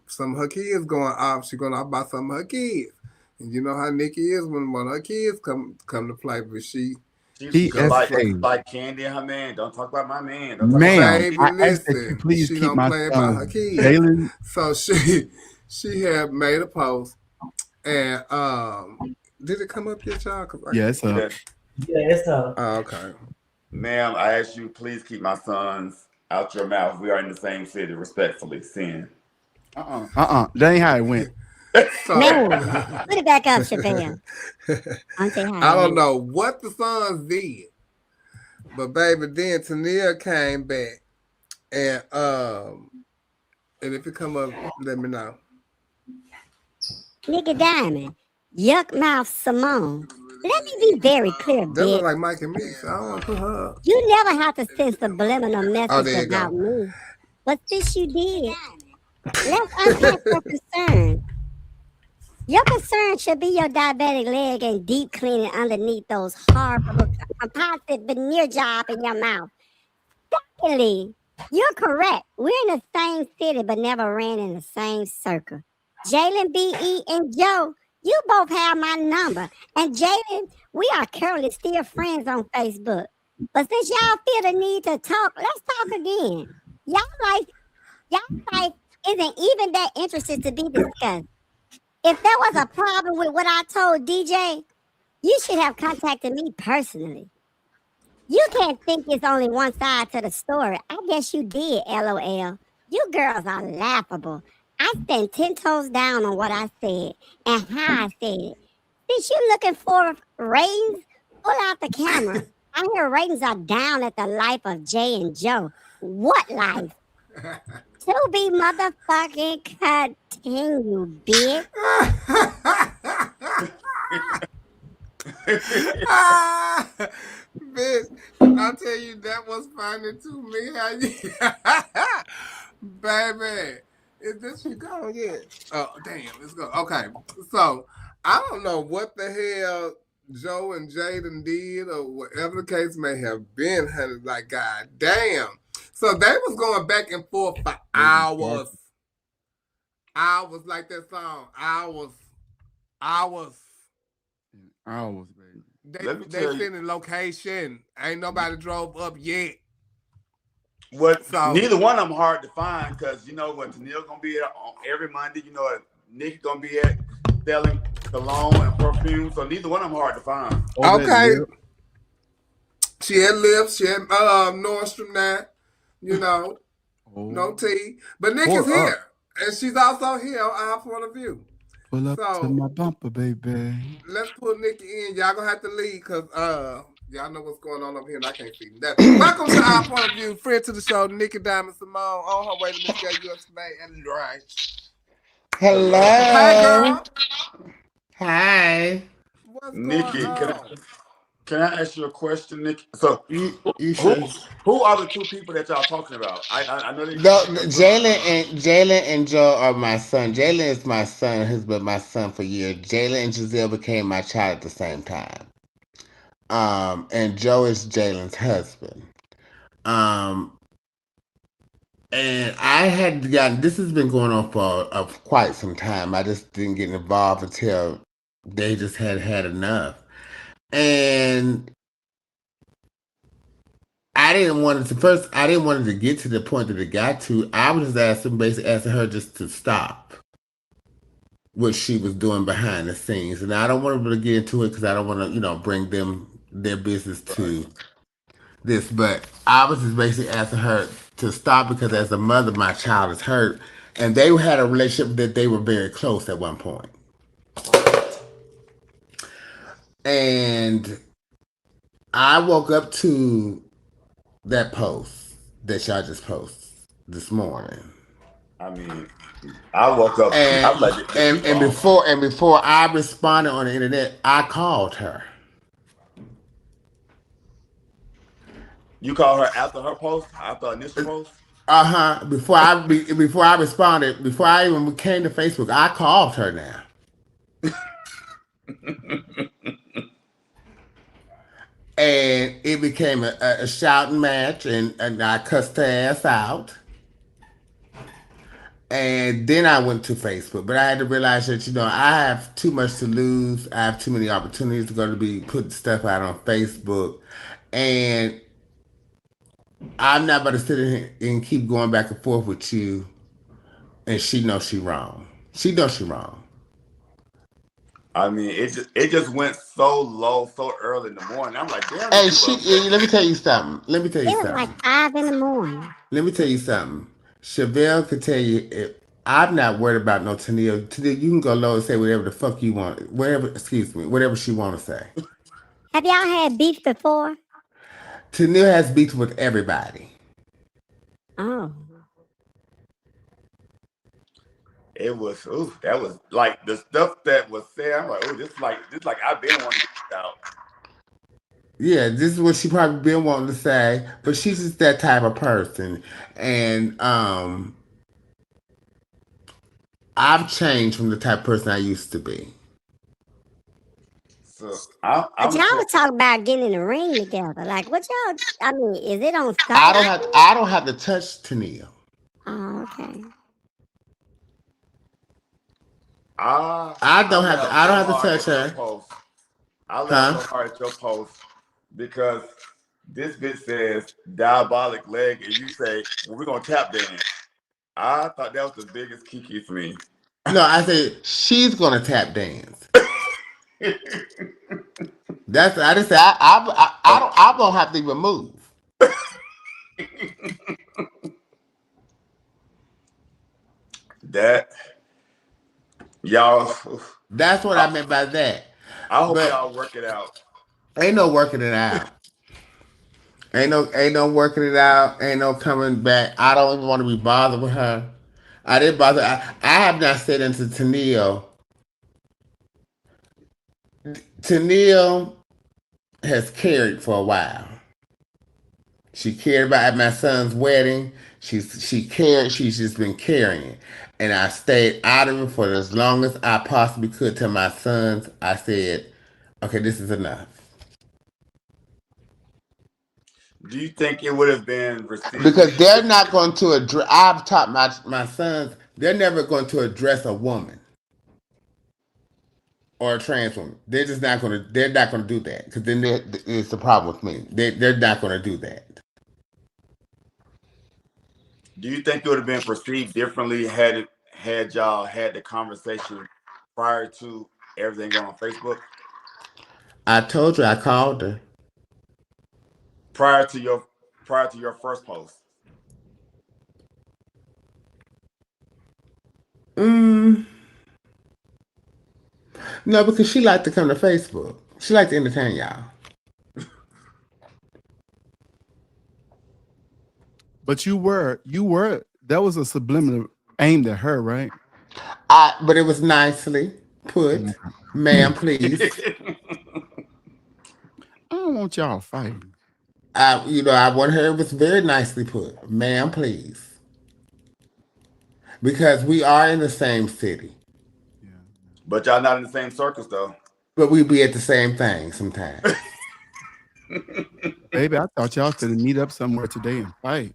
Some of her kids going off. She's going off about some of her kids. And you know how Nikki is when one of her kids come to play. But she's like Candy and her man. Don't talk about my man. Baby, listen. Please she keep don't my play about her kids. Jalen. So she had made a post. And did it come up yet, y'all? Yes, sir. Yeah, it's up. Oh, okay. Ma'am, I ask you, please keep my sons out your mouth. We are in the same city, respectfully. Sin. That ain't how it went. Man, put it back up, Chappelle. I don't know what the sons did, But baby, then Tania came back, and if it come up, let me know. Nigga Diamond, yuck mouth Simone. Let me be very clear, That look bitch. like Mike and me, so I don't want to put her up. You never have to send subliminal message there you about go. me. But since you did, let's unpack your concern. Your concern should be your diabetic leg and deep cleaning underneath those horrible composite veneer job in your mouth. Secondly, you're correct. We're in the same city but never ran in the same circle. Jalen, B.E., and Joe, you both have my number. And Jalen, we are currently still friends on Facebook. But since y'all feel the need to talk, let's talk again. Y'all isn't even that interested to be discussed. If there was a problem with what I told DJ, you should have contacted me personally. You can't think it's only one side to the story. I guess you did, LOL. You girls are laughable. I stand 10 toes down on what I said and how I said it. Since you're looking for ratings, pull out the camera. I hear ratings are down at the life of Jay and Joe. What life? To be motherfucking continue, bitch. Bitch, I tell you that was funny to me. How you, baby, is this you going yet? Oh damn, let's go. Okay, so I don't know what the hell Joe and Jaden did or whatever the case may have been. Honey, like god damn. So they was going back and forth for hours. Hours like that song. Hours, baby. They sending location. Ain't nobody drove up yet. Neither one of them hard to find because you know what Tennille gonna be at on every Monday. You know Nick gonna be at selling cologne and perfume. So neither one of them hard to find. Okay. She had Lips. She had Nordstrom now. You know, no tea. But Nick is here, and she's also here on Our Point of View. Pull up to my bumper, baby. Let's pull Nikki in. Y'all gonna have to leave because y'all know what's going on up here and I can't see nothing. Welcome to Our Point of View. Friend to the show, Nikki Diamond Simone on her way to Miss Gay USA and right. Hello. Hey girl. Hi. What's Nikki, going on? Can I ask you a question, Nikki? So who are the two people that y'all talking about? I know they Jalen and Joe are my son. Jalen is my son, who's been my son for years. Jalen and Giselle became my child at the same time. And Joe is Jalen's husband. And I had gotten, this has been going on for quite some time. I just didn't get involved until they just had enough. And I didn't want it to get to the point that it got to. I was just basically asking her just to stop what she was doing behind the scenes. And I don't want to get into it because I don't want to, bring their business to this. But I was just basically asking her to stop because as a mother, my child is hurt. And they had a relationship that they were very close at one point. And I woke up to that post that y'all just posted this morning. I mean, I woke up and before I responded on the internet, I called her. You called her after her post, after her initial post? Before I responded, before I even came to Facebook, I called her now. And it became a shouting match, and I cussed her ass out. And then I went to Facebook, but I had to realize that I have too much to lose. I have too many opportunities to go to be putting stuff out on Facebook, and I'm not about to sit here and keep going back and forth with you. And she knows she wrong. She knows she wrong. I mean, it just went so low so early in the morning. I'm like, damn. Hey, let me tell you something. It was like 5 in the morning. Let me tell you something. Chevelle could tell you I'm not worried about no Tennille. Tennille, you can go low and say whatever the fuck you want. Whatever she want to say. Have y'all had beef before? Tennille has beef with everybody. Oh. It was, that was like the stuff that was said. I'm like, this like I've been wanting to get out. Yeah, this is what she probably been wanting to say, but she's just that type of person. And I've changed from the type of person I used to be. So But y'all was talking about getting in the ring together. Like, what y'all? I mean, is it on site? I don't have to touch Tennille. Oh, okay. I don't have to touch her. I laughed so hard at your post because this bitch says diabolic leg, and you say, well, we're gonna tap dance. I thought that was the biggest kiki for me. No, I said she's gonna tap dance. That's I just say I won't have to even move. That y'all. That's what I meant by that. I hope y'all work it out. Ain't no working it out. Ain't no working it out. Ain't no coming back. I don't even want to be bothered with her. I didn't bother. I have not said into Tennille. Tennille has carried for a while. She cared about at my son's wedding. She cared. She's just been carrying, and I stayed out of it for as long as I possibly could. To my sons, I said, "Okay, this is enough." Do you think it would have been received? Because they're not going to address. I've taught my sons. They're never going to address a woman or a trans woman. They're just not going to. They're not going to do that because then it's the problem with me. They're not going to do that. Do you think it would have been perceived differently had y'all had the conversation prior to everything going on Facebook? I told you I called her. Prior to your first post. No, because she liked to come to Facebook. She liked to entertain y'all. But you were that was a subliminal aimed at her, right? But it was nicely put. Ma'am, please. I don't want y'all fighting. I want her. It was very nicely put. Ma'am, please. Because we are in the same city. Yeah. But y'all not in the same circles, though. But we be at the same thing sometimes. Baby, I thought y'all could meet up somewhere today and fight.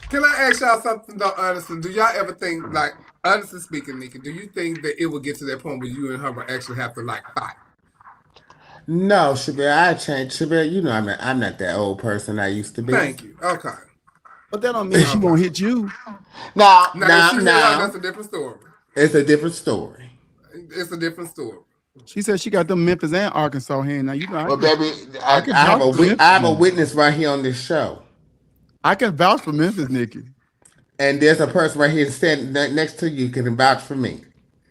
Can I ask y'all something though, honestly? Do y'all ever think, like, honestly speaking, Nikki, do you think that it will get to that point where you and her will actually have to like fight? No, Shabir, I changed. Shabir, you know I'm not that old person I used to be. Thank you. Okay. But that don't mean she won't hit you. No. That's a different story. It's a different story. It's a different story. She said she got them Memphis and Arkansas here. Now you know. Well, baby, I have a witness right here on this show. I can vouch for Memphis, Nikki. And there's a person right here standing next to you can vouch for me.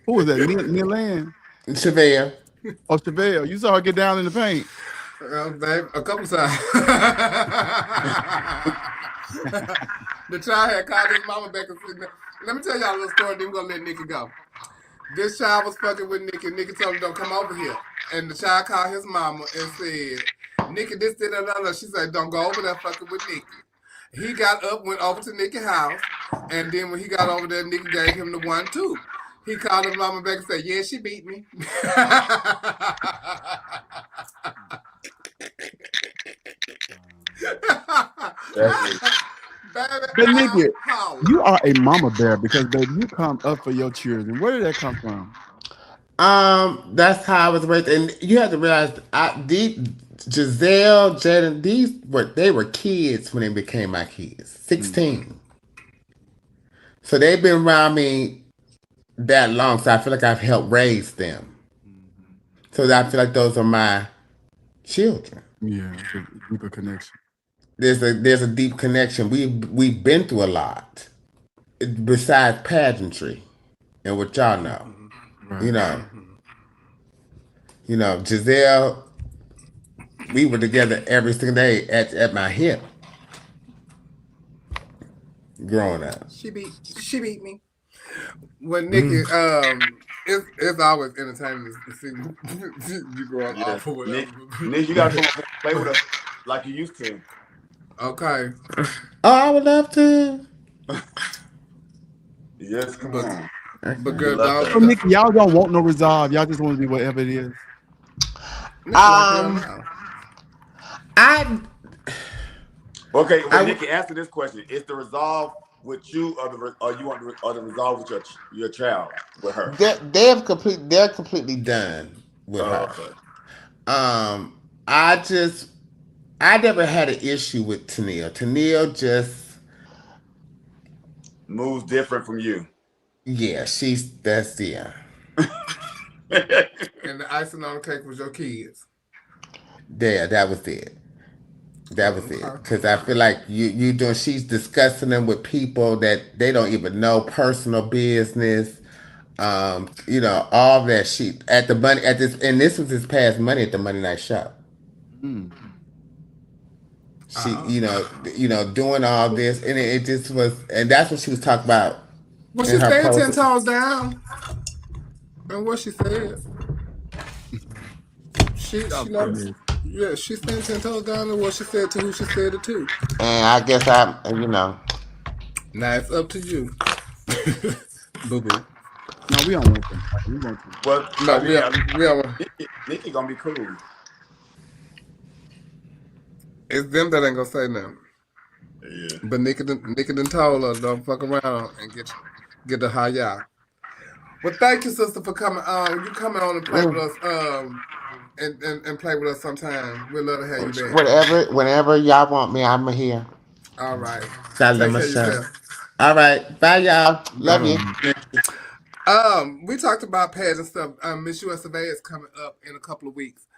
Who was that? Milan? Chevelle. Oh, Chevelle. You saw her get down in the paint. Babe, a couple times. The child had called his mama back and said, let me tell y'all a little story, then we're going to let Nikki go. This child was fucking with Nikki. Nikki told him, don't come over here. And the child called his mama and said, Nikki, this, that. She said, don't go over there fucking with Nikki. He got up, went over to Nikki's house, and then when he got over there, Nikki gave him the 1-2. He called his mama back and said, yeah, she beat me. But Nikki, you are a mama bear because baby, you come up for your children. Where did that come from? That's how I was raised, and you have to realize, Giselle, Jaden, they were kids when they became my kids. 16. So they've been around me that long, so I feel like I've helped raise them. So I feel like those are my children. Yeah, it's a deeper connection. There's a deep connection. We've been through a lot, besides pageantry, and what y'all know. Right. You know, Giselle we were together every single day at my hip growing up. She beat me. Well, Nikki, it's always entertaining to see you growing off or whatever. Nick, you gotta come up and play with us like you used to. Okay. Oh, I would love to. Yes, come on. But girl, so Nikki, y'all don't want no resolve. Y'all just want to be whatever it is. Okay, well, Nikki, answer this question: is the resolve with you, or you want the resolve with your child, with her? They're completely done with her. Okay. I never had an issue with Tennille. Tennille just moves different from you. Yeah, that's. And the icing on the cake was your kids. Yeah, that was it. That was it. Because I feel like you doing. She's discussing them with people that they don't even know, personal business. All that she at the money at this, and this was this past Monday at the Monday Night Show. She, doing all this, and it just was, and that's what she was talking about. Well, she stayed 10 toes down. And what she said, she stayed 10 toes down, and what she said to who she said it to. And I guess now it's up to you, boo boo. No, we don't want them. We want them. Well, no, we are. Nikki gonna be cool. It's them that ain't gonna say nothing. Yeah. But Nikki done told her, don't fuck around and get the high. Well, thank you, sister, for coming on. You coming on and play with us, and play with us sometime. We'd love to have you back. Whenever y'all want me, I'm here. All right. Take care of yourself. All right. Bye, y'all. Love you. We talked about pageant stuff. Miss US of A is coming up in a couple of weeks.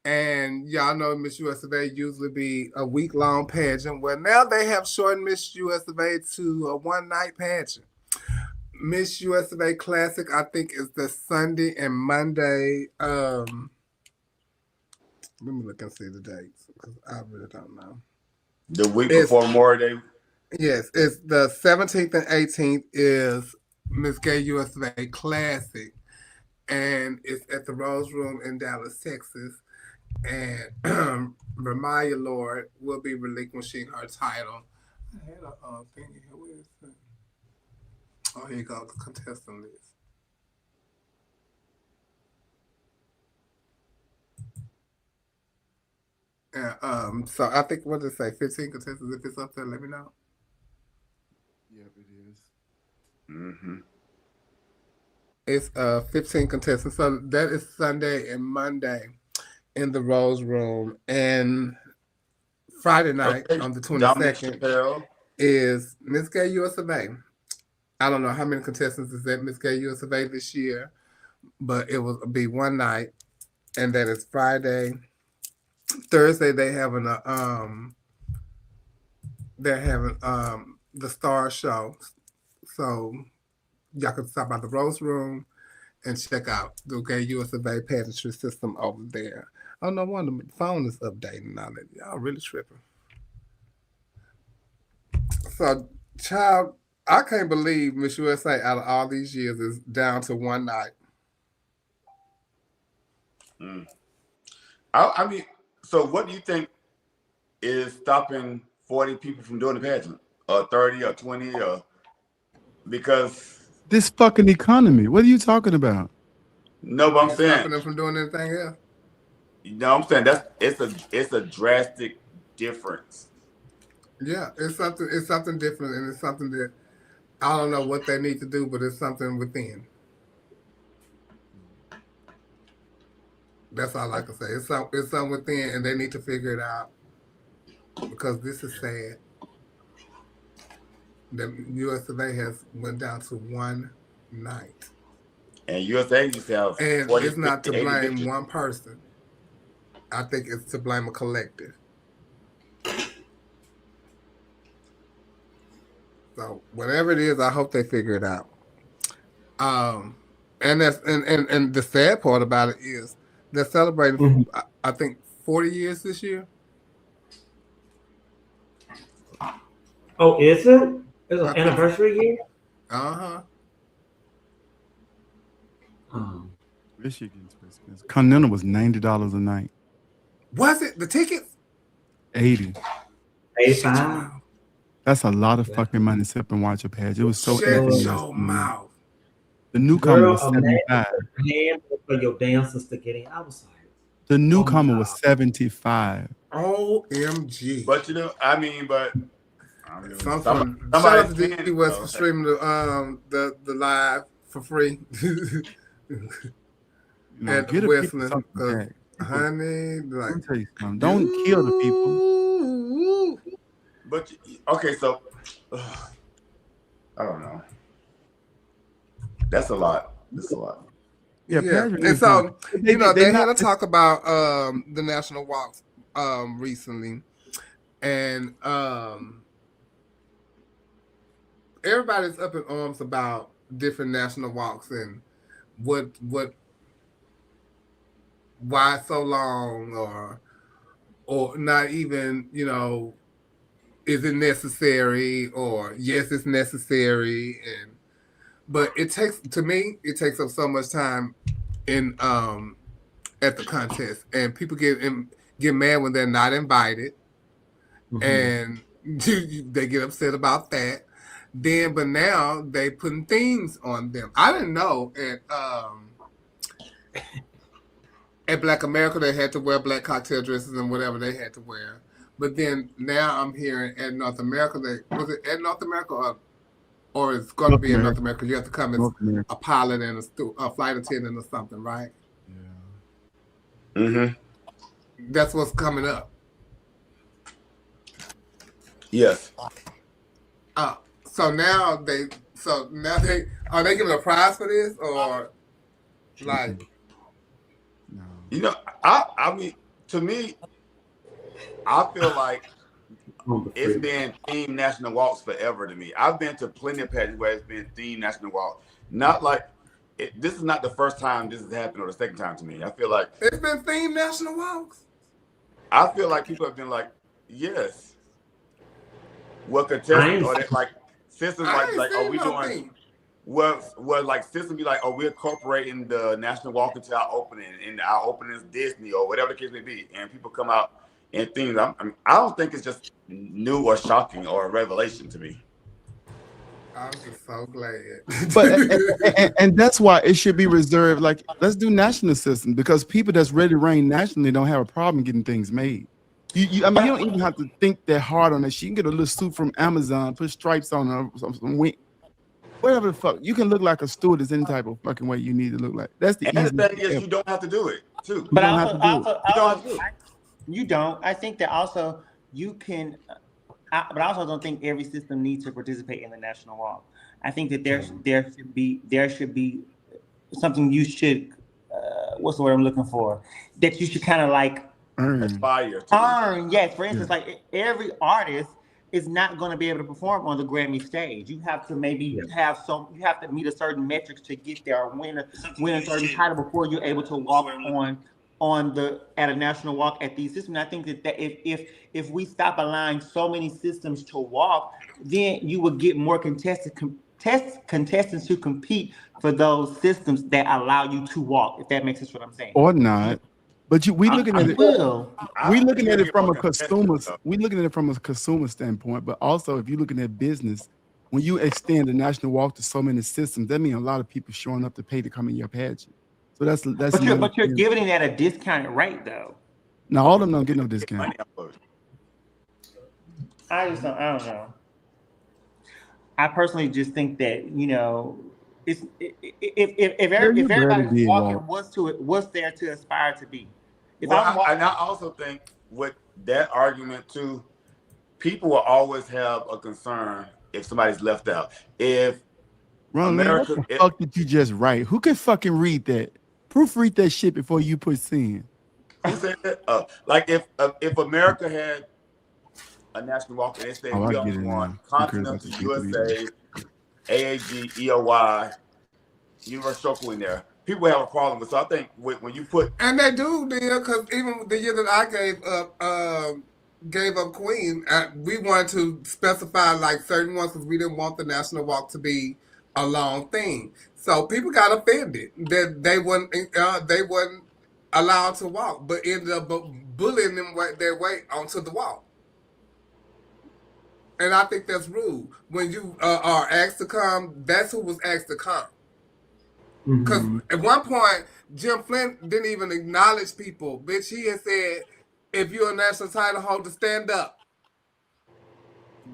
And y'all know Miss US of A usually be a week-long pageant. Well, now they have shortened Miss US of A to a one-night pageant. Miss US of A Classic, I think, is the Sunday and Monday. Let me look and see the dates, because I really don't know. The week before Memorial Day? Yes, it's the 17th and 18th is Miss Gay US of A Classic. And it's at the Rose Room in Dallas, Texas. And Ramaya Lord will be relinquishing her title. I had a thing here. Where is it? Oh, here you go, the contestant list. And so I think, what did it say? 15 contestants. If it's up there, let me know. Yep, it is. Mm-hmm. It's 15 contestants. So that is Sunday and Monday in the Rose Room. And Friday night on the 22nd is Miss Gay US of A. I don't know how many contestants is at Miss Gay US of A this year, but it will be one night, and that is Friday. Thursday they're having the Star Show, so y'all can stop by the Rose Room and check out the Gay US of A pageantry system over there. Oh, no wonder the phone is updating now. That y'all really tripping. So, child, I can't believe Miss USA out of all these years is down to one night. I mean, so what do you think is stopping 40 people from doing the pageant, or 30 or 20, or because this fucking economy? What are you talking about? No, but I'm saying stopping them from doing anything else. You know, I'm saying it's a drastic difference. Yeah, it's something different, and it's something that I don't know what they need to do, but it's something within. That's all I can say. It's something within, and they need to figure it out, because this is sad. The US of A has went down to one night. And USA used to have and 40, it's not 50, to blame pictures. one person. I think it's to blame a collective. So whatever it is, I hope they figure it out. And that's and the sad part about it is they're celebrating. I think 40 years this year. Oh, is it? It's an anniversary year? Uh-huh. Michigan's too expensive. Continental was $90 a night. Was it the tickets? 80. 85. That's a lot of fucking money to sit and watch a pageant. It was so Shut your mouth. The newcomer was 75. For your dancers to get in. I was like, the newcomer was 75. OMG. But you know, I mean, but shout out to D West for streaming the live for free. And get whistling, honey, like, tell you something. Don't kill the people. But okay, so I don't know. That's a lot. That's a lot. Yeah. And so they had to talk about the national walks recently, and everybody's up in arms about different national walks and why so long, or not even, is it necessary, or yes, it's necessary, but it takes up so much time in at the contest, and people get mad when they're not invited, and they get upset about that. But now they putting themes on them. I didn't know at Black America they had to wear black cocktail dresses and whatever they had to wear. But then now I'm hearing at North America, was it at North America or it's going to be in North America? You have to come as a pilot and a flight attendant or something, right? Yeah. Mm-hmm. That's what's coming up. Yes. So now are they giving a prize for this, or like? You know, I mean, to me, I feel like it's been themed national walks forever to me. I've been to plenty of pageants where it's been themed national walk. Not like this is not the first time this has happened or the second time to me. I feel like it's been themed national walks. I feel like people have been like, yes. What contestants or like systems like are we doing? What like system be like, oh, we're incorporating the national walk into our opening, and our opening is Disney or whatever the case may be, and people come out and things. I don't think it's just new or shocking or a revelation to me. I'm just so glad. But and that's why it should be reserved. Like, let's do national system, because people that's ready to reign nationally don't have a problem getting things made. You don't even have to think that hard on that shit. You can get a little suit from Amazon, put stripes on her, some wing. Whatever the fuck, you can look like a stewardess any type of fucking way you need to look like. That's the easiest thing is you don't have to do it too. But you don't. I think that also you can. But I also don't think every system needs to participate in the national walk. I think that there should be something you should. What's the word I'm looking for? That you should kind of like aspire to earn. Yes. For instance, like every artist is not going to be able to perform on the Grammy stage. You have to you have to meet a certain metrics to get there, or win a certain title before you're able to walk at a national walk at these systems. And I think that if we stop allowing so many systems to walk, then you will get more contestants to compete for those systems that allow you to walk, if that makes sense what I'm saying. Or not. But we looking at it from a consumer. We looking at it from a consumer standpoint, but also if you're looking at business, when you extend the national walk to so many systems, that means a lot of people showing up to pay to come in your pageant. So that's. But you're giving it at a discounted rate, though. No, all of them don't get no discount. I don't know. I personally just think that if everybody's walking, what's there to aspire to be? And I also think with that argument too, people will always have a concern if somebody's left out. If Ron, America, what the fuck did you just write? Who can fucking read that? Proofread that shit before you put sin. Who said that? Like if America had a national walk and they said we only want Continental USA, AAG, EOY, Universal Circle in there, people have a problem with. So I think when you put and they do, dear, because even the year that I gave up Queen, we wanted to specify like certain ones because we didn't want the national walk to be a long thing. So people got offended that they wasn't allowed to walk, but ended up bullying them their way onto the walk. And I think that's rude. When you are asked to come, that's who was asked to come. Because at one point, Jim Flint didn't even acknowledge people. Bitch, he had said, if you're a national title holder, stand up.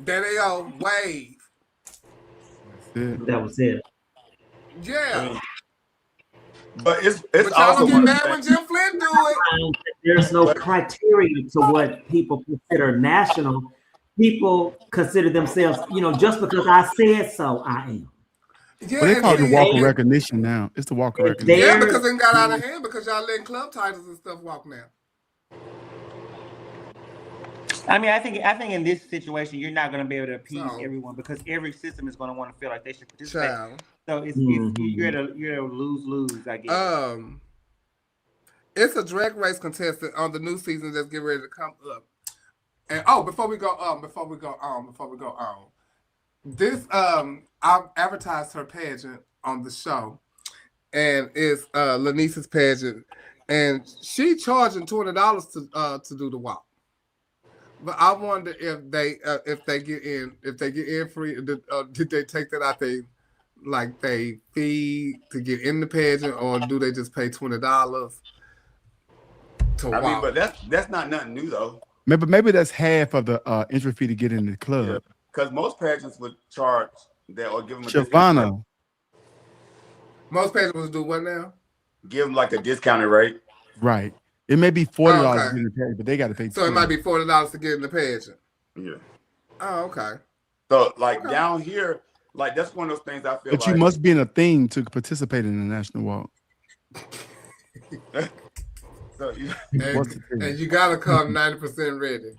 There they go, wave. That was it. Yeah. But it's but y'all also don't get mad when Jim Flint do it. There's no criteria to what people consider national. People consider themselves, just because I said so, I am. Yeah, well, they call it the walk of recognition now. It's the walk of recognition. Yeah, because it got out of hand because y'all letting club titles and stuff walk now. I mean, I think in this situation, you're not going to be able to appease everyone because every system is going to want to feel like they should participate. Child. So you're at a lose-lose, I guess. It's a drag race contestant on the new season that's getting ready to come up. And before we go on, this I advertised her pageant on the show, and it's Lanice's pageant, and she charging $20 to do the walk. But I wonder if they get in free. Did they take that out they fee to get in the pageant, or do they just pay $20 to walk? I mean, but that's not nothing new though. Maybe that's half of the entry fee to get in the club. Because most pageants would charge that or give them a Shavana. discount. Most pageants would do what now? Give them like a discounted rate. Right. It may be $40 to get in the pageant, but they got to pay. So it might be $40 to get in the pageant. Yeah. Oh, okay. So down here, that's one of those things I feel. But you must be in a thing to participate in the national walk. So and you gotta come 90% ready.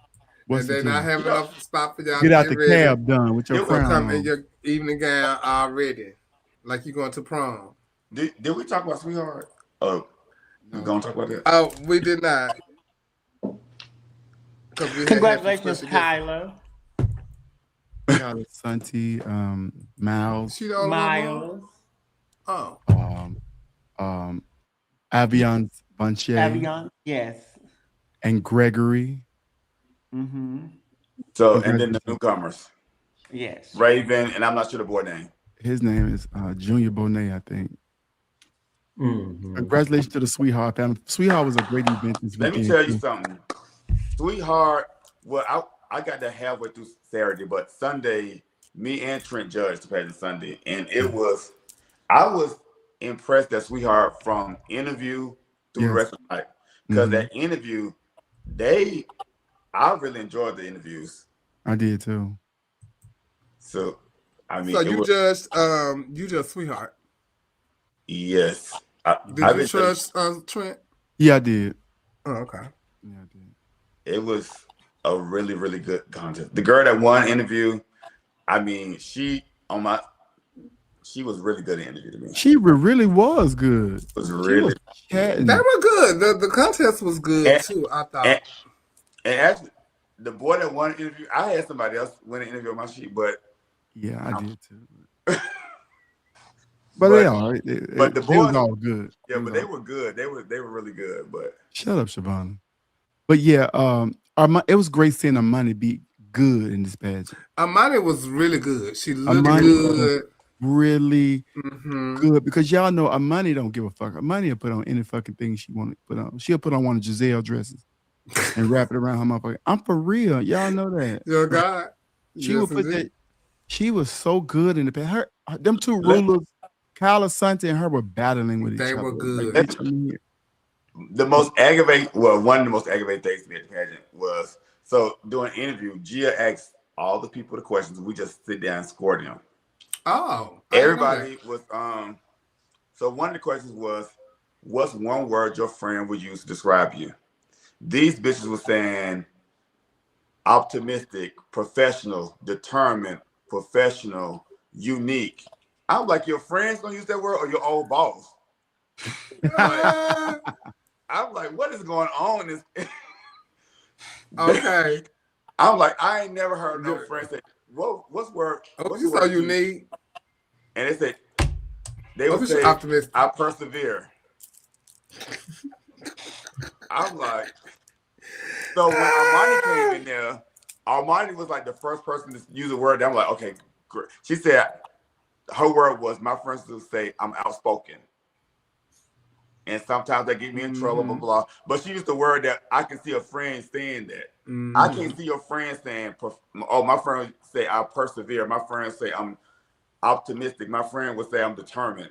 And they not have enough spot for y'all. Get out the cab done with your crown. Come in your evening gown already, like you're going to prom. Did we talk about Sweetheart? Oh, we're gonna talk about that. Oh, we did not. Congratulations, Kyla. Kyla, Santi, Miles. Miles. Oh. Avion Bunche. Avion, yes. And Gregory. Mm-hmm. So, and then the newcomers. Yes. Raven, and I'm not sure the boy name. His name is Junior Bonet, I think. Mm-hmm. Congratulations to the Sweetheart family. Sweetheart was a great event this weekend. Let me tell you something. Sweetheart, well, I got that halfway through Saturday, but Sunday, me and Trent judged the pageant Sunday, and I was impressed that Sweetheart from interview through the rest of the night. Because that interview, I really enjoyed the interviews. I did too. So, I mean, so you judged Sweetheart. Yes. Did you trust Trent? Yeah, I did. Oh, okay. Yeah, I did. It was a really, really good contest. The girl that won interview, I mean, she was really good at interview to me. She really was good. They were good. The contest was good too, I thought. And actually, the boy that won the interview, I had somebody else win an interview on my sheet, but yeah, I did too. But they are. But the boys was all good. Yeah, but they were good. They were really good. But shut up, Shavana. But yeah, it was great seeing Amani be good in this pageant. Amani was really good. She looked good. Really good, because y'all know Amani don't give a fuck. Amani will put on any fucking thing she want to put on. She'll put on one of Giselle dresses and wrap it around her motherfucker. I'm for real. Y'all know that. Your God. She would put that. She was so good in the pageant. Them two rulers, Kyla, Santi, and her were battling with each other. They were good. The most aggravating, one of the most aggravating things to me at the pageant was, so during an interview, Gia asked all the people the questions. We just sit down and score them. Oh. Everybody was, so one of the questions was, what's one word your friend would use to describe you? These bitches were saying optimistic, professional, determined, professional, unique. I was like, your friends gonna use that word or your old boss? I'm like, what is going on? Okay. I'm like, I ain't never heard no friend say, what's word? What's you the so word unique. And they said, they would say, optimistic. I persevere. I'm like, so when Armani came in there, Armani was like the first person to use a word. I'm like, okay, great. She said, her word was, my friends would say, I'm outspoken. And sometimes they get me in trouble, blah, blah. But she used the word that I can see a friend saying that. I can't see your friend saying, oh, my friend say, I persevere. My friend say, I'm optimistic. My friend would say, I'm determined.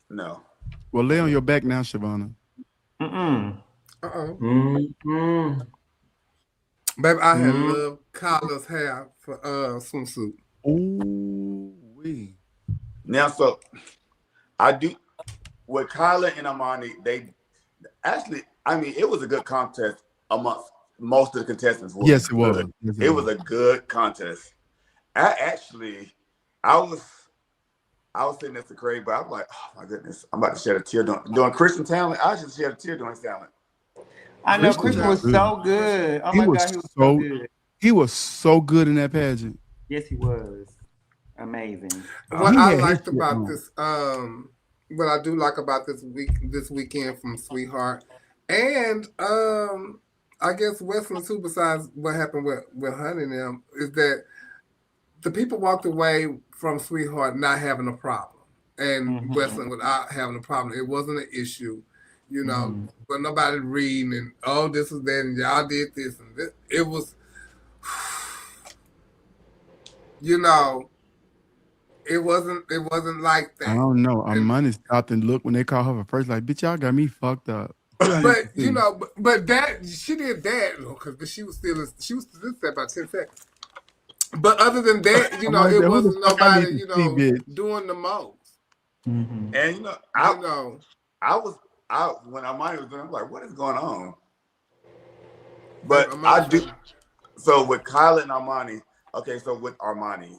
No. Well, lay on your back now, Shavonna. Baby, I had loved Kyla's hair for swimsuit. Ooh, wee. Now, so I do with Kyla and Armani. They actually, I mean, it was a good contest amongst most of the contestants. Yes, it was. Yes, it was a good contest. I was sitting next to Craig, but I was like, oh my goodness, I'm about to shed a tear doing Christian talent. I just shed a tear doing talent. I know Christian was so good. Oh my God, he was so good. He was so good in that pageant. Yes, he was. Amazing. What I liked about this, what I do like about this weekend from Sweetheart, and I guess Westland too, besides what happened with Honey and them, is that the people walked away from Sweetheart not having a problem, and Westland without having a problem. It wasn't an issue, you know, but nobody reading and oh, this is that, and y'all did this and this. It was, you know, it wasn't like that. I don't know. Armani stopped and looked when they called her first, like, bitch, y'all got me fucked up. But you know, but that she did that because she was still set by 10 seconds. But other than that, you know, it wasn't nobody, you know, doing the most. And you know, when Armani was doing, I'm like, what is going on? But I do. So with Kyla and Armani, okay. So with Armani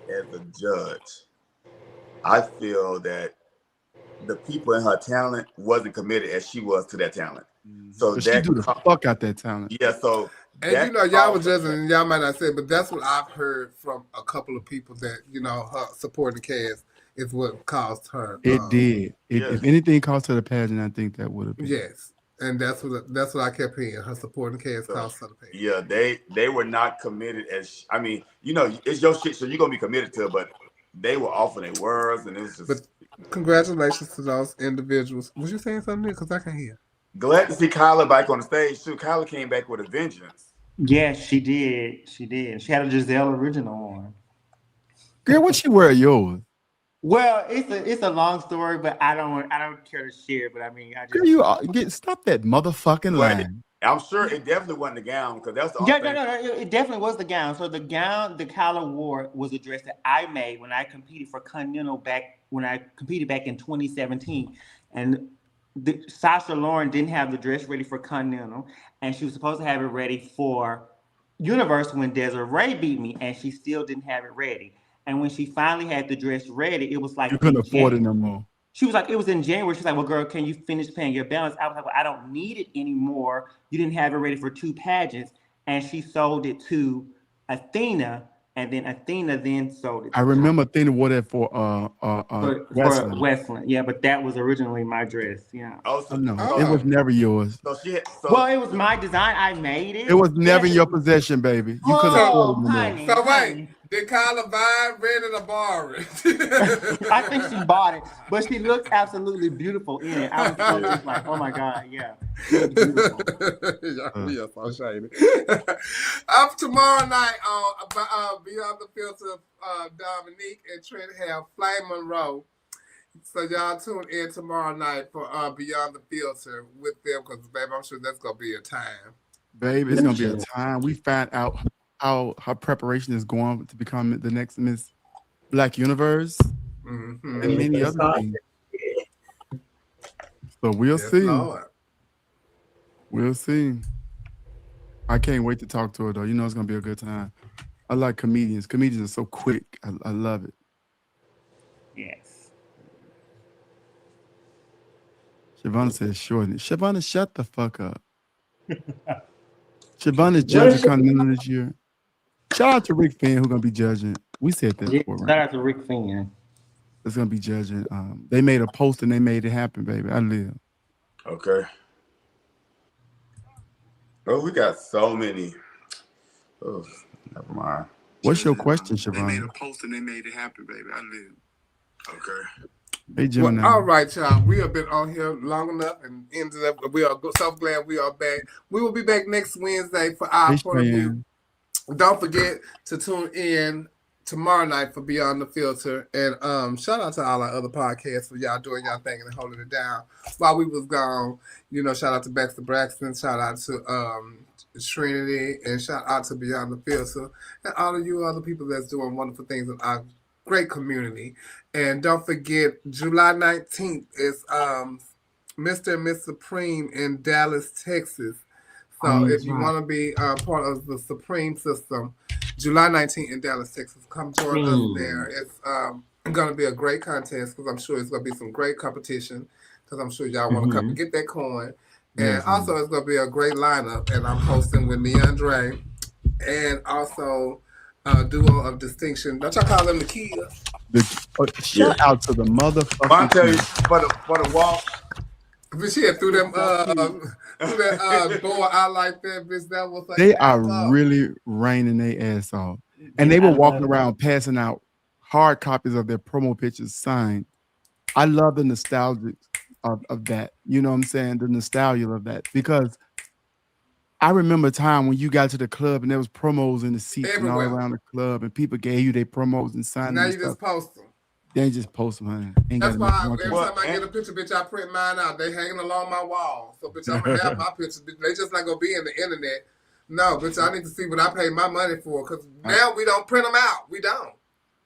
as a judge, I feel that the people in her talent wasn't committed as she was to that talent. So she do the fuck out that talent. Yeah. So. And you know, y'all was judging, and y'all might not say, but that's what I've heard from a couple of people that, you know, her supporting cast is what caused her. It did. If anything caused her the pageant, I think that would have been. Yes, and that's what I kept hearing. Her supporting cast caused her the pageant. Yeah, they were not committed as. I mean, you know, it's your shit, so you're gonna be committed to it. But they were off on their words, and it was just. But congratulations to those individuals. Was you saying something? Because I can't hear. Glad to see Kyla back on the stage too. Kyla came back with a vengeance. Yes, she did. She did. She had a Giselle original on. Girl, what she wear yours? Well, it's a long story, but I don't care to share. But I mean, I just girl, stop that motherfucking line. I'm sure it definitely wasn't the gown because that's the only thing. No, it definitely was the gown. So the gown the Kyla wore was a dress that I made when I competed for Continental back in 2017, and Sasha Lauren didn't have the dress ready for Continental, and she was supposed to have it ready for Universe when Desiree beat me, and she still didn't have it ready. And when she finally had the dress ready, it was like you couldn't afford it no more. She was like, it was in January. She's like, well, girl, can you finish paying your balance? I was like, well, I don't need it anymore. You didn't have it ready for 2 pageants. And she sold it to Athena, and then Athena then sold it. I remember Athena wore that for Westland. Yeah, but that was originally my dress. Yeah. It was never yours. Well, it was my design. I made it. It was never in your possession, baby. You couldn't afford it honey, so wait, did Kyla buy it, rent it, or borrow it? I think she bought it, but she looked absolutely beautiful in it. I was just like, oh my God, yeah. We are so shady. Up tomorrow night on Beyond the Filter, Dominique and Trent have Flame Monroe. So y'all tune in tomorrow night for Beyond the Filter with them because, baby, I'm sure that's gonna be a time. Baby, it's gonna be a time. We find out how her preparation is going to become the next Miss Black Universe and many other things. So we'll see. Lord. We'll see. I can't wait to talk to her though. You know it's gonna be a good time. I like comedians. Comedians are so quick. I love it. Yes. Shavonna says shorten it. Shavonna, shut the fuck up. Shavonna's judging Continental this year. Shout out to Rick Finn, who's gonna be judging. We said that before, right? Shout out to Rick Finn. That's gonna be judging. They made a post and they made it happen, baby. I live. Okay. Oh, we got so many. Oh, never mind. What's your question, Shavonna? They made a post and they made it happen, baby. I live. Okay. Hey, Gemini. Well, all right, y'all. We have been on here long enough and ended up. We are so glad we are back. We will be back next Wednesday for our point of view. Don't forget to tune in tomorrow night for Beyond the Filter. And shout out to all our other podcasts for y'all doing y'all thing and holding it down while we was gone. You know, shout out to Baxter Braxton, shout out to Trinity, and shout out to Beyond the Filter and all of you other people that's doing wonderful things in our great community. And don't forget, July 19th is Mr. and Miss Supreme in Dallas, Texas. So if you want to be part of the Supreme system, July 19th in Dallas, Texas, come join us there. It's going to be a great contest because I'm sure it's going to be some great competition because I'm sure y'all want to come and get that coin. And also it's going to be a great lineup. And I'm hosting with Neandre and also a duo of distinction. Don't y'all call them the kids? Shout out to the motherfucker. I tell you, for the walk. But she had threw them through that boy out like that, bitch. That was like they are really raining their ass off. And they were walking around passing out hard copies of their promo pictures signed. I love the nostalgia of that. You know what I'm saying? The nostalgia of that. Because I remember a time when you got to the club and there was promos in the seats and all around the club and people gave you their promos and signed them. Now you just post them. They just post them, honey. That's why every time I get a picture, bitch, I print mine out. They hanging along my wall. So, bitch, I'm going to have my pictures. Bitch, they just not going to be in the internet. No, bitch, I need to see what I paid my money for because now we don't print them out. We don't.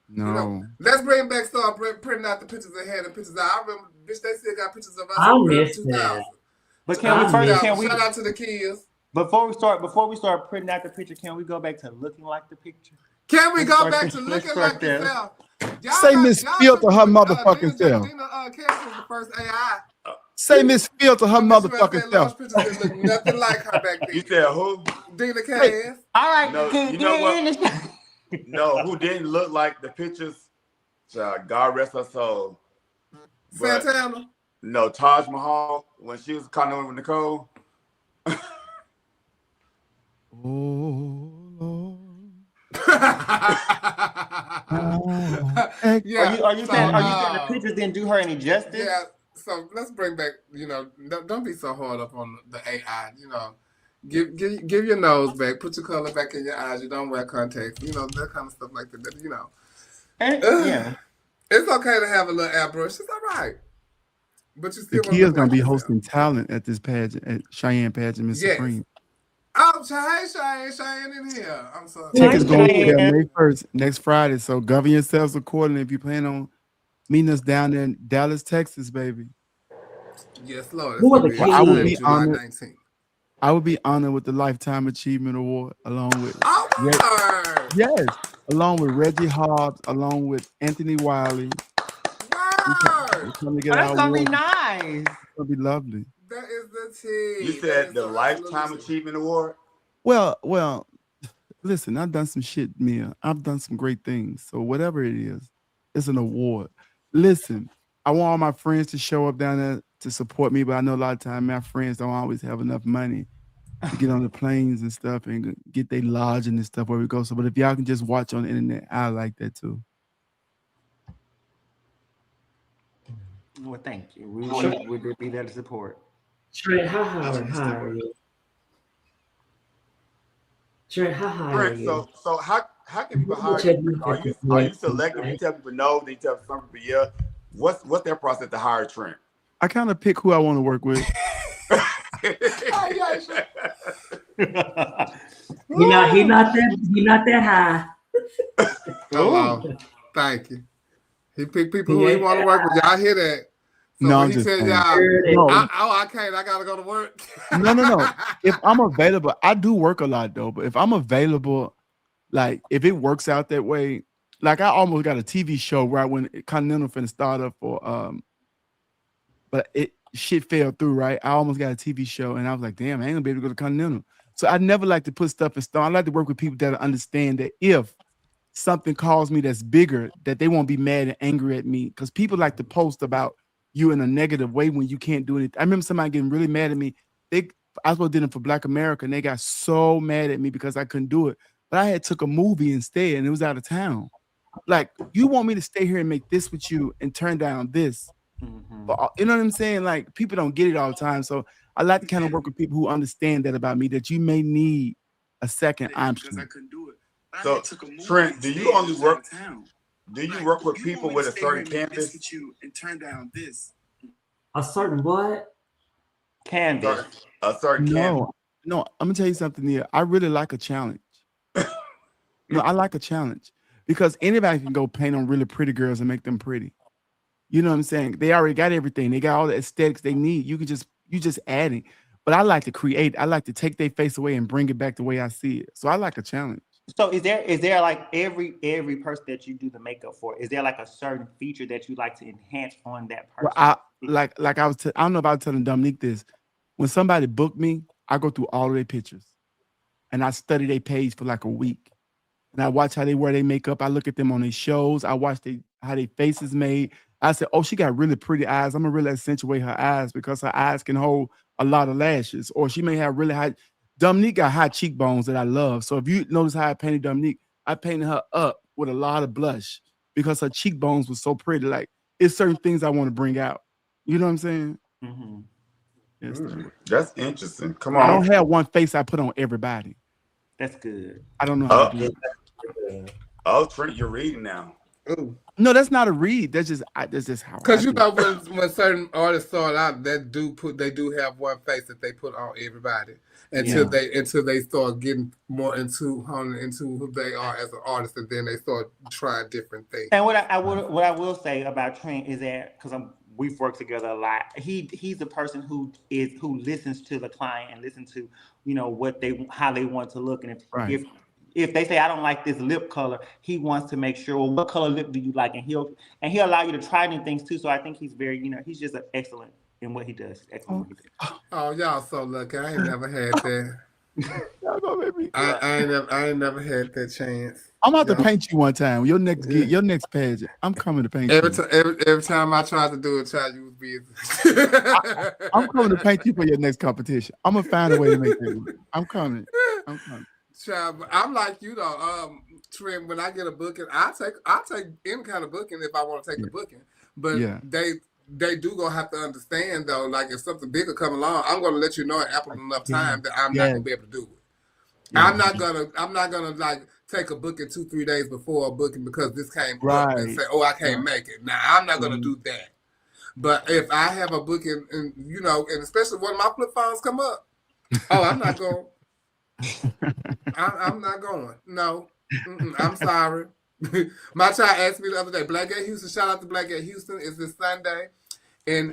No. You know, let's bring back start printing out the pictures ahead and pictures out. I remember, bitch, they still got pictures of us I in miss 2000. that. But can we shout out to the kids. Before we start printing out the picture, can we go back to looking like the picture? Can we go back to looking like yourself? Say Miss Filter her motherfucking self. The first AI. Say Miss Filter her motherfucking self. Look nothing like her back then. You said who? Dina Cass. All right, no, you know what? No, who didn't look like the pictures? God rest her soul. But, Santana. No, Taj Mahal when she was kind of with Nicole. Oh Lord. Yeah. Are you saying the pictures didn't do her any justice? Yeah. So let's bring back. You know, don't be so hard up on the AI. You know, give your nose back. Put your color back in your eyes. You don't wear contacts. You know, that kind of stuff like that. You know. Yeah. It's okay to have a little airbrush. It's all right. But you still. The kid's gonna be hosting talent at this pageant at Cheyenne Pageant, Miss Supreme. Oh, Cheyenne in here. I'm sorry. Tickets going there May 1st, next Friday. So govern yourselves accordingly if you plan on meeting us down there in Dallas, Texas, baby. Yes, Lord. Who are the kids? I would be honored. I would be honored with the Lifetime Achievement Award, along with yes, along with Reggie Hobbs, along with Anthony Wiley. Word. That's gonna be nice. It's gonna be lovely. That is the tea. You said the Lifetime Achievement Award? Well, listen, I've done some shit, Mia. I've done some great things. So whatever it is, it's an award. Listen, I want all my friends to show up down there to support me, but I know a lot of times my friends don't always have enough money to get on the planes and stuff and get their lodging and stuff where we go. So, but if y'all can just watch on the internet, I like that too. Well, thank you. We would be there to support. Trent, how high are you? Trent, how high are you? So how can people hire you? Are you selective? You tell people no, they tell some people yeah. What's their process to hire Trent? I kind of pick who I want to work with. He not that high. Hello. Thank you. He picked people who he want to work with. Y'all hear that? So no, when I'm he just said, saying. y'all, I can't. I gotta go to work. No. If I'm available, I do work a lot though. But if I'm available, like if it works out that way, like I almost got a TV show right when Continental finna start up for but shit fell through, right? I almost got a TV show, and I was like, damn, I ain't gonna be able to go to Continental. So I never like to put stuff in stone. I like to work with people that understand that if something calls me that's bigger, that they won't be mad and angry at me. Because people like to post about you in a negative way when you can't do anything. I remember somebody getting really mad at me. I was supposed to do it for Black America, and they got so mad at me because I couldn't do it. But I had took a movie instead, and it was out of town. Like, you want me to stay here and make this with you and turn down this? But you know what I'm saying? Like, people don't get it all the time. So I like to kind of work with people who understand that about me, that you may need a second option. I couldn't do it. So, Trent, do you work with people with a certain canvas? And turn down this. A certain what? Canvas. A certain canvas. No, I'm gonna tell you something here. I really like a challenge. I like a challenge because anybody can go paint on really pretty girls and make them pretty. You know what I'm saying? They already got everything. They got all the aesthetics they need. You just adding. But I like to create. I like to take their face away and bring it back the way I see it. So I like a challenge. So is there like every person that you do the makeup for? Is there like a certain feature that you like to enhance on that person? Well, I don't know if I was telling Dominique this. When somebody booked me, I go through all of their pictures, and I study their page for like a week. And I watch how they wear their makeup. I look at them on their shows. I watch how their face is made. I said, oh, she got really pretty eyes. I'm going to really accentuate her eyes because her eyes can hold a lot of lashes. Or she may have really high. Dominique got high cheekbones that I love. So if you notice how I painted Dominique, I painted her up with a lot of blush because her cheekbones were so pretty. Like, it's certain things I want to bring out. You know what I'm saying? Mm-hmm. Yes, that's interesting. Come on. I don't have one face I put on everybody. That's good. I don't know how to do it. Oh, Trent, you're reading now. Ooh. No, that's not a read. That's just how. Because you know when certain artists start out, they do have one face that they put on everybody until they start getting more into who they are as an artist, and then they start trying different things. And what I will say about Trent is that because we've worked together a lot. He's the person who listens to the client and listens to how they want to look, and if they say I don't like this lip color, he wants to make sure, well, what color lip do you like, and he'll allow you to try new things too. So I think he's very he's just excellent in what he does. Excellent. Oh, y'all so lucky. I ain't never had that. I ain't never had that chance. I'm about to paint you one time. Your next pageant. I'm coming to paint you. Every time I tried to do it, child, you was busy. I'm coming to paint you for your next competition. I'm gonna find a way to make it work. I'm coming. Child, I'm like you though. Trent, when I get a booking, I'll take any kind of booking if I want to take the booking. But they do gonna have to understand though, like if something bigger come along, I'm gonna let you know in ample enough time that I'm not gonna be able to do it. I'm not gonna like take a booking 2-3 days before a booking because this came up and say, oh, I can't make it. Now I'm not gonna do that. But if I have a booking and and especially when my flip phones come up, oh, I'm not going. I'm not going. No, I'm sorry. My child asked me the other day. Blackgate Houston. Shout out to Blackgate Houston. It's this Sunday in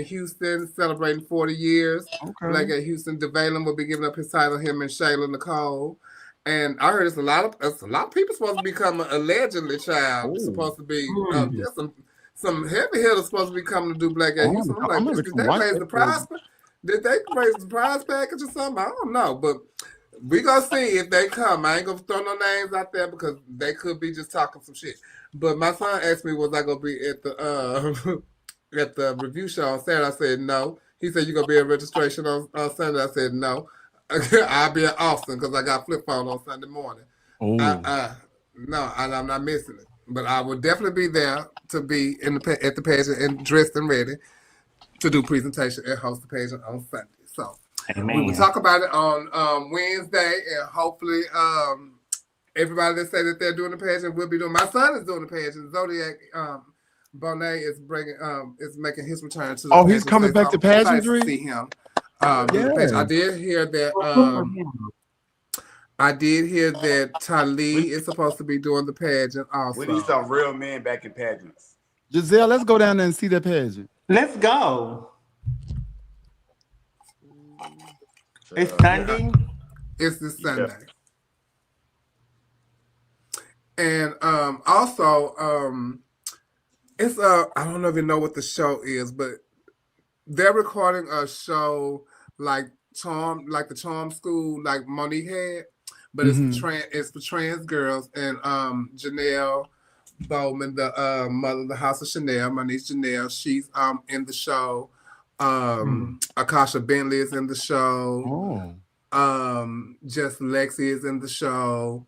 Houston celebrating 40 years. Okay. Blackgate Houston. DeValen will be giving up his title. Him and Shayla Nicole. And I heard it's a lot of people supposed to become allegedly child. Supposed to be some heavy hitters supposed to be coming to do Blackgate Houston. I'm like, did they raise the prize? Did they raise the prize package or something? I don't know, but. We gonna see if they come. I ain't gonna throw no names out there because they could be just talking some shit. But my son asked me, was I gonna be at the at the review show on Saturday? I said no. He said, you gonna be at registration on Sunday? I said no. I'll be at Austin because I got flip phone on Sunday morning. No, I'm not missing it. But I will definitely be there to be at the pageant and dressed and ready to do presentation and host the pageant on Sunday. So. Amen. We will talk about it on Wednesday, and hopefully everybody that say that they're doing the pageant will be doing. My son is doing the pageant. Zodiac Bonet is making his return to the pageant. He's coming back to pageantry? To see him. I did hear that Talib is supposed to be doing the pageant also. We need some real men back in pageants. Giselle, let's go down there and see that pageant. Let's go. It's Sunday. It's this Sunday. And also, it's I don't even know what the show is, but they're recording a show like the Charm School, like Monique had, but it's for trans girls. And Janelle Bowman, the mother of the House of Chanel, my niece Janelle, she's in the show. Akasha Bentley is in the show. Just Lexi is in the show.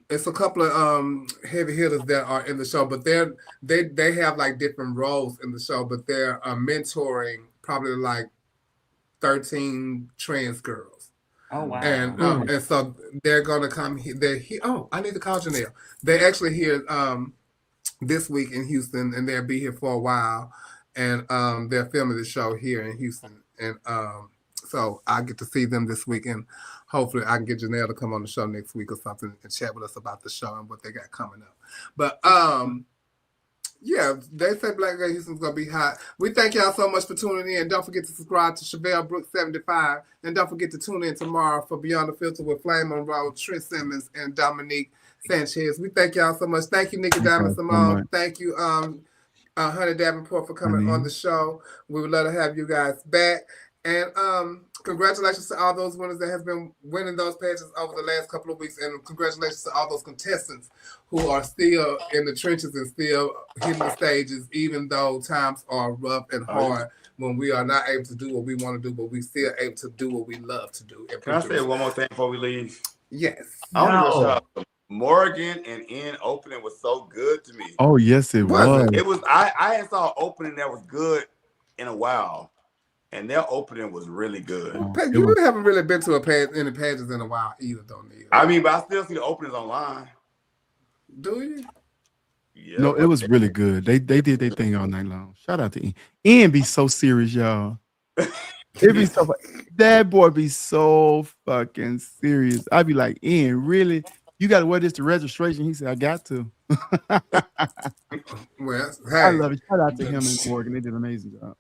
It's a couple of heavy hitters that are in the show, but they have like different roles in the show, but they're mentoring probably like 13 trans girls. Oh wow! And so they're gonna come here. They're here. Oh, I need to call Janelle. They're actually here this week in Houston, and they'll be here for a while. And they're filming the show here in Houston, and so I get to see them this week, and hopefully I can get Janelle to come on the show next week or something and chat with us about the show and what they got coming up. But yeah, they say Black Girl Houston's gonna be hot. We thank y'all so much for tuning in. Don't forget to subscribe to Chevelle Brooks 75, and don't forget to tune in tomorrow for Beyond the Filter with Flame Monroe, Trent Simmons, and Dominique Sanchez. We thank y'all so much. Thank you, Nikki Diamond Simone. Thank you, Honey Davenport, for coming on the show. We would love to have you guys back. And congratulations to all those winners that have been winning those pageants over the last couple of weeks. And congratulations to all those contestants who are still in the trenches and still hitting the stages, even though times are rough and hard when we are not able to do what we want to do, but we still able to do what we love to do. Can I say one more thing before we leave? Yes. I want to shout out to Morgan and Ian opening was so good to me. Oh, yes, it was. It was. I hadn't saw an opening that was good in a while. And their opening was really good. You haven't really been to any pages in a while either, don't you? I mean, but I still see the openings online. Do you? Yeah. No, it was really good. They did their thing all night long. Shout out to Ian. Ian be so serious, y'all. It be so that boy be so fucking serious. I'd be like, Ian, really? You got to wear this to registration? He said, I got to. Well, hey, I love it. Shout out to him and Morgan. They did an amazing job.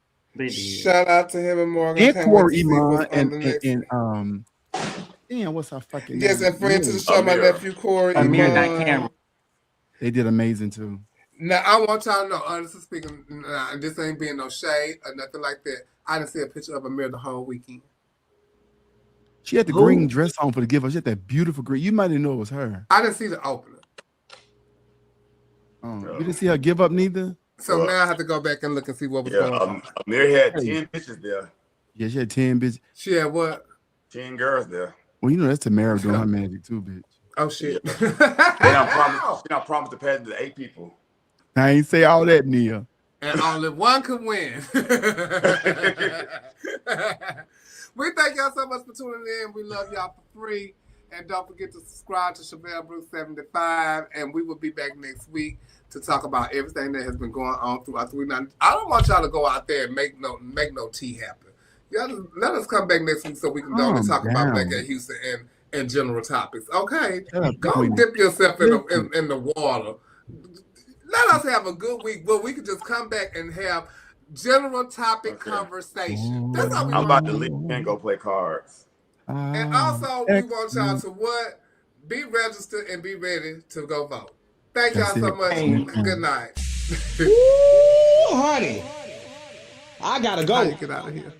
Shout out to him and Morgan. And Corey Iman and damn, what's our fucking yes, name? and friend to the show, my nephew Corey Iman. They did amazing too. Now I want y'all to know, honestly speaking, this ain't being no shade or nothing like that. I didn't see a picture of Amir the whole weekend. She had the green dress on for the giveaway. She had that beautiful green. You might even know it was her. I didn't see the opener. Oh, you didn't see her give up neither? So now I have to go back and look and see what was going on. Amir had 10 bitches there. Yeah, she had 10 bitches. She had what? 10 girls there. Well, you know that's Tamara doing her magic too, bitch. Oh shit! She not promised to pass to 8 people. I ain't say all that, Nia. And only one could win. We thank y'all so much for tuning in. We love y'all for free. And don't forget to subscribe to Chevelle Brooks 75. And we will be back next week to talk about everything that has been going on throughout the week. Now, I don't want y'all to go out there and make no tea happen. Y'all just, let us come back next week so we can talk about Black at Houston and general topics. Okay? Go dip yourself in the water. Let us have a good week where we can just come back and have general topic conversation. That's how we I'm about to leave and go play cards. And also, we want y'all to what? Be registered and be ready to go vote. Thank y'all so much. Good night. Ooh, honey. I gotta go. Get out of here.